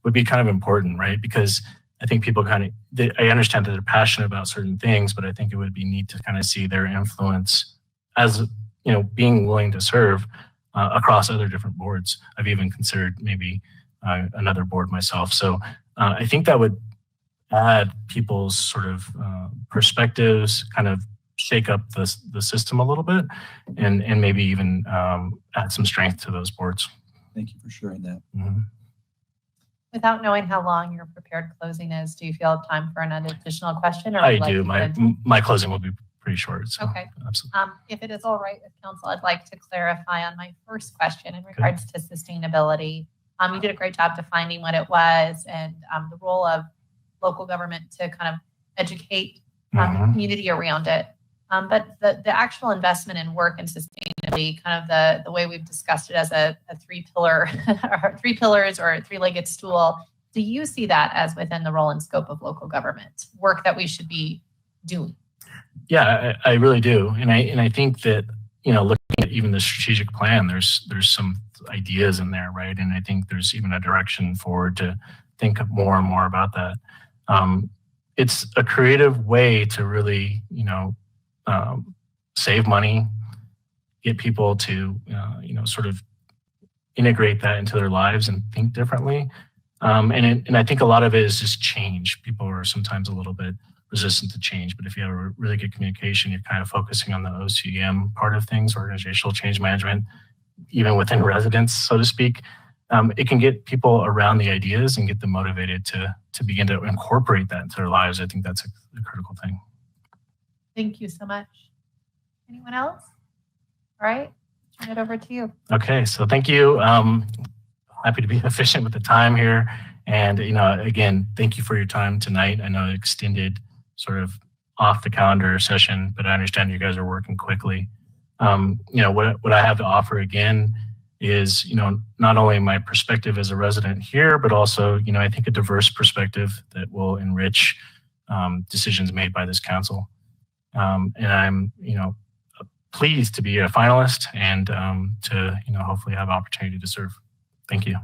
[SPEAKER 13] would be kind of important, right? Because I think people I understand that they're passionate about certain things, but I think it would be neat to kind of see their influence as, being willing to serve across other different boards. I've even considered maybe another board myself. So I think that would add people's sort of perspectives, kind of shake up the system a little bit and maybe even add some strength to those boards.
[SPEAKER 8] Thank you for sharing that.
[SPEAKER 13] Mm-hmm.
[SPEAKER 2] Without knowing how long your prepared closing is, do you feel time for an additional question? Or
[SPEAKER 13] I do. My closing will be pretty short. So
[SPEAKER 2] okay.
[SPEAKER 13] Absolutely.
[SPEAKER 2] If it is all right with council, I'd like to clarify on my first question in regards to sustainability. You did a great job defining what it was and the role of local government to kind of educate the community around it. But the actual investment in work and sustainability, kind of the way we've discussed it as a three pillars or a three-legged stool, do you see that as within the role and scope of local government, work that we should be doing?
[SPEAKER 13] Yeah, I really do. And I think that, looking at even the strategic plan, there's some ideas in there, right? And I think there's even a direction forward to think more and more about that. It's a creative way to really, save money, get people to, sort of integrate that into their lives and think differently. And I think a lot of it is just change. People are sometimes a little bit resistant to change, but if you have a really good communication, you're kind of focusing on the OCM part of things, organizational change management, even within residents, so to speak, it can get people around the ideas and get them motivated to begin to incorporate that into their lives. I think that's a critical thing.
[SPEAKER 2] Thank you so much. Anyone else? All right, turn it over to you.
[SPEAKER 13] Okay, so thank you. Happy to be efficient with the time here. And, again, thank you for your time tonight. I know it extended sort of off the calendar session, but I understand you guys are working quickly. What I have to offer again is, not only my perspective as a resident here, but also, I think a diverse perspective that will enrich decisions made by this council. And I'm, pleased to be a finalist and to, hopefully have opportunity to serve. Thank you.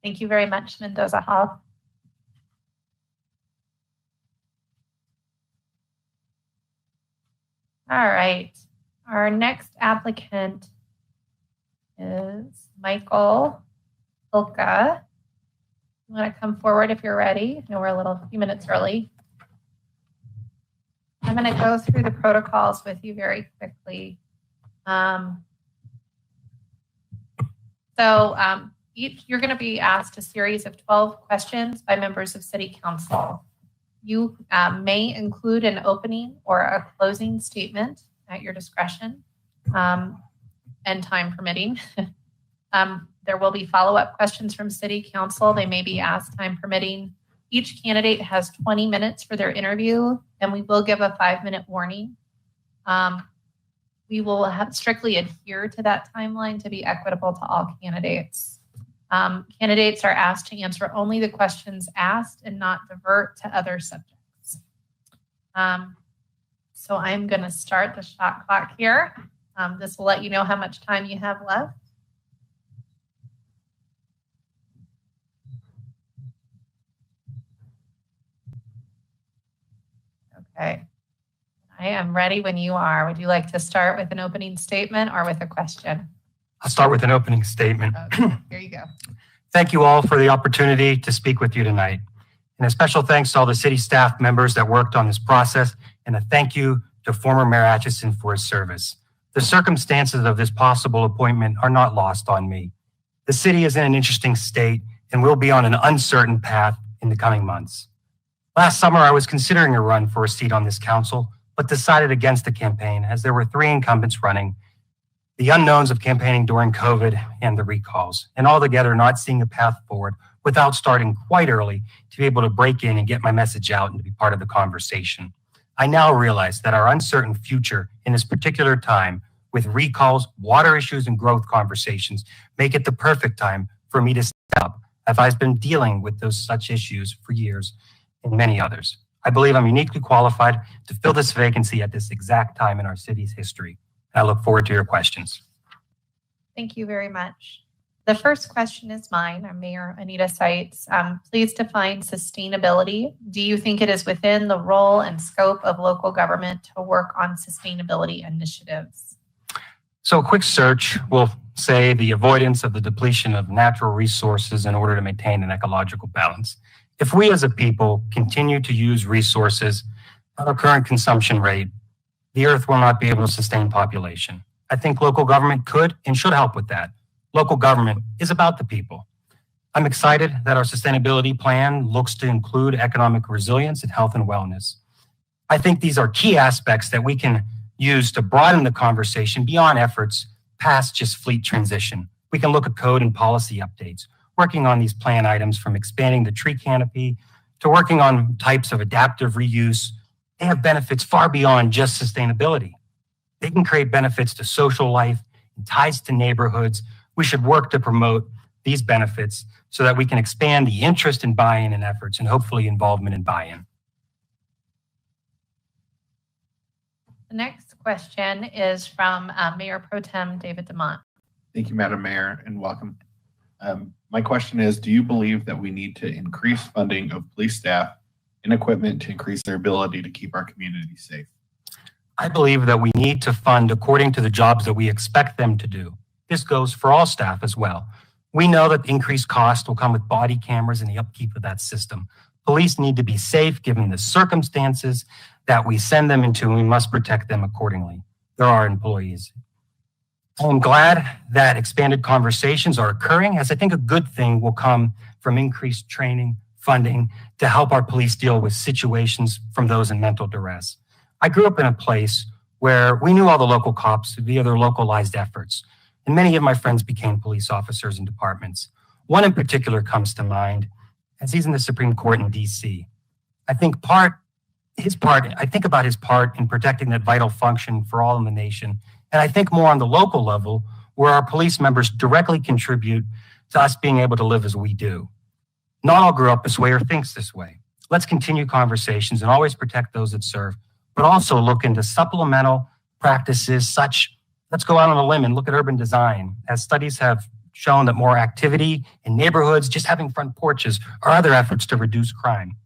[SPEAKER 2] Thank you very much, Mendoza Hall. All right, our next applicant is Michael Ilka. You want to come forward if you're ready? I know we're a few minutes early. I'm going to go through the protocols with you very quickly. You're going to be asked a series of 12 questions by members of City Council. You may include an opening or a closing statement at your discretion and time permitting. There will be follow-up questions from City Council. They may be asked time permitting. Each candidate has 20 minutes for their interview, and we will give a 5-minute warning. We will strictly adhere to that timeline to be equitable to all candidates. Candidates are asked to answer only the questions asked and not divert to other subjects. So I'm going to start the shot clock here. This will let you know how much time you have left. Okay. I am ready when you are. Would you like to start with an opening statement or with a question?
[SPEAKER 14] I'll start with an opening statement.
[SPEAKER 9] Here you go.
[SPEAKER 14] Thank you all for the opportunity to speak with you tonight. And a special thanks to all the city staff members that worked on this process, and a thank you to former Mayor Atchison for his service. The circumstances of this possible appointment are not lost on me. The city is in an interesting state and will be on an uncertain path in the coming months. Last summer, I was considering a run for a seat on this council, but decided against the campaign as there were 3 incumbents running, the unknowns of campaigning during COVID and the recalls, and altogether not seeing a path forward without starting quite early to be able to break in and get my message out and to be part of the conversation. I now realize that our uncertain future in this particular time with recalls, water issues, and growth conversations make it the perfect time for me to step up, as I've been dealing with those such issues for years and many others. I believe I'm uniquely qualified to fill this vacancy at this exact time in our city's history. I look forward to your questions.
[SPEAKER 2] Thank you very much. The first question is mine. I'm Mayor Anita Seitz. Please define sustainability. Do you think it is within the role and scope of local government to work on sustainability initiatives?
[SPEAKER 14] So a quick search will say the avoidance of the depletion of natural resources in order to maintain an ecological balance. If we as a people continue to use resources at our current consumption rate, the earth will not be able to sustain population. I think local government could and should help with that. Local government is about the people. I'm excited that our sustainability plan looks to include economic resilience and health and wellness. I think these are key aspects that we can use to broaden the conversation beyond efforts past just fleet transition. We can look at code and policy updates, working on these plan items from expanding the tree canopy to working on types of adaptive reuse. They have benefits far beyond just sustainability. They can create benefits to social life and ties to neighborhoods. We should work to promote these benefits so that we can expand the interest in buy-in and efforts and hopefully involvement in buy-in.
[SPEAKER 2] The next question is from Mayor Pro Tem David Dumont.
[SPEAKER 5] Thank you, Madam Mayor, and welcome. My question is, do you believe that we need to increase funding of police staff and equipment to increase their ability to keep our community safe?
[SPEAKER 14] I believe that we need to fund according to the jobs that we expect them to do. This goes for all staff as well. We know that increased cost will come with body cameras and the upkeep of that system. Police need to be safe given the circumstances that we send them into, and we must protect them accordingly. They're our employees. I'm glad that expanded conversations are occurring, as I think a good thing will come from increased training, funding to help our police deal with situations from those in mental duress. I grew up in a place where we knew all the local cops via their localized efforts, and many of my friends became police officers in departments. One in particular comes to mind, as he's in the Supreme Court in DC. I think about his part in protecting that vital function for all in the nation. And I think more on the local level, where our police members directly contribute to us being able to live as we do. Not all grew up this way or thinks this way. Let's continue conversations and always protect those that serve, but also look into supplemental practices such, let's go out on a limb and look at urban design, as studies have shown that more activity in neighborhoods, just having front porches, are other efforts to reduce crime.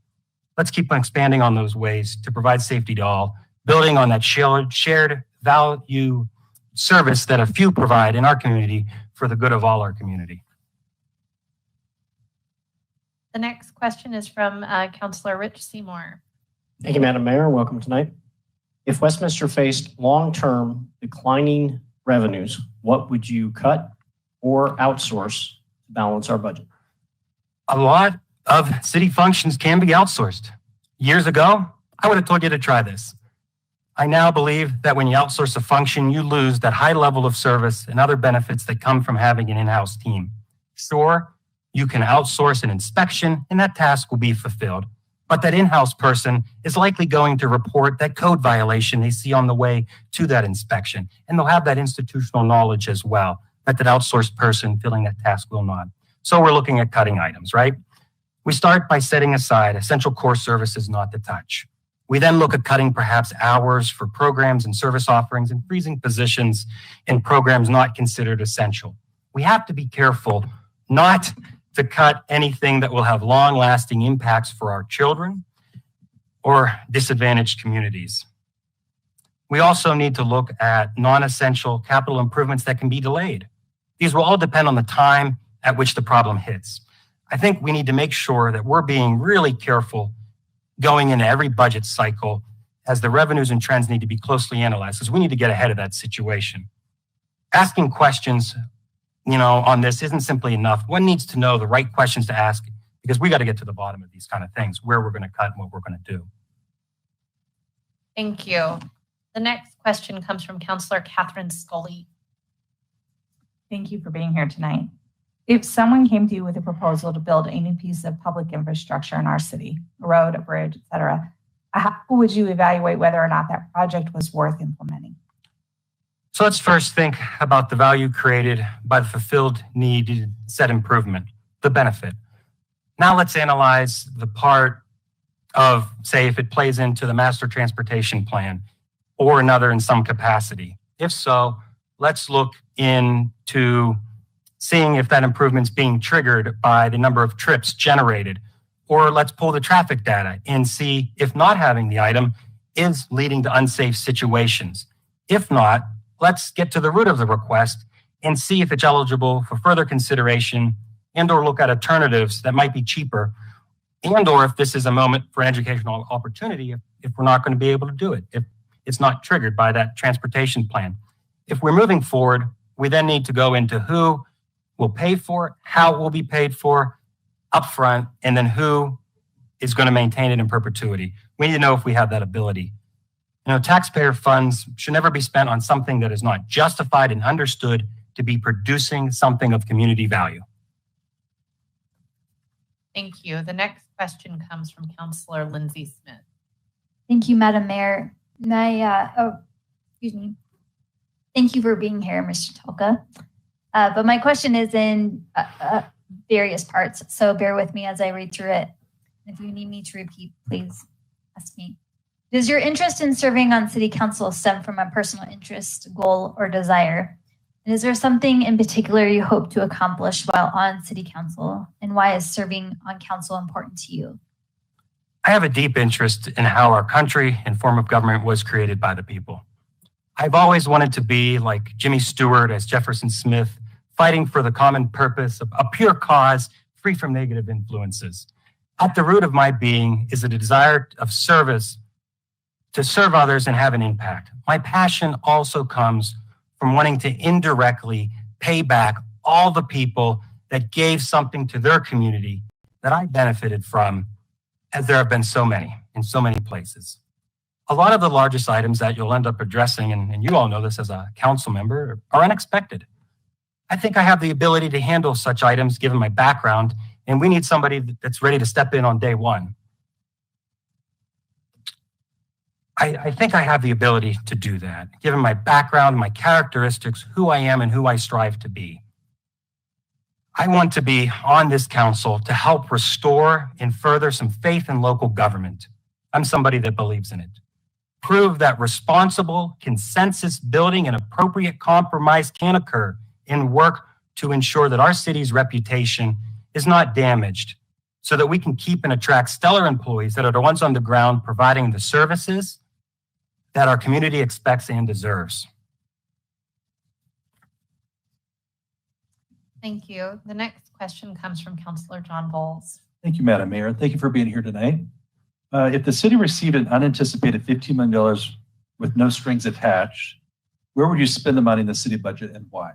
[SPEAKER 14] Let's keep on expanding on those ways to provide safety to all, building on that shared value service that a few provide in our community for the good of all our community.
[SPEAKER 2] The next question is from Councilor Rich Seymour.
[SPEAKER 6] Thank you, Madam Mayor. Welcome tonight. If Westminster faced long-term declining revenues, what would you cut or outsource to balance our budget?
[SPEAKER 14] A lot of city functions can be outsourced. Years ago, I would have told you to try this. I now believe that when you outsource a function, you lose that high level of service and other benefits that come from having an in-house team. Sure, you can outsource an inspection and that task will be fulfilled, but that in-house person is likely going to report that code violation they see on the way to that inspection, and they'll have that institutional knowledge as well, that outsourced person filling that task will not. So we're looking at cutting items, right? We start by setting aside essential core services not to touch. We then look at cutting perhaps hours for programs and service offerings and freezing positions in programs not considered essential. We have to be careful not to cut anything that will have long-lasting impacts for our children or disadvantaged communities. We also need to look at non-essential capital improvements that can be delayed. These will all depend on the time at which the problem hits. I think we need to make sure that we're being really careful going into every budget cycle as the revenues and trends need to be closely analyzed, because we need to get ahead of that situation. Asking questions, on this isn't simply enough. One needs to know the right questions to ask, because we got to get to the bottom of these kind of things, where we're going to cut and what we're going to do.
[SPEAKER 2] Thank you. The next question comes from Councillor Catherine Scully.
[SPEAKER 3] Thank you for being here tonight. If someone came to you with a proposal to build any piece of public infrastructure in our city, a road, a bridge, etc., how would you evaluate whether or not that project was worth implementing?
[SPEAKER 14] So let's first think about the value created by the fulfilled need set improvement, the benefit. Now let's analyze the part of, say, if it plays into the master transportation plan or another in some capacity. If so, let's look into seeing if that improvement's being triggered by the number of trips generated. Or let's pull the traffic data and see if not having the item is leading to unsafe situations. If not, let's get to the root of the request and see if it's eligible for further consideration and or look at alternatives that might be cheaper, and or if this is a moment for educational opportunity if we're not going to be able to do it, if it's not triggered by that transportation plan. If we're moving forward, we then need to go into who will pay for it, how it will be paid for upfront, and then who is going to maintain it in perpetuity. We need to know if we have that ability. Taxpayer funds should never be spent on something that is not justified and understood to be producing something of community value.
[SPEAKER 2] Thank you. The next question comes from Councillor Lindsay Smith.
[SPEAKER 7] Thank you, Madam Mayor. Excuse me. Thank you for being here, Mr. Tolka. But my question is in various parts, so bear with me as I read through it. If you need me to repeat, please ask me. Does your interest in serving on City Council stem from a personal interest, goal, or desire? And is there something in particular you hope to accomplish while on City Council? And why is serving on council important to you?
[SPEAKER 14] I have a deep interest in how our country and form of government was created by the people. I've always wanted to be like Jimmy Stewart as Jefferson Smith, fighting for the common purpose of a pure cause, free from negative influences. At the root of my being is a desire of service, to serve others and have an impact. My passion also comes from wanting to indirectly pay back all the people that gave something to their community that I benefited from, as there have been so many in so many places. A lot of the largest items that you'll end up addressing, and you all know this as a council member, are unexpected. I think I have the ability to handle such items given my background, and we need somebody that's ready to step in on day one. I think I have the ability to do that, given my background, my characteristics, who I am and who I strive to be. I want to be on this council to help restore and further some faith in local government. I'm somebody that believes in it. Prove that responsible consensus building and appropriate compromise can occur and work to ensure that our city's reputation is not damaged so that we can keep and attract stellar employees that are the ones on the ground providing the services that our community expects and deserves.
[SPEAKER 2] Thank you. The next question comes from Councillor John Volz.
[SPEAKER 8] Thank you, Madam Mayor. Thank you for being here tonight. If the city received an unanticipated $15 million with no strings attached, where would you spend the money in the city budget and why?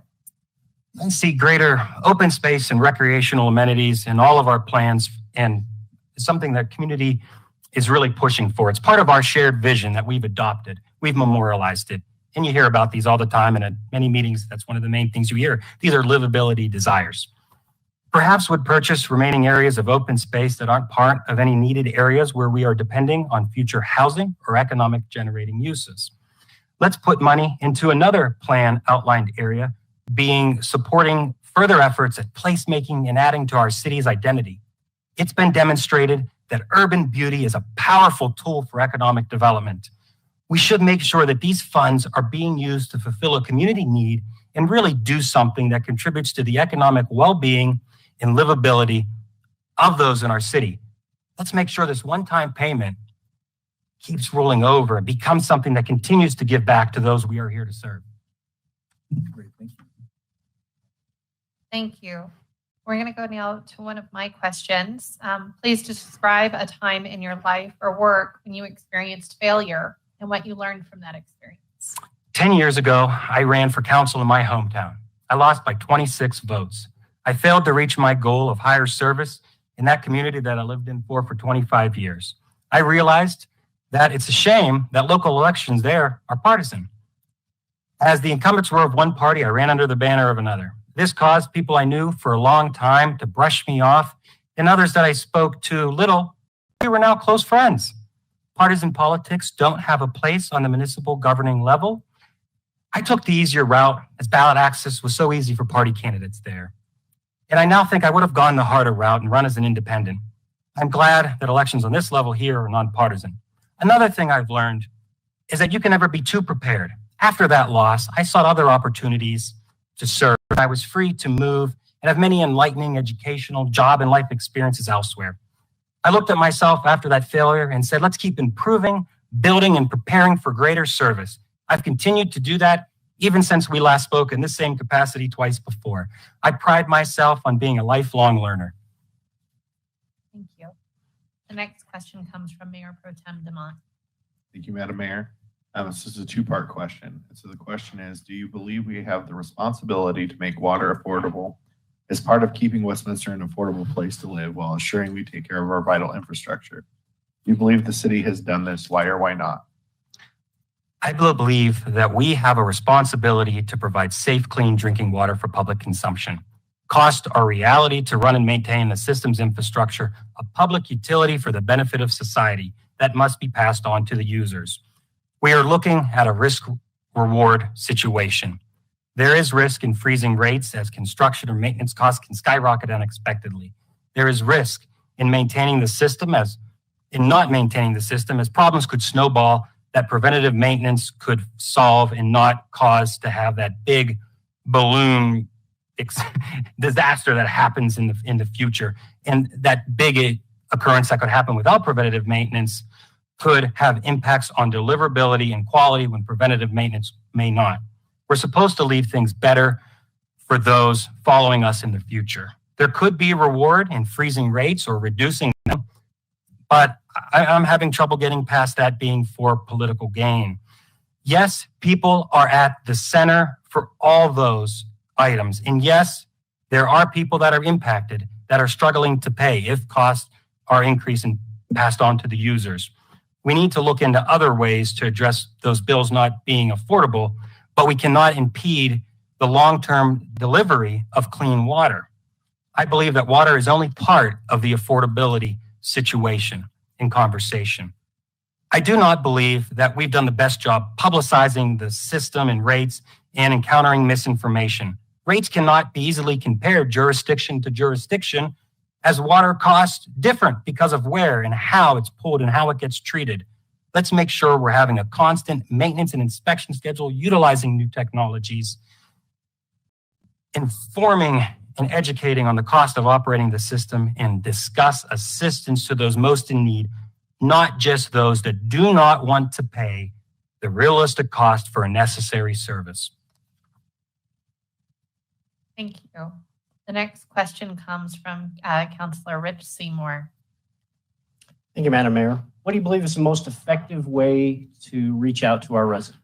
[SPEAKER 14] I see greater open space and recreational amenities in all of our plans, and something that community is really pushing for. It's part of our shared vision that we've adopted. We've memorialized it. And you hear about these all the time, and at many meetings, that's one of the main things you hear. These are livability desires. Perhaps would purchase remaining areas of open space that aren't part of any needed areas where we are depending on future housing or economic generating uses. Let's put money into another plan outlined area, being supporting further efforts at placemaking and adding to our city's identity. It's been demonstrated that urban beauty is a powerful tool for economic development. We should make sure that these funds are being used to fulfill a community need and really do something that contributes to the economic well-being and livability of those in our city. Let's make sure this one-time payment keeps rolling over and becomes something that continues to give back to those we are here to serve.
[SPEAKER 8] Great, thank you.
[SPEAKER 2] Thank you. We're going to go now to one of my questions. Please describe a time in your life or work when you experienced failure and what you learned from that experience.
[SPEAKER 14] 10 years ago, I ran for council in my hometown. I lost by 26 votes. I failed to reach my goal of higher service in that community that I lived in for 25 years. I realized that it's a shame that local elections there are partisan. As the incumbents were of one party, I ran under the banner of another. This caused people I knew for a long time to brush me off, and others that I spoke to little, we were now close friends. Partisan politics don't have a place on the municipal governing level. I took the easier route as ballot access was so easy for party candidates there. And I now think I would have gone the harder route and run as an independent. I'm glad that elections on this level here are nonpartisan. Another thing I've learned is that you can never be too prepared. After that loss, I sought other opportunities to serve. I was free to move and have many enlightening educational, job, and life experiences elsewhere. I looked at myself after that failure and said, let's keep improving, building, and preparing for greater service. I've continued to do that even since we last spoke in this same capacity twice before. I pride myself on being a lifelong learner.
[SPEAKER 2] Thank you. The next question comes from Mayor Pro Tem Dumont.
[SPEAKER 5] Thank you, Madam Mayor. This is a two-part question. So the question is, do you believe we have the responsibility to make water affordable as part of keeping Westminster an affordable place to live while ensuring we take care of our vital infrastructure? Do you believe the city has done this? Why or why not?
[SPEAKER 14] I believe that we have a responsibility to provide safe, clean drinking water for public consumption. Costs are reality to run and maintain the system's infrastructure, a public utility for the benefit of society that must be passed on to the users. We are looking at a risk-reward situation. There is risk in freezing rates as construction or maintenance costs can skyrocket unexpectedly. There is risk in maintaining the system as problems could snowball that preventative maintenance could solve and not cause to have that big balloon disaster that happens in the future. And that big occurrence that could happen without preventative maintenance could have impacts on deliverability and quality when preventative maintenance may not. We're supposed to leave things better for those following us in the future. There could be a reward in freezing rates or reducing them, but I'm having trouble getting past that being for political gain. Yes, people are at the center for all those items. And yes, there are people that are impacted that are struggling to pay if costs are increased and passed on to the users. We need to look into other ways to address those bills not being affordable, but we cannot impede the long-term delivery of clean water. I believe that water is only part of the affordability situation in conversation. I do not believe that we've done the best job publicizing the system and rates and encountering misinformation. Rates cannot be easily compared jurisdiction to jurisdiction, as water costs different because of where and how it's pulled and how it gets treated. Let's make sure we're having a constant maintenance and inspection schedule, utilizing new technologies, informing and educating on the cost of operating the system, and discuss assistance to those most in need, not just those that do not want to pay the realistic cost for a necessary service.
[SPEAKER 2] Thank you. The next question comes from Councillor Rich Seymour.
[SPEAKER 6] Thank you, Madam Mayor. What do you believe is the most effective way to reach out to our residents?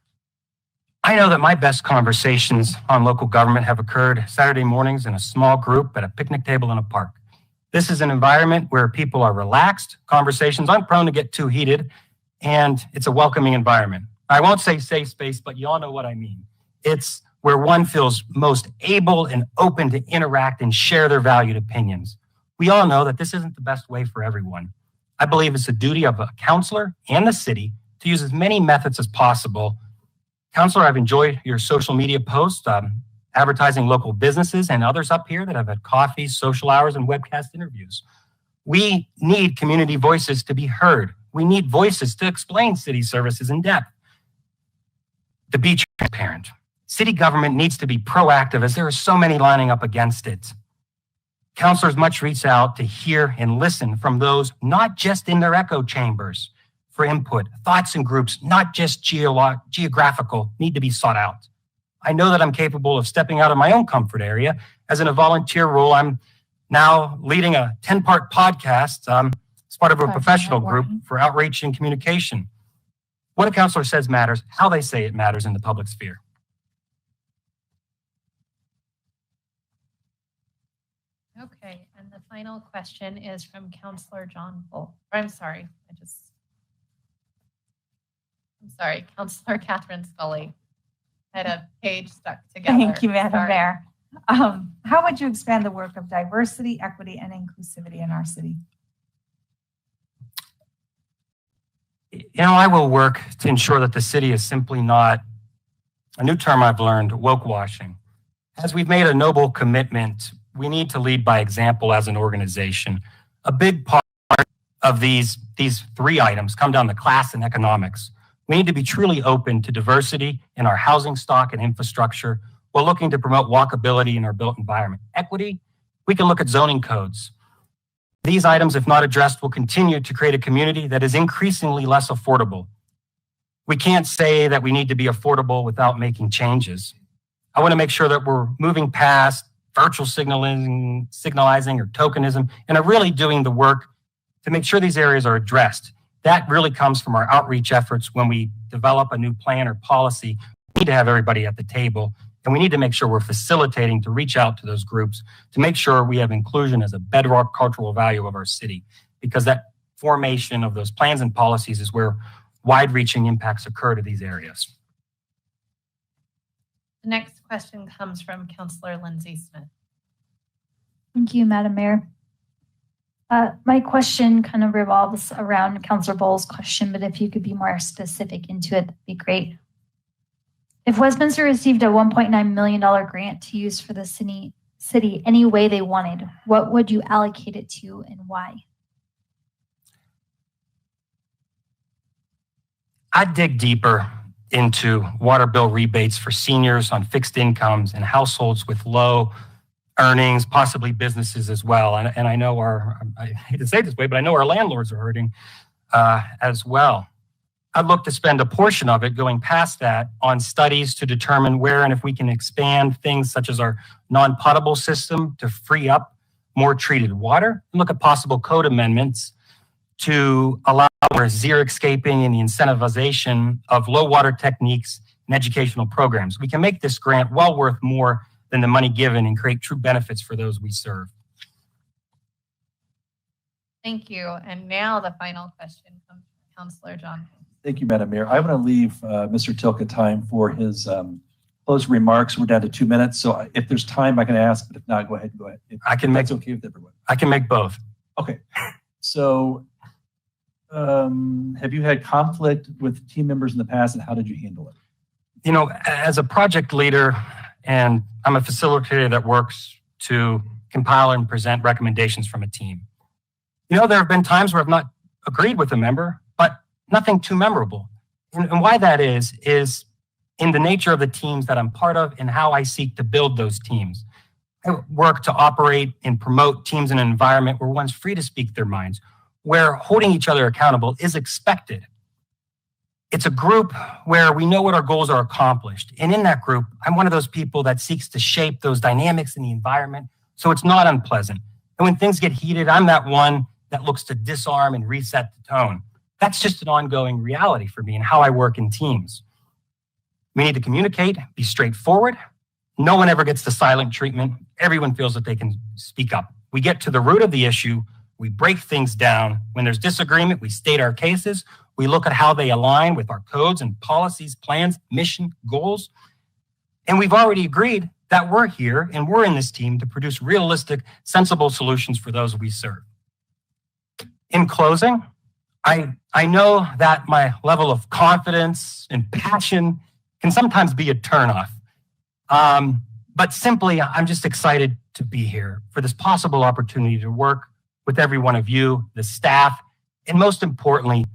[SPEAKER 14] I know that my best conversations on local government have occurred Saturday mornings in a small group at a picnic table in a park. This is an environment where people are relaxed, conversations aren't prone to get too heated, and it's a welcoming environment. I won't say safe space, but you all know what I mean. It's where one feels most able and open to interact and share their valued opinions. We all know that this isn't the best way for everyone. I believe it's the duty of a councillor and the city to use as many methods as possible. Councillor, I've enjoyed your social media posts, advertising local businesses and others up here that have had coffee, social hours, and webcast interviews. We need community voices to be heard. We need voices to explain city services in depth, to be transparent. City government needs to be proactive as there are so many lining up against it. Councillors must reach out to hear and listen from those not just in their echo chambers for input. Thoughts and groups, not just geographical, need to be sought out. I know that I'm capable of stepping out of my own comfort area. As in a volunteer role, I'm now leading a 10-part podcast as part of a professional group for outreach and communication. What a counselor says matters. How they say it matters in the public sphere.
[SPEAKER 2] Okay, and the final question is from Councillor John Bull. I'm sorry, Councillor Catherine Scully. I had a page stuck together.
[SPEAKER 3] Thank you, Madam
[SPEAKER 2] Sorry.
[SPEAKER 3] Mayor. How would you expand the work of diversity, equity, and inclusivity in our city?
[SPEAKER 14] You know, I will work to ensure that the city is simply not, a new term I've learned, woke washing. As we've made a noble commitment, we need to lead by example as an organization. A big part of these three items come down to class and economics. We need to be truly open to diversity in our housing stock and infrastructure while looking to promote walkability in our built environment. Equity, we can look at zoning codes. These items, if not addressed, will continue to create a community that is increasingly less affordable. We can't say that we need to be affordable without making changes. I want to make sure that we're moving past virtual signalizing or tokenism and are really doing the work to make sure these areas are addressed. That really comes from our outreach efforts. When we develop a new plan or policy, we need to have everybody at the table, and we need to make sure we're facilitating to reach out to those groups to make sure we have inclusion as a bedrock cultural value of our city, because that formation of those plans and policies is where wide-reaching impacts occur to these areas.
[SPEAKER 2] The next question comes from Councillor Lindsay Smith.
[SPEAKER 7] Thank you, Madam Mayor. My question kind of revolves around Councillor Bowles' question, but if you could be more specific into it, that'd be great. If Westminster received a $1.9 million grant to use for the city any way they wanted, what would you allocate it to and why?
[SPEAKER 14] I'd dig deeper into water bill rebates for seniors on fixed incomes and households with low earnings, possibly businesses as well. And I know I hate to say it this way, but I know our landlords are hurting as well. I'd look to spend a portion of it going past that on studies to determine where and if we can expand things such as our non-potable system to free up more treated water, and look at possible code amendments to allow for xeriscaping and the incentivization of low water techniques and educational programs. We can make this grant well worth more than the money given and create true benefits for those we serve.
[SPEAKER 2] Thank you. And now the final question comes from Councillor John.
[SPEAKER 8] Thank you, Madam Mayor. I want to leave Mr. Tilka time for his closing remarks. We're down to 2 minutes. So if there's time, I can ask, but if not, go ahead. That's okay with everyone.
[SPEAKER 14] I can make both.
[SPEAKER 8] Okay. So have you had conflict with team members in the past, and how did you handle it?
[SPEAKER 14] You know, as a project leader, and I'm a facilitator that works to compile and present recommendations from a team. You know, there have been times where I've not agreed with a member, but nothing too memorable. And why that is in the nature of the teams that I'm part of and how I seek to build those teams. I work to operate and promote teams in an environment where one's free to speak their minds, where holding each other accountable is expected. It's a group where we know what our goals are accomplished. And in that group, I'm one of those people that seeks to shape those dynamics in the environment so it's not unpleasant. And when things get heated, I'm that one that looks to disarm and reset the tone. That's just an ongoing reality for me and how I work in teams. We need to communicate, be straightforward. No one ever gets the silent treatment. Everyone feels that they can speak up. We get to the root of the issue. We break things down. When there's disagreement, we state our cases. We look at how they align with our codes and policies, plans, mission, goals. And we've already agreed that we're here and we're in this team to produce realistic, sensible solutions for those we serve. In closing, I know that my level of confidence and passion can sometimes be a turnoff. But simply, I'm just excited to be here for this possible opportunity to work with every one of you, the staff, and most importantly,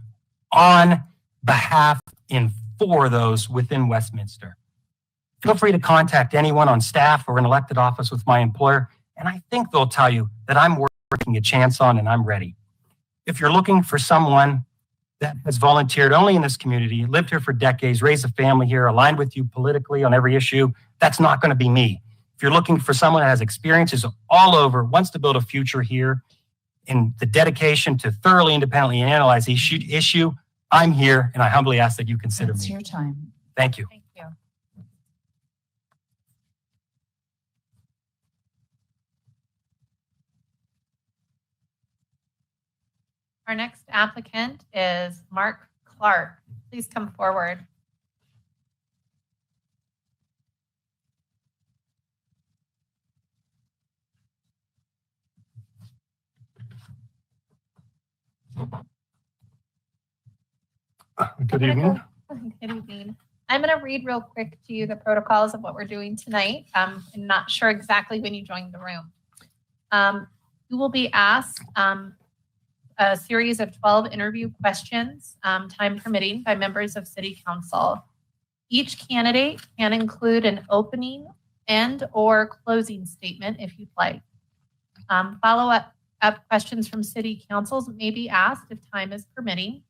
[SPEAKER 14] on behalf and for those within Westminster. Feel free to contact anyone on staff or in elected office with my employer, and I think they'll tell you that I'm working a chance on and I'm ready. If you're looking for someone that has volunteered only in this community, lived here for decades, raised a family here, aligned with you politically on every issue. That's not going to be me. If you're looking for someone that has experiences all over, wants to build a future here, and the dedication to thoroughly independently analyze each issue, I'm here, and I humbly ask that you consider
[SPEAKER 9] It's
[SPEAKER 14] me.
[SPEAKER 9] your time.
[SPEAKER 14] Thank you.
[SPEAKER 2] Thank you. Our next applicant is Mark Clark. Please come forward.
[SPEAKER 12] Good evening.
[SPEAKER 2] Good evening. I'm going to read real quick to you the protocols of what we're doing tonight. I'm not sure exactly when you joined the room. You will be asked a series of 12 interview questions, time permitting, by members of City Council. Each candidate can include an opening and or closing statement if you'd like. Follow-up questions from City Councils may be asked if time is permitting.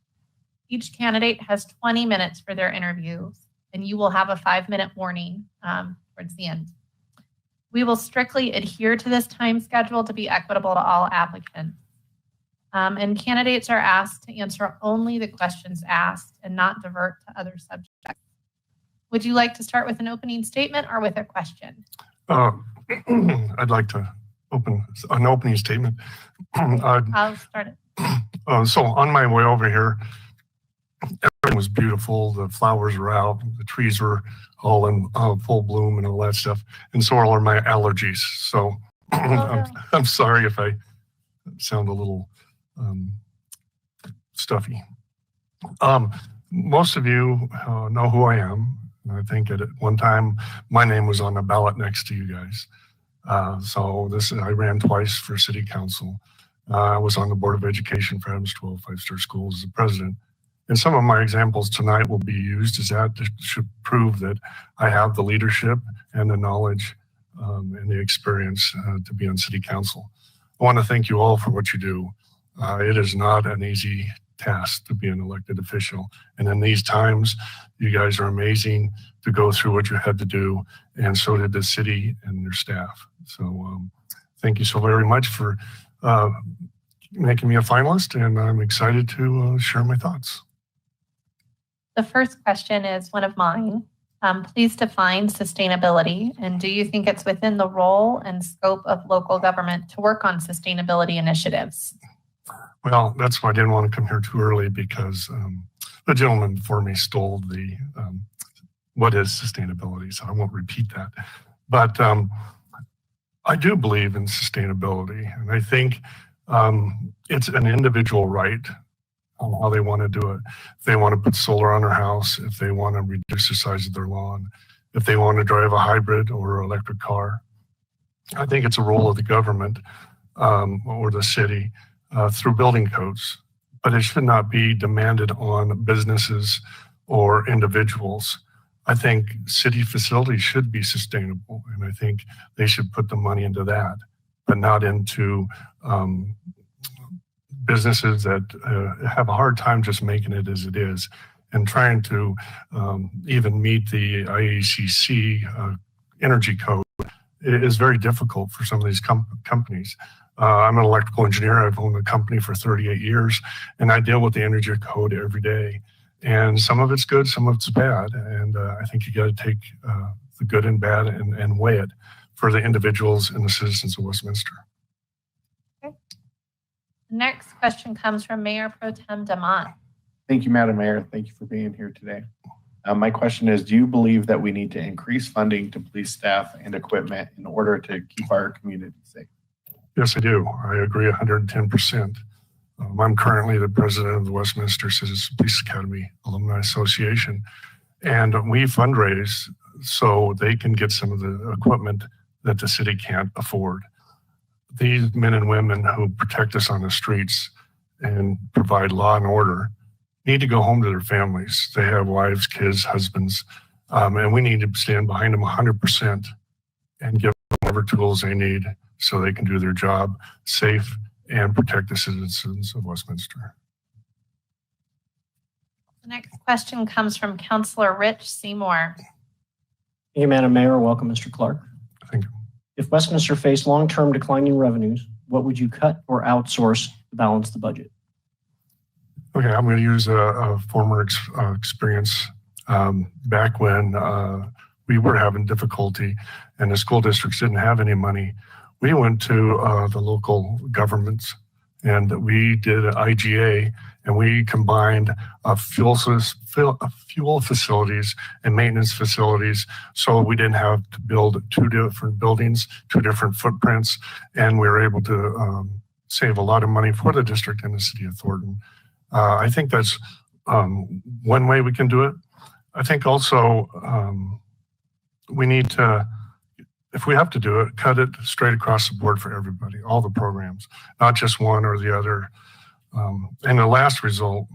[SPEAKER 2] Each candidate has 20 minutes for their interviews, and you will have a 5-minute warning towards the end. We will strictly adhere to this time schedule to be equitable to all applicants. And candidates are asked to answer only the questions asked and not divert to other subjects. Would you like to start with an opening statement or with a question?
[SPEAKER 12] I'd like to open an opening statement.
[SPEAKER 2] I'll start it.
[SPEAKER 12] So on my way over here, everything was beautiful. The flowers were out. The trees were all in full bloom and all that stuff. And so are my allergies. So I'm sorry if I sound a little stuffy. Most of you know who I am. I think at one time my name was on the ballot next to you guys. I ran twice for City Council. I was on the Board of Education for Adams 12 5-star schools as the president. And some of my examples tonight will be used as that should prove that I have the leadership and the knowledge and the experience to be on City Council. I want to thank you all for what you do. It is not an easy task to be an elected official. And in these times, you guys are amazing to go through what you had to do. And so did the city and their staff. So thank you so very much for making me a finalist. And I'm excited to share my thoughts.
[SPEAKER 2] The first question is one of mine. Please define sustainability. And do you think it's within the role and scope of local government to work on sustainability initiatives?
[SPEAKER 12] Well, that's why I didn't want to come here too early because the gentleman before me stole the what is sustainability, so I won't repeat that. But I do believe in sustainability, and I think it's an individual right on how they want to do it. If they want to put solar on their house, if they want to reduce the size of their lawn, if they want to drive a hybrid or electric car. I think it's a role of the government or the city through building codes, but it should not be demanded on businesses or individuals. I think city facilities should be sustainable, and I think they should put the money into that, but not into businesses that have a hard time just making it as it is and trying to even meet the IECC energy code. It is very difficult for some of these companies. I'm an electrical engineer. I've owned a company for 38 years, and I deal with the energy code every day. And some of it's good, some of it's bad. And I think you got to take the good and bad and weigh it for the individuals and the citizens of Westminster.
[SPEAKER 2] Okay. The next question comes from Mayor Pro Tem Dumont.
[SPEAKER 5] Thank you, Madam Mayor. Thank you for being here today. My question is, do you believe that we need to increase funding to police staff and equipment in order to keep our community safe?
[SPEAKER 12] Yes, I do. I agree 110%. I'm currently the president of the Westminster Citizens Police Academy Alumni Association, and we fundraise so they can get some of the equipment that the city can't afford. These men and women who protect us on the streets and provide law and order need to go home to their families. They have wives, kids, husbands, and we need to stand behind them 100% and give them whatever tools they need so they can do their job safe and protect the citizens of Westminster.
[SPEAKER 2] The next question comes from Councillor Rich Seymour.
[SPEAKER 6] Thank you, Madam Mayor. Welcome, Mr. Clark.
[SPEAKER 12] Thank you.
[SPEAKER 6] If Westminster faced long-term declining revenues, what would you cut or outsource to balance the budget?
[SPEAKER 12] Okay, I'm going to use a former experience back when we were having difficulty and the school districts didn't have any money. We went to the local governments and we did an IGA and we combined fuel facilities and maintenance facilities so we didn't have to build two different buildings, two different footprints, and we were able to save a lot of money for the district and the city of Thornton. I think that's one way we can do it. I think also we need to, if we have to do it, cut it straight across the board for everybody, all the programs, not just one or the other. And the last result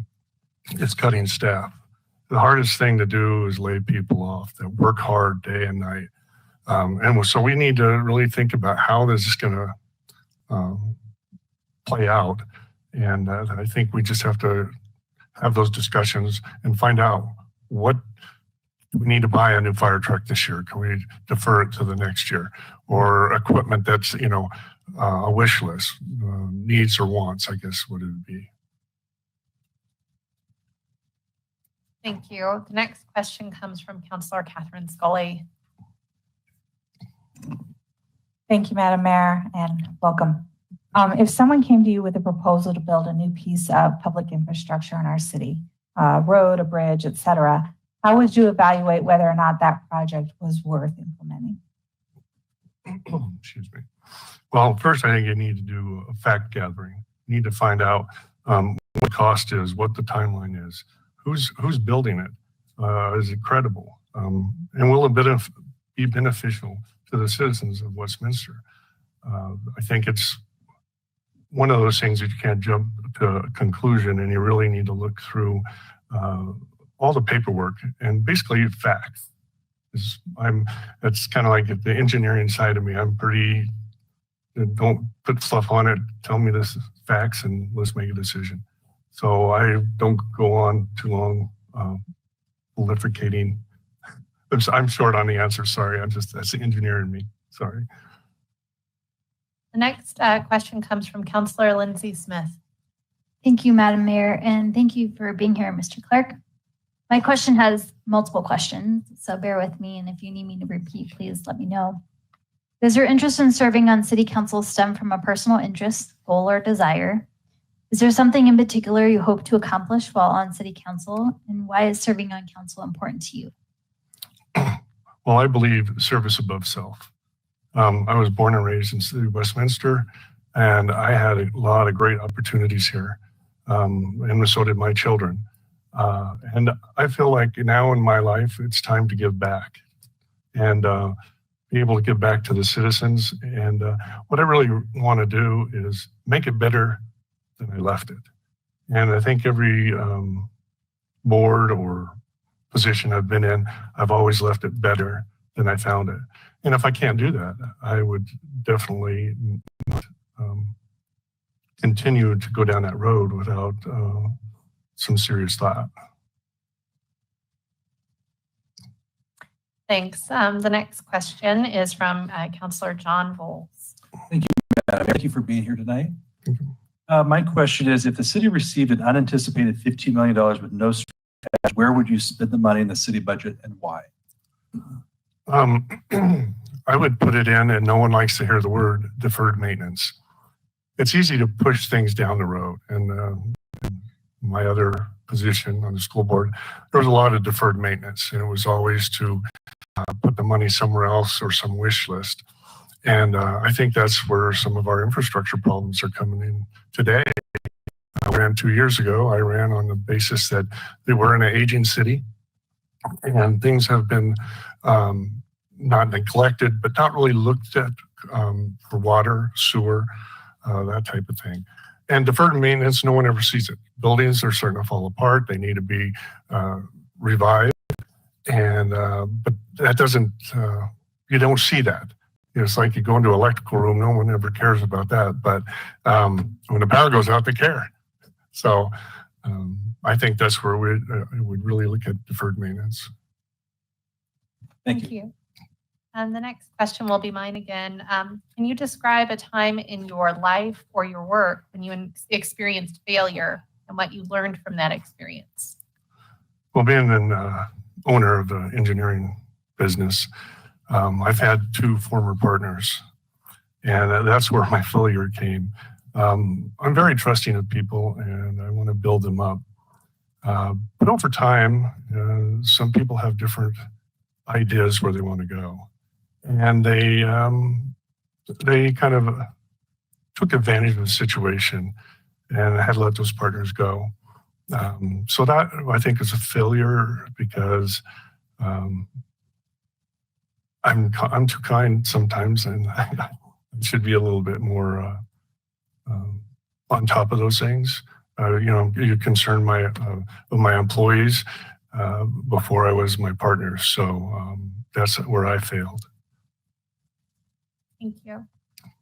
[SPEAKER 12] is cutting staff. The hardest thing to do is lay people off that work hard day and night. And so we need to really think about how this is going to play out. And I think we just have to have those discussions and find out what we need to buy a new fire truck this year. Can we defer it to the next year? Or equipment that's, a wish list, needs or wants, I guess, would it be?
[SPEAKER 2] Thank you. The next question comes from Councillor Catherine Scully.
[SPEAKER 3] Thank you, Madam Mayor, and welcome. If someone came to you with a proposal to build a new piece of public infrastructure in our city, a road, a bridge, etc., how would you evaluate whether or not that project was worth implementing?
[SPEAKER 12] Excuse me. Well, first, I think you need to do a fact gathering. You need to find out what the cost is, what the timeline is, who's building it, is it credible, and will it be beneficial to the citizens of Westminster? I think it's one of those things that you can't jump to a conclusion, and you really need to look through all the paperwork and basically facts. That's kind of like the engineering side of me. I'm pretty, don't put stuff on it, tell me this is facts and let's make a decision. So I don't go on too long prolificating. I'm short on the answer, sorry. That's the engineer in me, sorry.
[SPEAKER 2] The next question comes from Councillor Lindsay Smith.
[SPEAKER 7] Thank you, Madam Mayor, and thank you for being here, Mr. Clark. My question has multiple questions, so bear with me, and if you need me to repeat, please let me know. Does your interest in serving on City Council stem from a personal interest, goal, or desire? Is there something in particular you hope to accomplish while on City Council, and why is serving on Council important to you?
[SPEAKER 12] Well, I believe service above self. I was born and raised in the city of Westminster, and I had a lot of great opportunities here, and so did my children. And I feel like now in my life, it's time to give back and be able to give back to the citizens. And what I really want to do is make it better than I left it. And I think every board or position I've been in, I've always left it better than I found it. And if I can't do that, I would definitely not continue to go down that road without some serious thought.
[SPEAKER 2] Thanks. The next question is from Councillor John Volz.
[SPEAKER 8] Thank you, Madam. Thank you for being here tonight. My question is, if the city received an unanticipated $15 million with no strings attached, where would you spend the money in the city budget and why?
[SPEAKER 12] I would put it in, and no one likes to hear the word deferred maintenance. It's easy to push things down the road. And my other position on the school board, there was a lot of deferred maintenance, and it was always to put the money somewhere else or some wish list. And I think that's where some of our infrastructure problems are coming in today. I ran 2 years ago. I ran on the basis that they were in an aging city, and things have been not neglected, but not really looked at for water, sewer, that type of thing. And deferred maintenance, no one ever sees it. Buildings are starting to fall apart. They need to be revived. And but that doesn't, you don't see that. It's like you go into an electrical room, no one ever cares about that. But when the power goes out, they care. So I think that's where we would really look at deferred maintenance.
[SPEAKER 8] Thank you.
[SPEAKER 2] And the next question will be mine again. Can you describe a time in your life or your work when you experienced failure and what you learned from that experience?
[SPEAKER 12] Well, being an owner of the engineering business, I've had two former partners, and that's where my failure came. I'm very trusting of people, and I want to build them up. But over time, some people have different ideas where they want to go, and they kind of took advantage of the situation, and I had to let those partners go. So that, I think, is a failure because I'm too kind sometimes, and I should be a little bit more on top of those things. You concern my employees before I was my partners. So that's where I failed.
[SPEAKER 2] Thank you.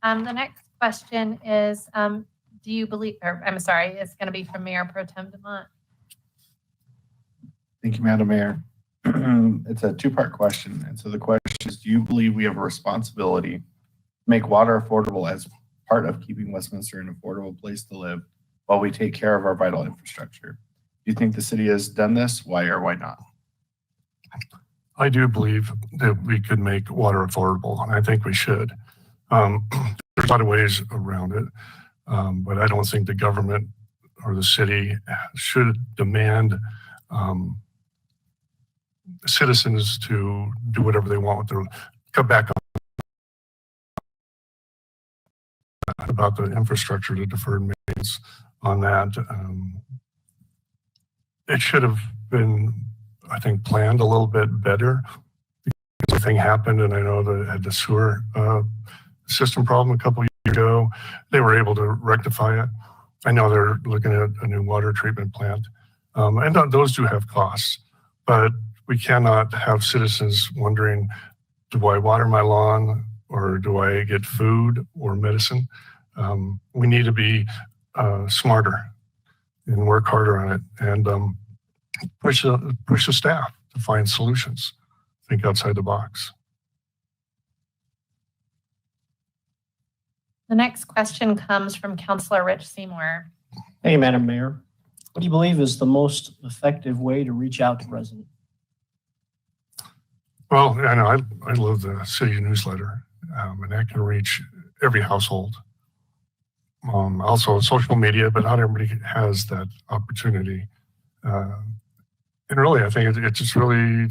[SPEAKER 2] The next question is, do you believe, or I'm sorry, it's going to be from Mayor Pro Tem Dumont.
[SPEAKER 5] Thank you, Madam Mayor. It's a two-part question. And so the question is, do you believe we have a responsibility to make water affordable as part of keeping Westminster an affordable place to live while we take care of our vital infrastructure? Do you think the city has done this? Why or why not?
[SPEAKER 12] I do believe that we could make water affordable, and I think we should. There's a lot of ways around it, but I don't think the government or the city should demand citizens to do whatever they want with their, cut back on about the infrastructure, the deferred maintenance on that. It should have been, I think, planned a little bit better. The thing happened, and I know that had the sewer system problem a couple of years ago. They were able to rectify it. I know they're looking at a new water treatment plant, and those do have costs, but we cannot have citizens wondering, do I water my lawn, or do I get food or medicine? We need to be smarter and work harder on it, and push the staff to find solutions. Think outside the box.
[SPEAKER 2] The next question comes from Councilor Rich Seymour.
[SPEAKER 6] Hey, Madam Mayor. What do you believe is the most effective way to reach out to residents?
[SPEAKER 12] Well, I know I love the city newsletter, and that can reach every household. Also social media, but not everybody has that opportunity. And really, I think it's just really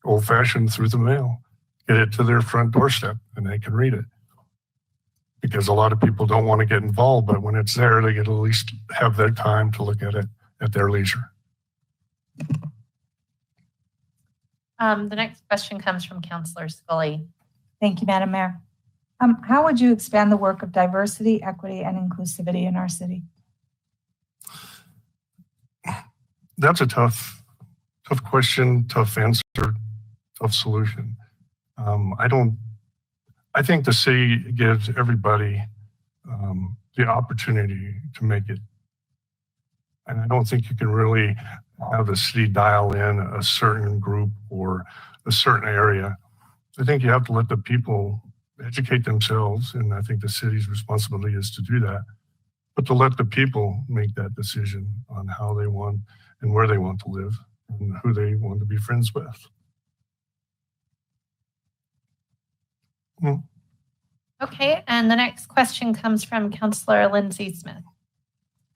[SPEAKER 12] old-fashioned through the mail. Get it to their front doorstep, and they can read it. Because a lot of people don't want to get involved, but when it's there, they get to at least have their time to look at it at their leisure.
[SPEAKER 2] The next question comes from Councilor Scully.
[SPEAKER 3] Thank you, Madam Mayor. How would you expand the work of diversity, equity, and inclusivity in our city?
[SPEAKER 12] That's a tough question, tough answer, tough solution. I think the city gives everybody the opportunity to make it. And I don't think you can really have the city dial in a certain group or a certain area. I think you have to let the people educate themselves, and I think the city's responsibility is to do that, but to let the people make that decision on how they want and where they want to live and who they want to be friends with.
[SPEAKER 2] Okay, and the next question comes from Councilor Lindsay Smith.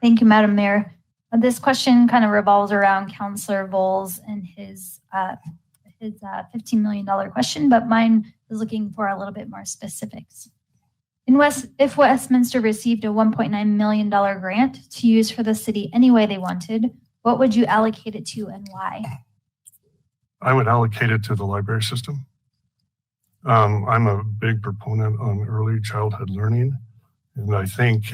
[SPEAKER 7] Thank you, Madam Mayor. This question kind of revolves around Councilor Volz and his $15 million question, but mine is looking for a little bit more specifics. If Westminster received a $1.9 million grant to use for the city any way they wanted, what would you allocate it to and why?
[SPEAKER 12] I would allocate it to the library system. I'm a big proponent on early childhood learning. And I think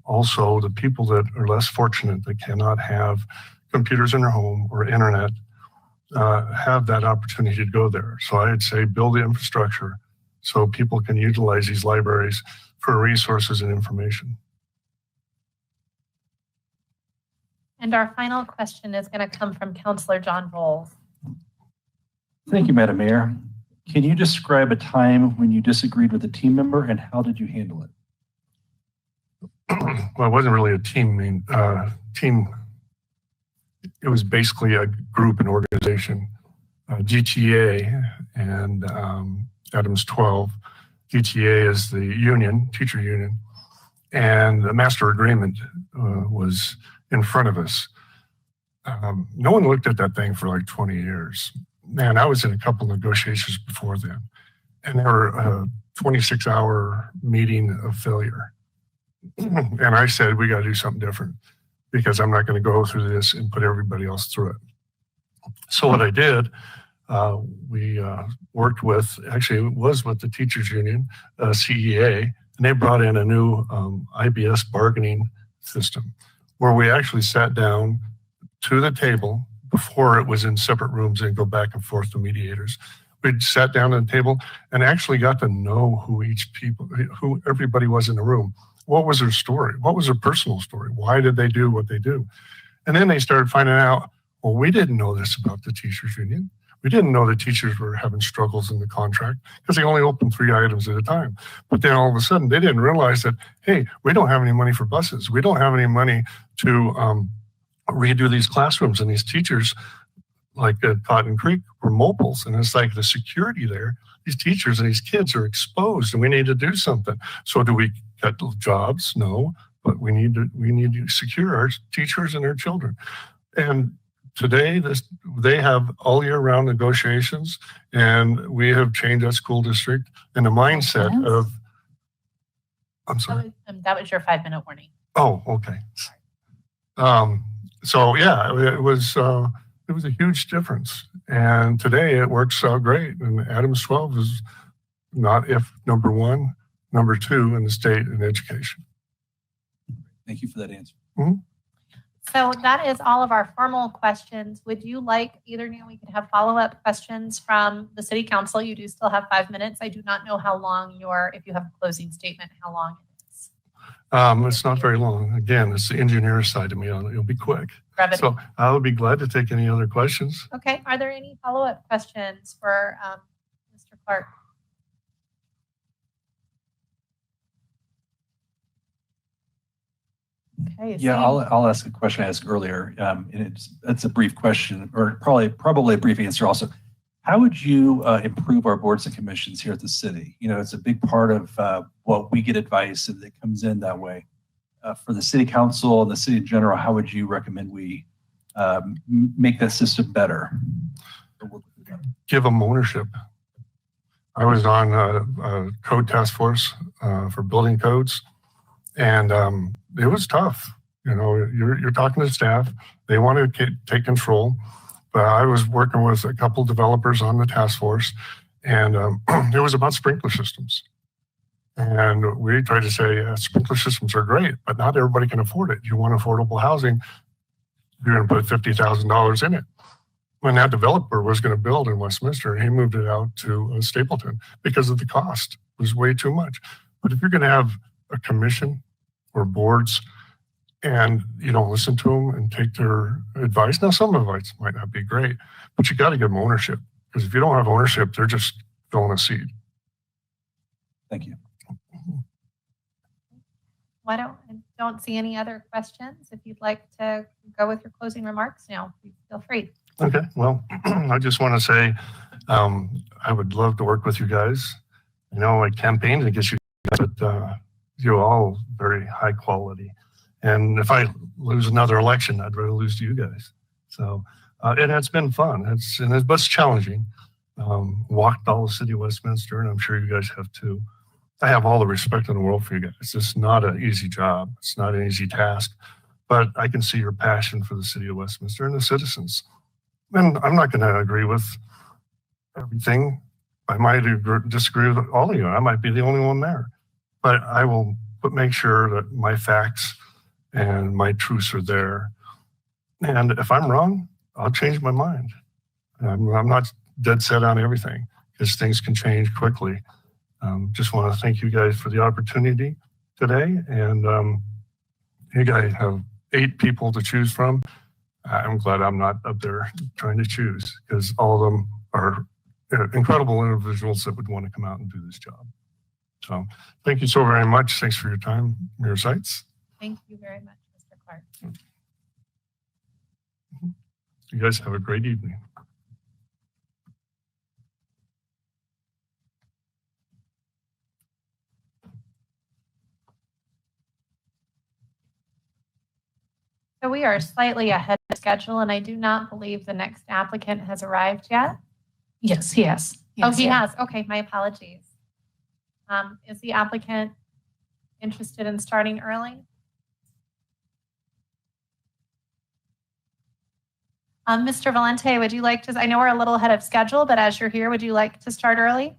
[SPEAKER 12] also the people that are less fortunate that cannot have computers in their home or internet have that opportunity to go there. So I'd say build the infrastructure so people can utilize these libraries for resources and information.
[SPEAKER 2] And our final question is going to come from Councillor John Volz.
[SPEAKER 8] Thank you, Madam Mayor. Can you describe a time when you disagreed with a team member and how did you handle it?
[SPEAKER 12] Well, it wasn't really a team. It was basically a group, an organization, GTA and Adams 12. GTA is the union, teacher union, and the master agreement was in front of us. No one looked at that thing for like 20 years. Man, I was in a couple negotiations before then, and they were a 26-hour meeting of failure. And I said, we got to do something different because I'm not going to go through this and put everybody else through it. So what I did, we worked with, actually it was with the teachers union, CEA, and they brought in a new IBS bargaining system where we actually sat down to the table before it was in separate rooms and go back and forth to mediators. We sat down at the table and actually got to know who everybody was in the room. What was their story? What was their personal story? Why did they do what they do? And then they started finding out, well, we didn't know this about the teachers union. We didn't know the teachers were having struggles in the contract because they only opened 3 items at a time. But then all of a sudden they didn't realize that, hey, we don't have any money for buses. We don't have any money to redo these classrooms, and these teachers like at Cotton Creek were mobiles, and it's like the security there. These teachers and these kids are exposed, and we need to do something. So do we cut jobs? No, but we need to secure our teachers and their children. And today, they have all year round negotiations, and we have changed that school district in the mindset of. I'm sorry.
[SPEAKER 2] That was your 5-minute warning.
[SPEAKER 12] Oh, okay. So yeah, it was a huge difference, and today it works out great. And Adams 12 is not if number 1, number 2 in the state in education.
[SPEAKER 8] Thank you for that answer.
[SPEAKER 12] Mm-hmm.
[SPEAKER 2] So that is all of our formal questions. Would you like, either Neil, we could have follow-up questions from the city council? You do still have 5 minutes. I do not know how long if you have a closing statement, how long it is.
[SPEAKER 12] It's not very long. Again, it's the engineer side of me. It'll be quick.
[SPEAKER 2] Brevity.
[SPEAKER 12] So I would be glad to take any other questions.
[SPEAKER 2] Okay. Are there any follow-up questions for Mr. Clark? Okay.
[SPEAKER 8] Yeah, I'll ask a question I asked earlier, and it's a brief question, or probably a brief answer also. How would you improve our boards and commissions here at the city? You know, it's a big part of what we get advice and it comes in that way. For the city council and the city in general, how would you recommend we make that system better?
[SPEAKER 12] Give them ownership. I was on a code task force for building codes, and it was tough. You know, you're talking to staff. They want to take control. But I was working with a couple developers on the task force, and it was about sprinkler systems. And we tried to say sprinkler systems are great, but not everybody can afford it. You want affordable housing, you're going to put $50,000 in it. When that developer was going to build in Westminster, he moved it out to Stapleton because of the cost. It was way too much. But if you're going to have a commission or boards and you don't listen to them and take their advice, now some advice might not be great, but you got to give them ownership, because if you don't have ownership, they're just throwing a seed.
[SPEAKER 8] Thank you.
[SPEAKER 2] I don't see any other questions. If you'd like to go with your closing remarks now, feel free.
[SPEAKER 12] Okay, well, I just want to say I would love to work with you guys. I know I campaigned against you guys, but you're all very high quality. And if I lose another election, I'd rather lose to you guys. So it has been fun. But it's challenging. Walked all the city of Westminster, and I'm sure you guys have too. I have all the respect in the world for you guys. It's not an easy job. It's not an easy task. But I can see your passion for the city of Westminster and the citizens. And I'm not going to agree with everything. I might disagree with all of you. I might be the only one there. But I will make sure that my facts and my truths are there. And if I'm wrong, I'll change my mind. I'm not dead set on everything, because things can change quickly. Just want to thank you guys for the opportunity today. And you guys have 8 people to choose from. I'm glad I'm not up there trying to choose because all of them are incredible individuals that would want to come out and do this job. So thank you so very much. Thanks for your time, Mayor Seitz.
[SPEAKER 2] Thank you very much, Mr. Clark.
[SPEAKER 12] You guys have a great evening.
[SPEAKER 2] So we are slightly ahead of schedule, and I do not believe the next applicant has arrived yet.
[SPEAKER 9] Yes, he has.
[SPEAKER 2] Oh, he has. Okay, my apologies. Is the applicant interested in starting early? Mr. Valente, would you like to, I know we're a little ahead of schedule, but as you're here, would you like to start early?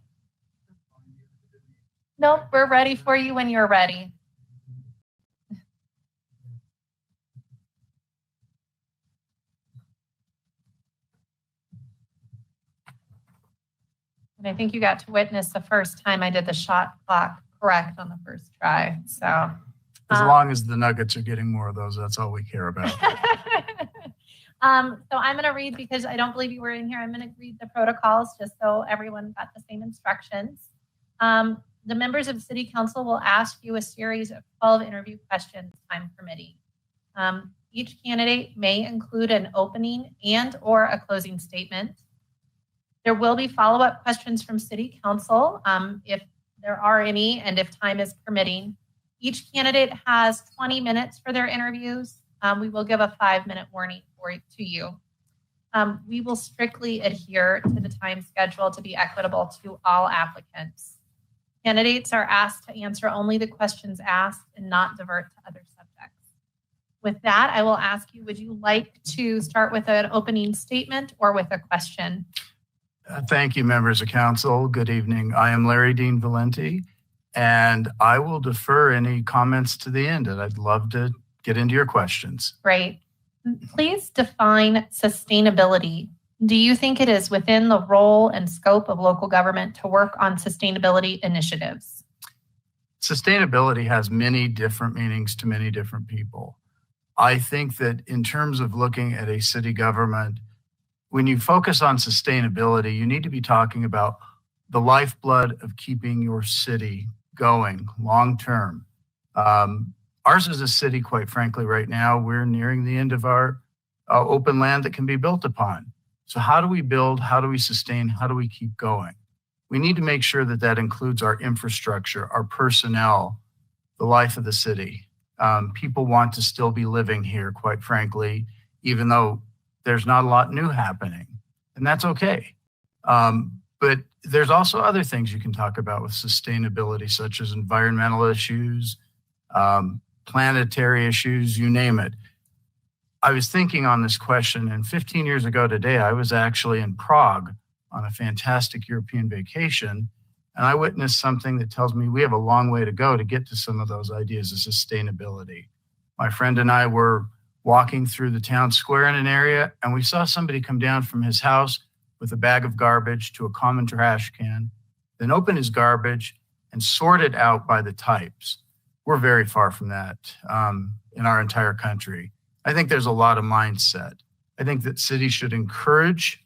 [SPEAKER 2] No, we're ready for you when you're ready. And I think you got to witness the first time I did the shot clock correct on the first try. So
[SPEAKER 15] as long as the Nuggets are getting more of those, that's all we care about.
[SPEAKER 2] So I'm going to read, because I don't believe you were in here, I'm going to read the protocols just so everyone got the same instructions. The members of City Council will ask you a series of 12 interview questions, time permitting. Each candidate may include an opening and or a closing statement. There will be follow-up questions from City Council if there are any and if time is permitting. Each candidate has 20 minutes for their interviews. We will give a 5-minute warning to you. We will strictly adhere to the time schedule to be equitable to all applicants. Candidates are asked to answer only the questions asked and not divert to other subjects. With that, I will ask you, would you like to start with an opening statement or with a question?
[SPEAKER 15] Thank you, members of council. Good evening. I am Larry Dean Valenti, and I will defer any comments to the end, and I'd love to get into your questions.
[SPEAKER 2] Great. Please define sustainability. Do you think it is within the role and scope of local government to work on sustainability initiatives?
[SPEAKER 15] Sustainability has many different meanings to many different people. I think that in terms of looking at a city government, when you focus on sustainability, you need to be talking about the lifeblood of keeping your city going long term. Ours is a city, quite frankly, right now, we're nearing the end of our open land that can be built upon. So how do we build? How do we sustain? How do we keep going? We need to make sure that that includes our infrastructure, our personnel, the life of the city. People want to still be living here, quite frankly, even though there's not a lot new happening, and that's okay. But there's also other things you can talk about with sustainability, such as environmental issues, planetary issues, you name it. I was thinking on this question, and 15 years ago today, I was actually in Prague on a fantastic European vacation, and I witnessed something that tells me we have a long way to go to get to some of those ideas of sustainability. My friend and I were walking through the town square in an area, and we saw somebody come down from his house with a bag of garbage to a common trash can, then open his garbage and sort it out by the types. We're very far from that in our entire country. I think there's a lot of mindset. I think that cities should encourage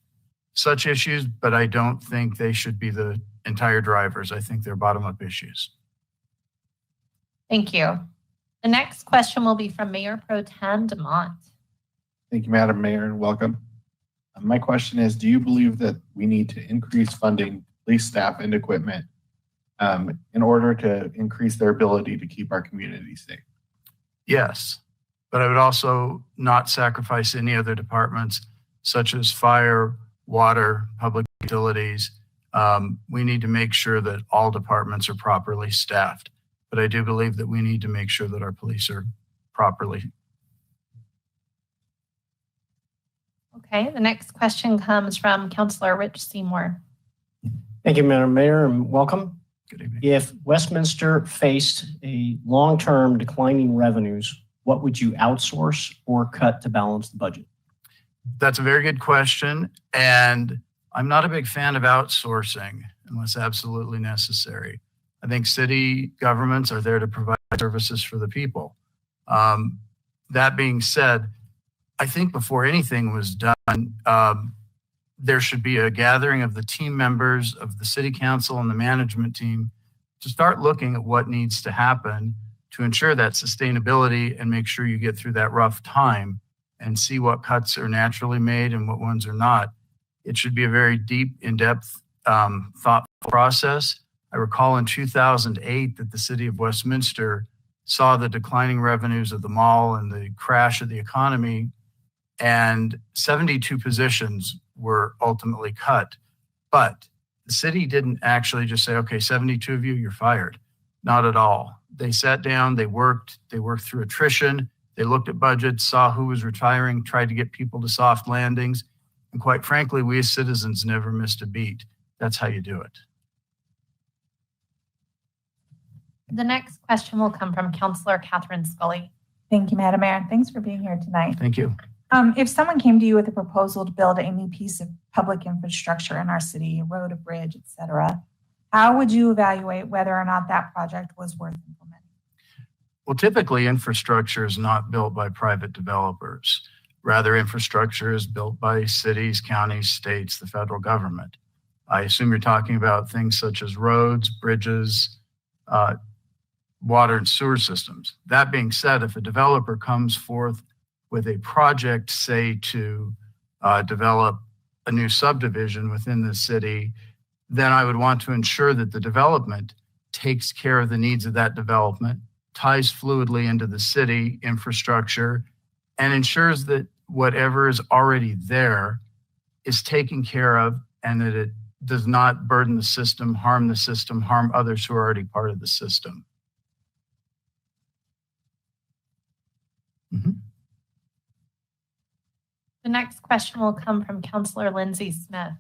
[SPEAKER 15] such issues, but I don't think they should be the entire drivers. I think they're bottom-up issues.
[SPEAKER 2] Thank you. The next question will be from Mayor Pro Tem Dumont.
[SPEAKER 5] Thank you, Madam Mayor, and welcome. My question is, do you believe that we need to increase funding, police staff, and equipment in order to increase their ability to keep our community safe?
[SPEAKER 15] Yes, but I would also not sacrifice any other departments such as fire, water, public utilities. We need to make sure that all departments are properly staffed, but I do believe that we need to make sure that our police are properly.
[SPEAKER 2] Okay, the next question comes from Councillor Rich Seymour.
[SPEAKER 6] Thank you, Madam Mayor, and welcome.
[SPEAKER 15] Good evening.
[SPEAKER 6] If Westminster faced a long-term declining revenues, what would you outsource or cut to balance the budget?
[SPEAKER 15] That's a very good question. And I'm not a big fan of outsourcing unless absolutely necessary. I think city governments are there to provide services for the people. That being said, I think before anything was done, there should be a gathering of the team members of the city council and the management team to start looking at what needs to happen to ensure that sustainability and make sure you get through that rough time and see what cuts are naturally made and what ones are not. It should be a very deep, in-depth, thoughtful process. I recall in 2008 that the city of Westminster saw the declining revenues of the mall and the crash of the economy, and 72 positions were ultimately cut. But the city didn't actually just say, okay, 72 of you, you're fired. Not at all. They sat down, they worked through attrition, they looked at budgets, saw who was retiring, tried to get people to soft landings. And quite frankly, we as citizens never missed a beat. That's how you do it.
[SPEAKER 2] The next question will come from Councillor Catherine Scully.
[SPEAKER 3] Thank you, Madam Mayor, and thanks for being here tonight.
[SPEAKER 15] Thank you.
[SPEAKER 3] If someone came to you with a proposal to build a new piece of public infrastructure in our city, a road, a bridge, et cetera, how would you evaluate whether or not that project was worth implementing?
[SPEAKER 15] Well, typically infrastructure is not built by private developers. Rather, infrastructure is built by cities, counties, states, the federal government. I assume you're talking about things such as roads, bridges, water and sewer systems. That being said, if a developer comes forth with a project, say to develop a new subdivision within the city, then I would want to ensure that the development takes care of the needs of that development, ties fluidly into the city infrastructure, and ensures that whatever is already there is taken care of and that it does not burden the system, harm others who are already part of the system. Mm-hmm.
[SPEAKER 2] The next question will come from Councillor Lindsay Smith.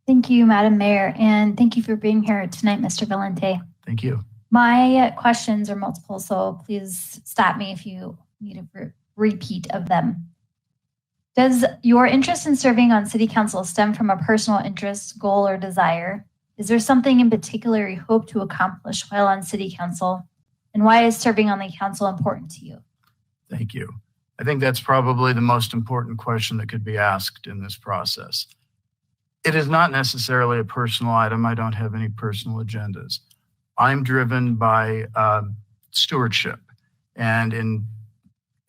[SPEAKER 7] Thank you, Madam Mayor, and thank you for being here tonight, Mr. Valente.
[SPEAKER 15] Thank you.
[SPEAKER 7] My questions are multiple, so please stop me if you need a repeat of them. Does your interest in serving on City Council stem from a personal interest, goal, or desire? Is there something in particular you hope to accomplish while on City Council? And why is serving on the council important to you?
[SPEAKER 15] Thank you. I think that's probably the most important question that could be asked in this process. It is not necessarily a personal item. I don't have any personal agendas. I'm driven by stewardship. And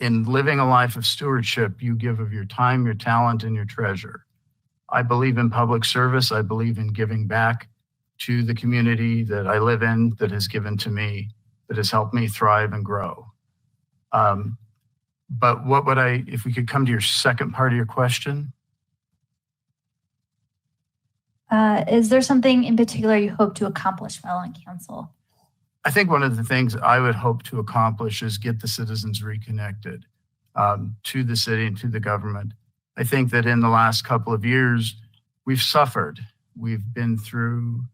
[SPEAKER 15] in living a life of stewardship, you give of your time, your talent, and your treasure. I believe in public service. I believe in giving back to the community that I live in, that has given to me, that has helped me thrive and grow. But what would if we could come to your second part of your question?
[SPEAKER 7] Is there something in particular you hope to accomplish while on council?
[SPEAKER 15] I think one of the things I would hope to accomplish is get the citizens reconnected to the city and to the government. I think that in the last couple of years, we've suffered. We've been through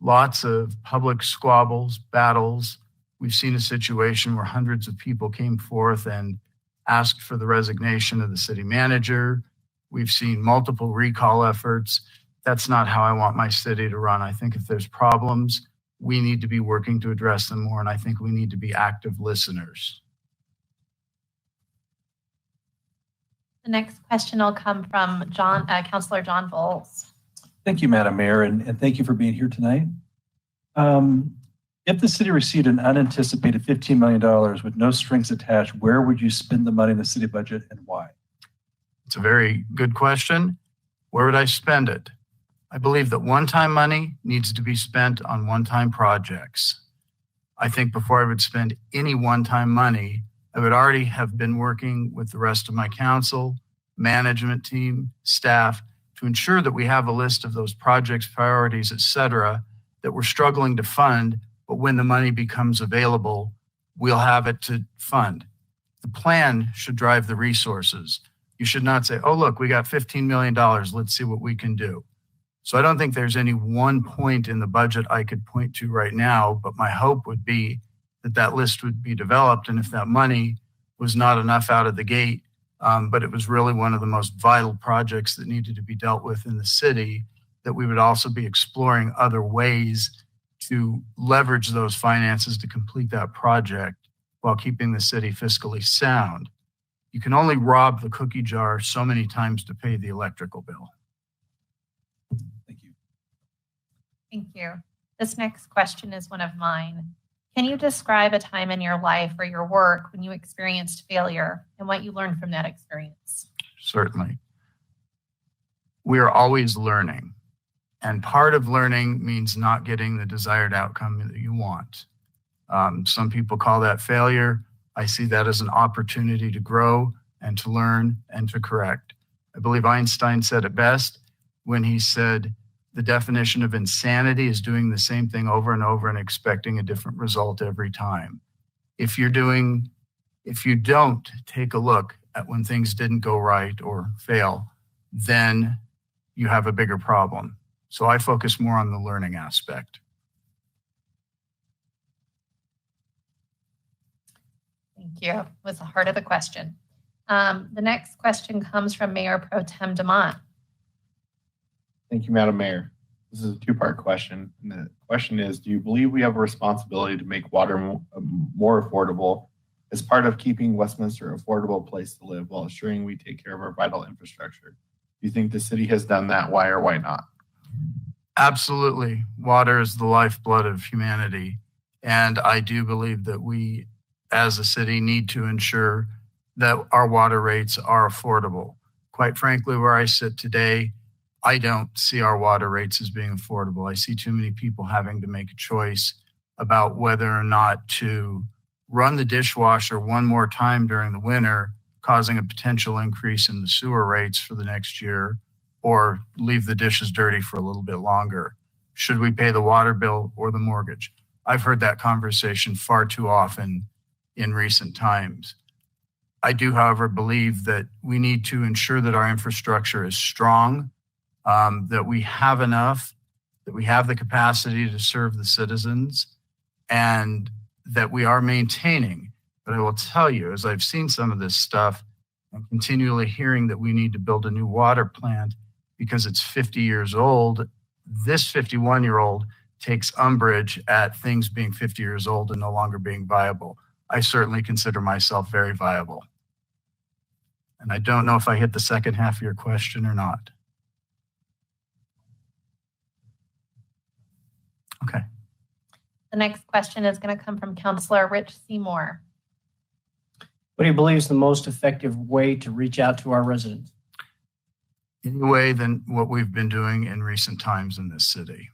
[SPEAKER 15] lots of public squabbles, battles. We've seen a situation where hundreds of people came forth and asked for the resignation of the city manager. We've seen multiple recall efforts. That's not how I want my city to run. I think if there's problems, we need to be working to address them more, and I think we need to be active listeners.
[SPEAKER 2] The next question will come from Councillor John Volz.
[SPEAKER 8] Thank you, Madam Mayor, and thank you for being here tonight. If the city received an unanticipated $15 million with no strings attached, where would you spend the money in the city budget and why?
[SPEAKER 15] It's a very good question. Where would I spend it? I believe that one-time money needs to be spent on one-time projects. I think before I would spend any one-time money, I would already have been working with the rest of my council, management team, staff, to ensure that we have a list of those projects, priorities, et cetera, that we're struggling to fund, but when the money becomes available, we'll have it to fund. The plan should drive the resources. You should not say, oh, look, we got $15 million. Let's see what we can do. So I don't think there's any one point in the budget I could point to right now, but my hope would be that that list would be developed. And if that money was not enough out of the gate, but it was really one of the most vital projects that needed to be dealt with in the city, that we would also be exploring other ways to leverage those finances to complete that project while keeping the city fiscally sound. You can only rob the cookie jar so many times to pay the electrical bill.
[SPEAKER 8] Thank you.
[SPEAKER 2] Thank you. This next question is one of mine. Can you describe a time in your life or your work when you experienced failure and what you learned from that experience?
[SPEAKER 15] Certainly. We are always learning. And part of learning means not getting the desired outcome that you want. Some people call that failure. I see that as an opportunity to grow and to learn and to correct. I believe Einstein said it best when he said, the definition of insanity is doing the same thing over and over and expecting a different result every time. If you don't take a look at when things didn't go right or fail, then you have a bigger problem. So I focus more on the learning aspect.
[SPEAKER 2] Thank you. Was the heart of the question. The next question comes from Mayor Pro Tem Dumont.
[SPEAKER 5] Thank you, Madam Mayor. This is a two-part question. And the question is, do you believe we have a responsibility to make water more affordable as part of keeping Westminster an affordable place to live while ensuring we take care of our vital infrastructure? Do you think the city has done that? Why or why not?
[SPEAKER 15] Absolutely. Water is the lifeblood of humanity. And I do believe that we, as a city, need to ensure that our water rates are affordable. Quite frankly, where I sit today, I don't see our water rates as being affordable. I see too many people having to make a choice about whether or not to run the dishwasher one more time during the winter, causing a potential increase in the sewer rates for the next year, or leave the dishes dirty for a little bit longer. Should we pay the water bill or the mortgage? I've heard that conversation far too often in recent times. I do, however, believe that we need to ensure that our infrastructure is strong, that we have enough, that we have the capacity to serve the citizens, and that we are maintaining. But I will tell you, as I've seen some of this stuff, I'm continually hearing that we need to build a new water plant because it's 50 years old. This 51-year-old takes umbrage at things being 50 years old and no longer being viable. I certainly consider myself very viable. And I don't know if I hit the second half of your question or not. Okay.
[SPEAKER 2] The next question is going to come from Councillor Rich Seymour.
[SPEAKER 6] What do you believe is the most effective way to reach out to our residents?
[SPEAKER 15] Any way than what we've been doing in recent times in this city.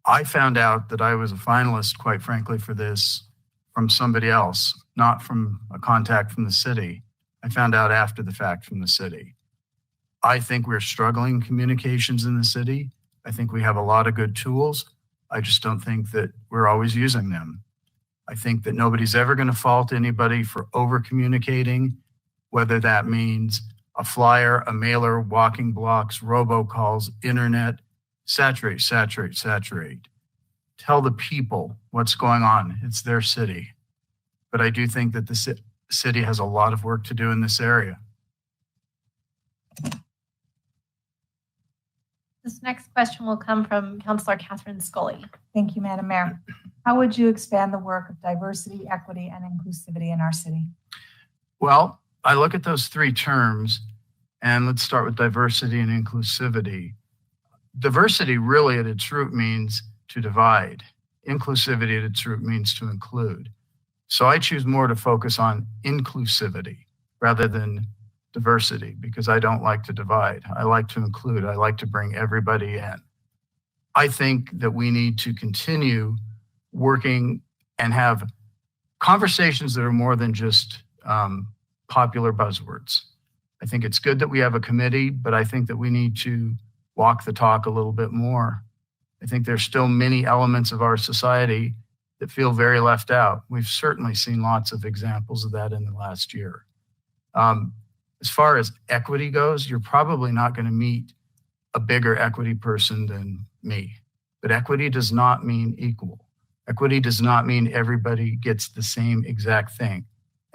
[SPEAKER 15] I found out that I was a finalist, quite frankly, for this from somebody else, not from a contact from the city. I found out after the fact from the city. I think we're struggling communications in the city. I think we have a lot of good tools. I just don't think that we're always using them. I think that nobody's ever going to fault anybody for over communicating, whether that means a flyer, a mailer, walking blocks, robocalls, internet. Saturate, saturate, saturate. Tell the people what's going on. It's their city. But I do think that the city has a lot of work to do in this area.
[SPEAKER 2] This next question will come from Councillor Catherine Scully.
[SPEAKER 3] Thank you, Madam Mayor. How would you expand the work of diversity, equity, and inclusivity in our city?
[SPEAKER 15] Well, I look at those three terms, and let's start with diversity and inclusivity. Diversity really at its root means to divide. Inclusivity at its root means to include. So I choose more to focus on inclusivity rather than diversity because I don't like to divide. I like to include. I like to bring everybody in. I think that we need to continue working and have conversations that are more than just popular buzzwords. I think it's good that we have a committee, but I think that we need to walk the talk a little bit more. I think there's still many elements of our society that feel very left out. We've certainly seen lots of examples of that in the last year. As far as equity goes, you're probably not going to meet a bigger equity person than me. But equity does not mean equal. Equity does not mean everybody gets the same exact thing.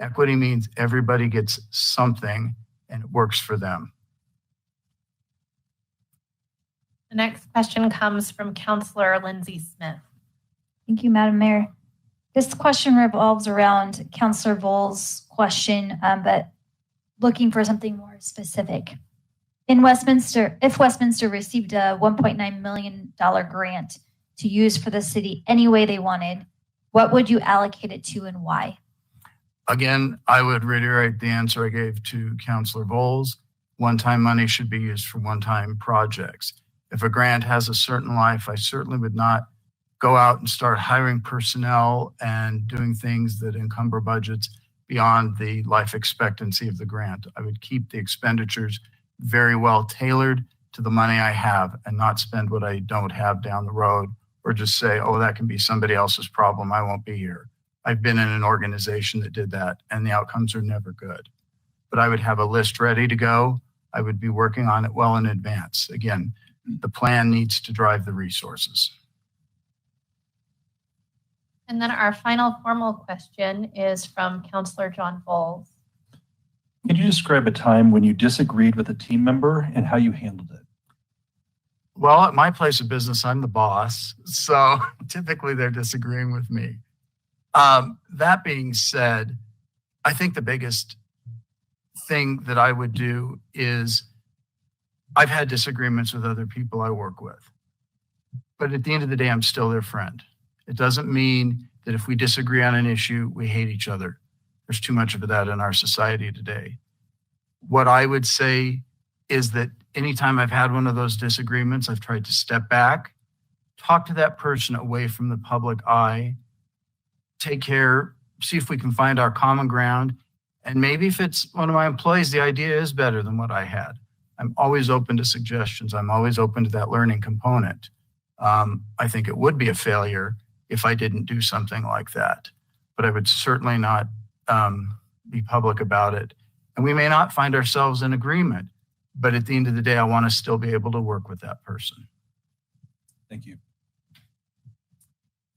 [SPEAKER 15] Equity means everybody gets something and it works for them.
[SPEAKER 2] The next question comes from Councillor Lindsay Smith.
[SPEAKER 7] Thank you, Madam Mayor. This question revolves around Councillor Volz' question, but looking for something more specific. In Westminster, if Westminster received a $1.9 million grant to use for the city any way they wanted, what would you allocate it to and why?
[SPEAKER 15] Again, I would reiterate the answer I gave to Councillor Volz. One-time money should be used for one-time projects. If a grant has a certain life, I certainly would not go out and start hiring personnel and doing things that encumber budgets beyond the life expectancy of the grant. I would keep the expenditures very well tailored to the money I have and not spend what I don't have down the road or just say, oh, that can be somebody else's problem. I won't be here. I've been in an organization that did that and the outcomes are never good. But I would have a list ready to go. I would be working on it well in advance. Again, the plan needs to drive the resources.
[SPEAKER 2] And then our final formal question is from Councillor John Volz.
[SPEAKER 8] Can you describe a time when you disagreed with a team member and how you handled it?
[SPEAKER 15] Well, at my place of business, I'm the boss. So typically they're disagreeing with me. That being said, I think the biggest thing that I would do is I've had disagreements with other people I work with. But at the end of the day, I'm still their friend. It doesn't mean that if we disagree on an issue, we hate each other. There's too much of that in our society today. What I would say is that anytime I've had one of those disagreements, I've tried to step back, talk to that person away from the public eye, take care, see if we can find our common ground. And maybe if it's one of my employees, the idea is better than what I had. I'm always open to suggestions. I'm always open to that learning component. I think it would be a failure if I didn't do something like that, but I would certainly not be public about it. And we may not find ourselves in agreement, but at the end of the day, I want to still be able to work with that person.
[SPEAKER 8] Thank you.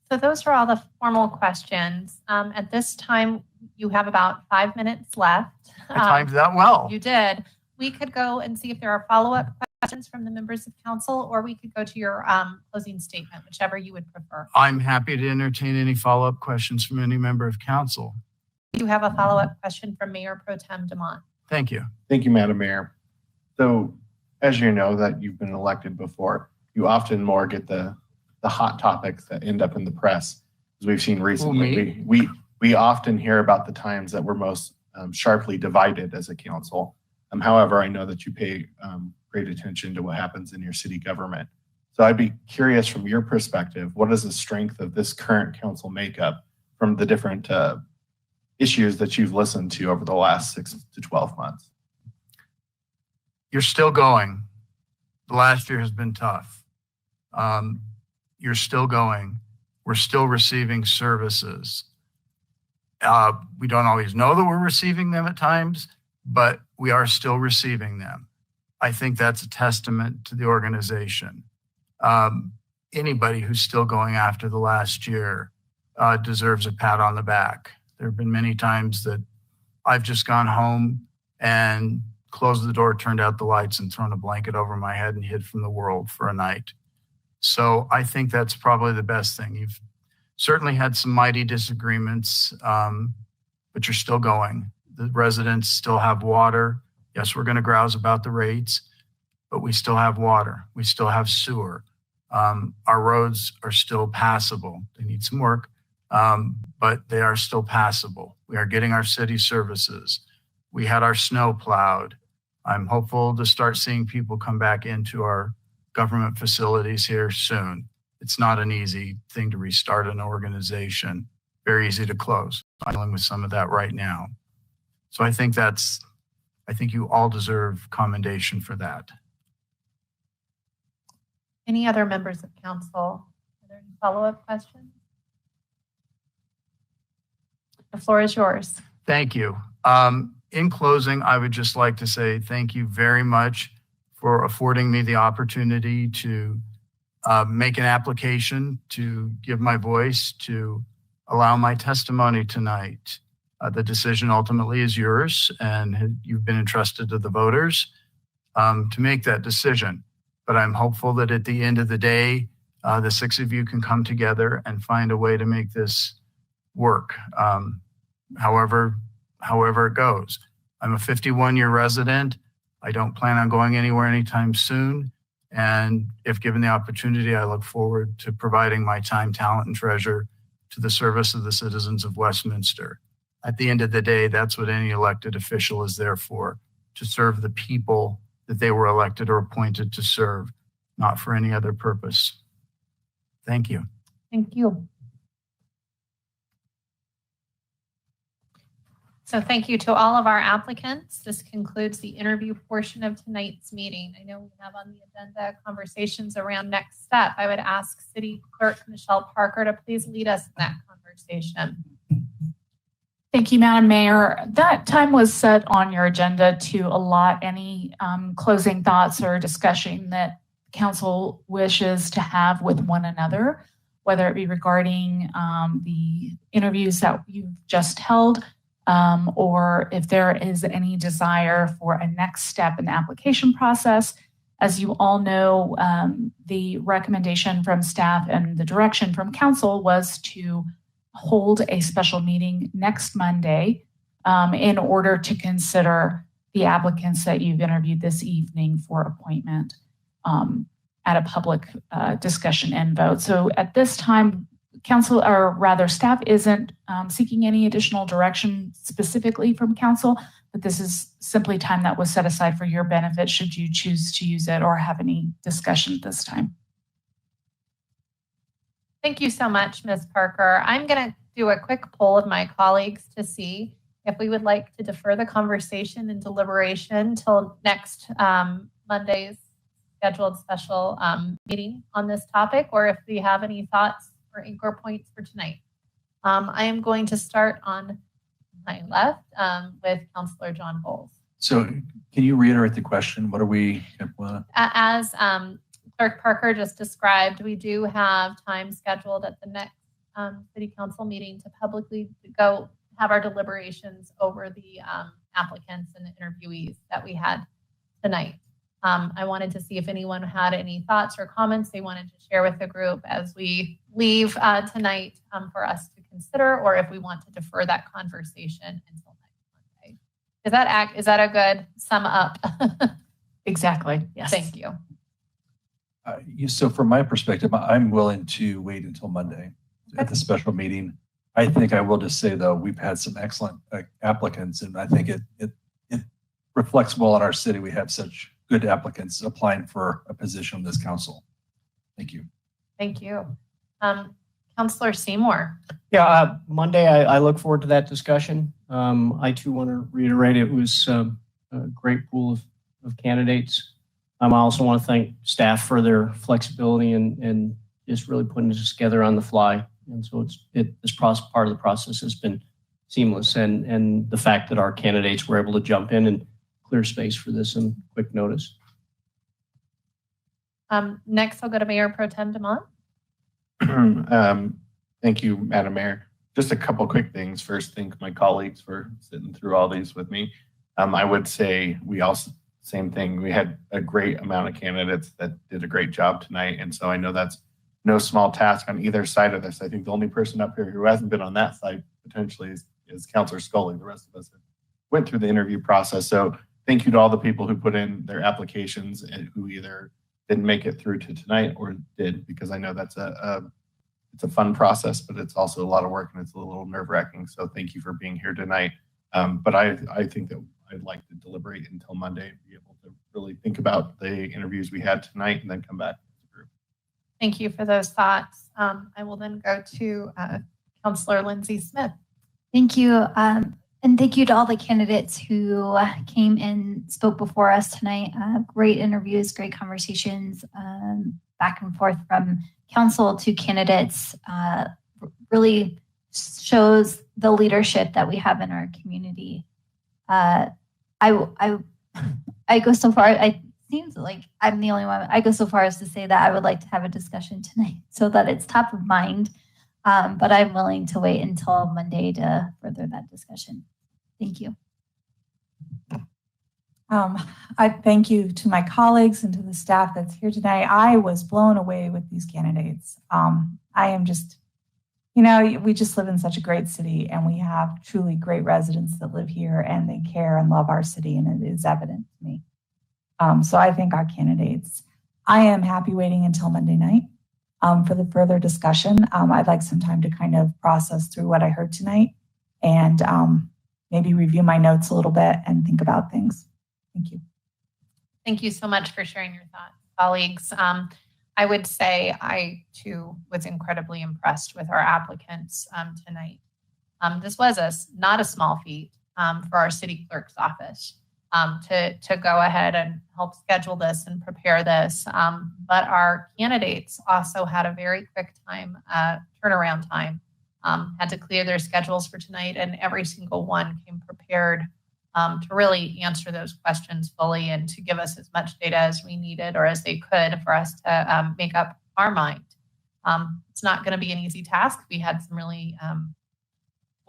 [SPEAKER 2] So those are all the formal questions. At this time, you have about 5 minutes left.
[SPEAKER 15] I timed that well.
[SPEAKER 2] You did. We could go and see if there are follow-up questions from the members of council, or we could go to your closing statement, whichever you would prefer.
[SPEAKER 15] I'm happy to entertain any follow-up questions from any member of council.
[SPEAKER 2] You have a follow-up question from Mayor Pro Tem Dumont.
[SPEAKER 15] Thank you.
[SPEAKER 5] Thank you, Madam Mayor. So as you know that you've been elected before, you often more get the hot topics that end up in the press. As we've seen recently, we often hear about the times that we're most sharply divided as a council. However, I know that you pay great attention to what happens in your city government. So I'd be curious from your perspective, what is the strength of this current council makeup from the different issues that you've listened to over the last 6 to 12 months?
[SPEAKER 15] You're still going. The last year has been tough. You're still going. We're still receiving services. We don't always know that we're receiving them at times, but we are still receiving them. I think that's a testament to the organization. Anybody who's still going after the last year deserves a pat on the back. There have been many times that I've just gone home and closed the door, turned out the lights, and thrown a blanket over my head and hid from the world for a night. So I think that's probably the best thing. You've certainly had some mighty disagreements, but you're still going. The residents still have water. Yes, we're going to grouse about the rates, but we still have water. We still have sewer. Our roads are still passable. They need some work, but they are still passable. We are getting our city services. We had our snow plowed. I'm hopeful to start seeing people come back into our government facilities here soon. It's not an easy thing to restart an organization. Very easy to close. I'm dealing with some of that right now. So I think you all deserve commendation for that.
[SPEAKER 2] Any other members of council? Are there any follow-up questions? The floor is yours.
[SPEAKER 15] Thank you. In closing, I would just like to say thank you very much for affording me the opportunity to make an application, to give my voice, to allow my testimony tonight. The decision ultimately is yours, and you've been entrusted to the voters to make that decision. But I'm hopeful that at the end of the day, the 6 of you can come together and find a way to make this work. However it goes. I'm a 51-year resident. I don't plan on going anywhere anytime soon. And if given the opportunity, I look forward to providing my time, talent, and treasure to the service of the citizens of Westminster. At the end of the day, that's what any elected official is there for, to serve the people that they were elected or appointed to serve, not for any other purpose. Thank you.
[SPEAKER 2] Thank you. So thank you to all of our applicants. This concludes the interview portion of tonight's meeting. I know we have on the agenda conversations around next step. I would ask City Clerk Michelle Parker to please lead us in that conversation.
[SPEAKER 9] Thank you, Madam Mayor. That time was set on your agenda to allot any closing thoughts or discussion that council wishes to have with one another, whether it be regarding the interviews that you've just held, or if there is any desire for a next step in the application process. As you all know, the recommendation from staff and the direction from council was to hold a special meeting next Monday in order to consider the applicants that you've interviewed this evening for appointment at a public discussion and vote. So at this time, council, or rather staff, isn't seeking any additional direction specifically from council, but this is simply time that was set aside for your benefit should you choose to use it or have any discussion at this time.
[SPEAKER 2] Thank you so much, Ms. Parker. I'm going to do a quick poll of my colleagues to see if we would like to defer the conversation and deliberation till next Monday's scheduled special meeting on this topic, or if we have any thoughts or anchor points for tonight. I am going to start on my left with Councillor John Volz.
[SPEAKER 8] So can you reiterate the question? What are we?
[SPEAKER 2] As Clerk Parker just described, we do have time scheduled at the next City Council meeting to publicly go have our deliberations over the applicants and the interviewees that we had tonight. I wanted to see if anyone had any thoughts or comments they wanted to share with the group as we leave tonight for us to consider, or if we want to defer that conversation until next Monday. Is that a good sum up?
[SPEAKER 9] Exactly. Yes.
[SPEAKER 2] Thank you.
[SPEAKER 8] So from my perspective, I'm willing to wait until Monday at the special meeting. I think I will just say, though, we've had some excellent applicants, and I think it reflects well on our city. We have such good applicants applying for a position on this council. Thank you.
[SPEAKER 2] Thank you. Councillor Seymour.
[SPEAKER 6] Yeah, Monday, I look forward to that discussion. I too want to reiterate it was a great pool of candidates. I also want to thank staff for their flexibility and just really putting this together on the fly. And so this part of the process has been seamless, and the fact that our candidates were able to jump in and clear space for this in quick notice.
[SPEAKER 2] Next, I'll go to Mayor Pro Tem Dumont.
[SPEAKER 5] Thank you, Madam Mayor. Just a couple quick things. First, thank my colleagues for sitting through all these with me. I would say we also, same thing, we had a great amount of candidates that did a great job tonight. And so I know that's no small task on either side of this. I think the only person up here who hasn't been on that side potentially is Councillor Scully. The rest of us went through the interview process. So thank you to all the people who put in their applications and who either didn't make it through to tonight or did, because I know that's it's a fun process, but it's also a lot of work and it's a little nerve-wracking. So thank you for being here tonight. But I think that I'd like to deliberate until Monday and be able to really think about the interviews we had tonight and then come back as a group.
[SPEAKER 2] Thank you for those thoughts. I will then go to Councillor Lindsay Smith.
[SPEAKER 7] Thank you. And thank you to all the candidates who came and spoke before us tonight. Great interviews, great conversations, back and forth from council to candidates. Really shows the leadership that we have in our community. I go so far, it seems like I'm the only one. I go so far as to say that I would like to have a discussion tonight so that it's top of mind. But I'm willing to wait until Monday to further that discussion. Thank you.
[SPEAKER 3] I thank you to my colleagues and to the staff that's here tonight. I was blown away with these candidates. I am just You know, we just live in such a great city, and we have truly great residents that live here, and they care and love our city, and it is evident to me. So I thank our candidates. I am happy waiting until Monday night for the further discussion. I'd like some time to kind of process through what I heard tonight and maybe review my notes a little bit and think about things. Thank you.
[SPEAKER 2] Thank you so much for sharing your thoughts, colleagues. I would say I too was incredibly impressed with our applicants tonight. This was not a small feat for our city clerk's office to go ahead and help schedule this and prepare this. But our candidates also had a very quick turnaround time, had to clear their schedules for tonight, and every single one came prepared to really answer those questions fully and to give us as much data as we needed or as they could for us to make up our mind. It's not going to be an easy task. We had some really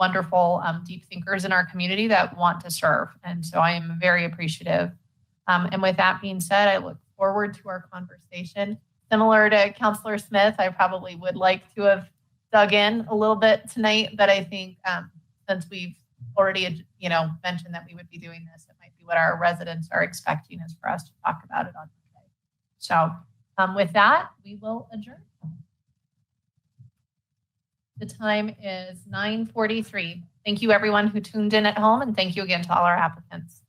[SPEAKER 2] wonderful deep thinkers in our community that want to serve. And so I am very appreciative. And with that being said, I look forward to our conversation. Similar to Councilor Smith, I probably would like to have dug in a little bit tonight, but I think since we've already, mentioned that we would be doing this, it might be what our residents are expecting is for us to talk about it on Monday. So with that, we will adjourn. The time is 9:43. Thank you everyone who tuned in at home, and thank you again to all our applicants.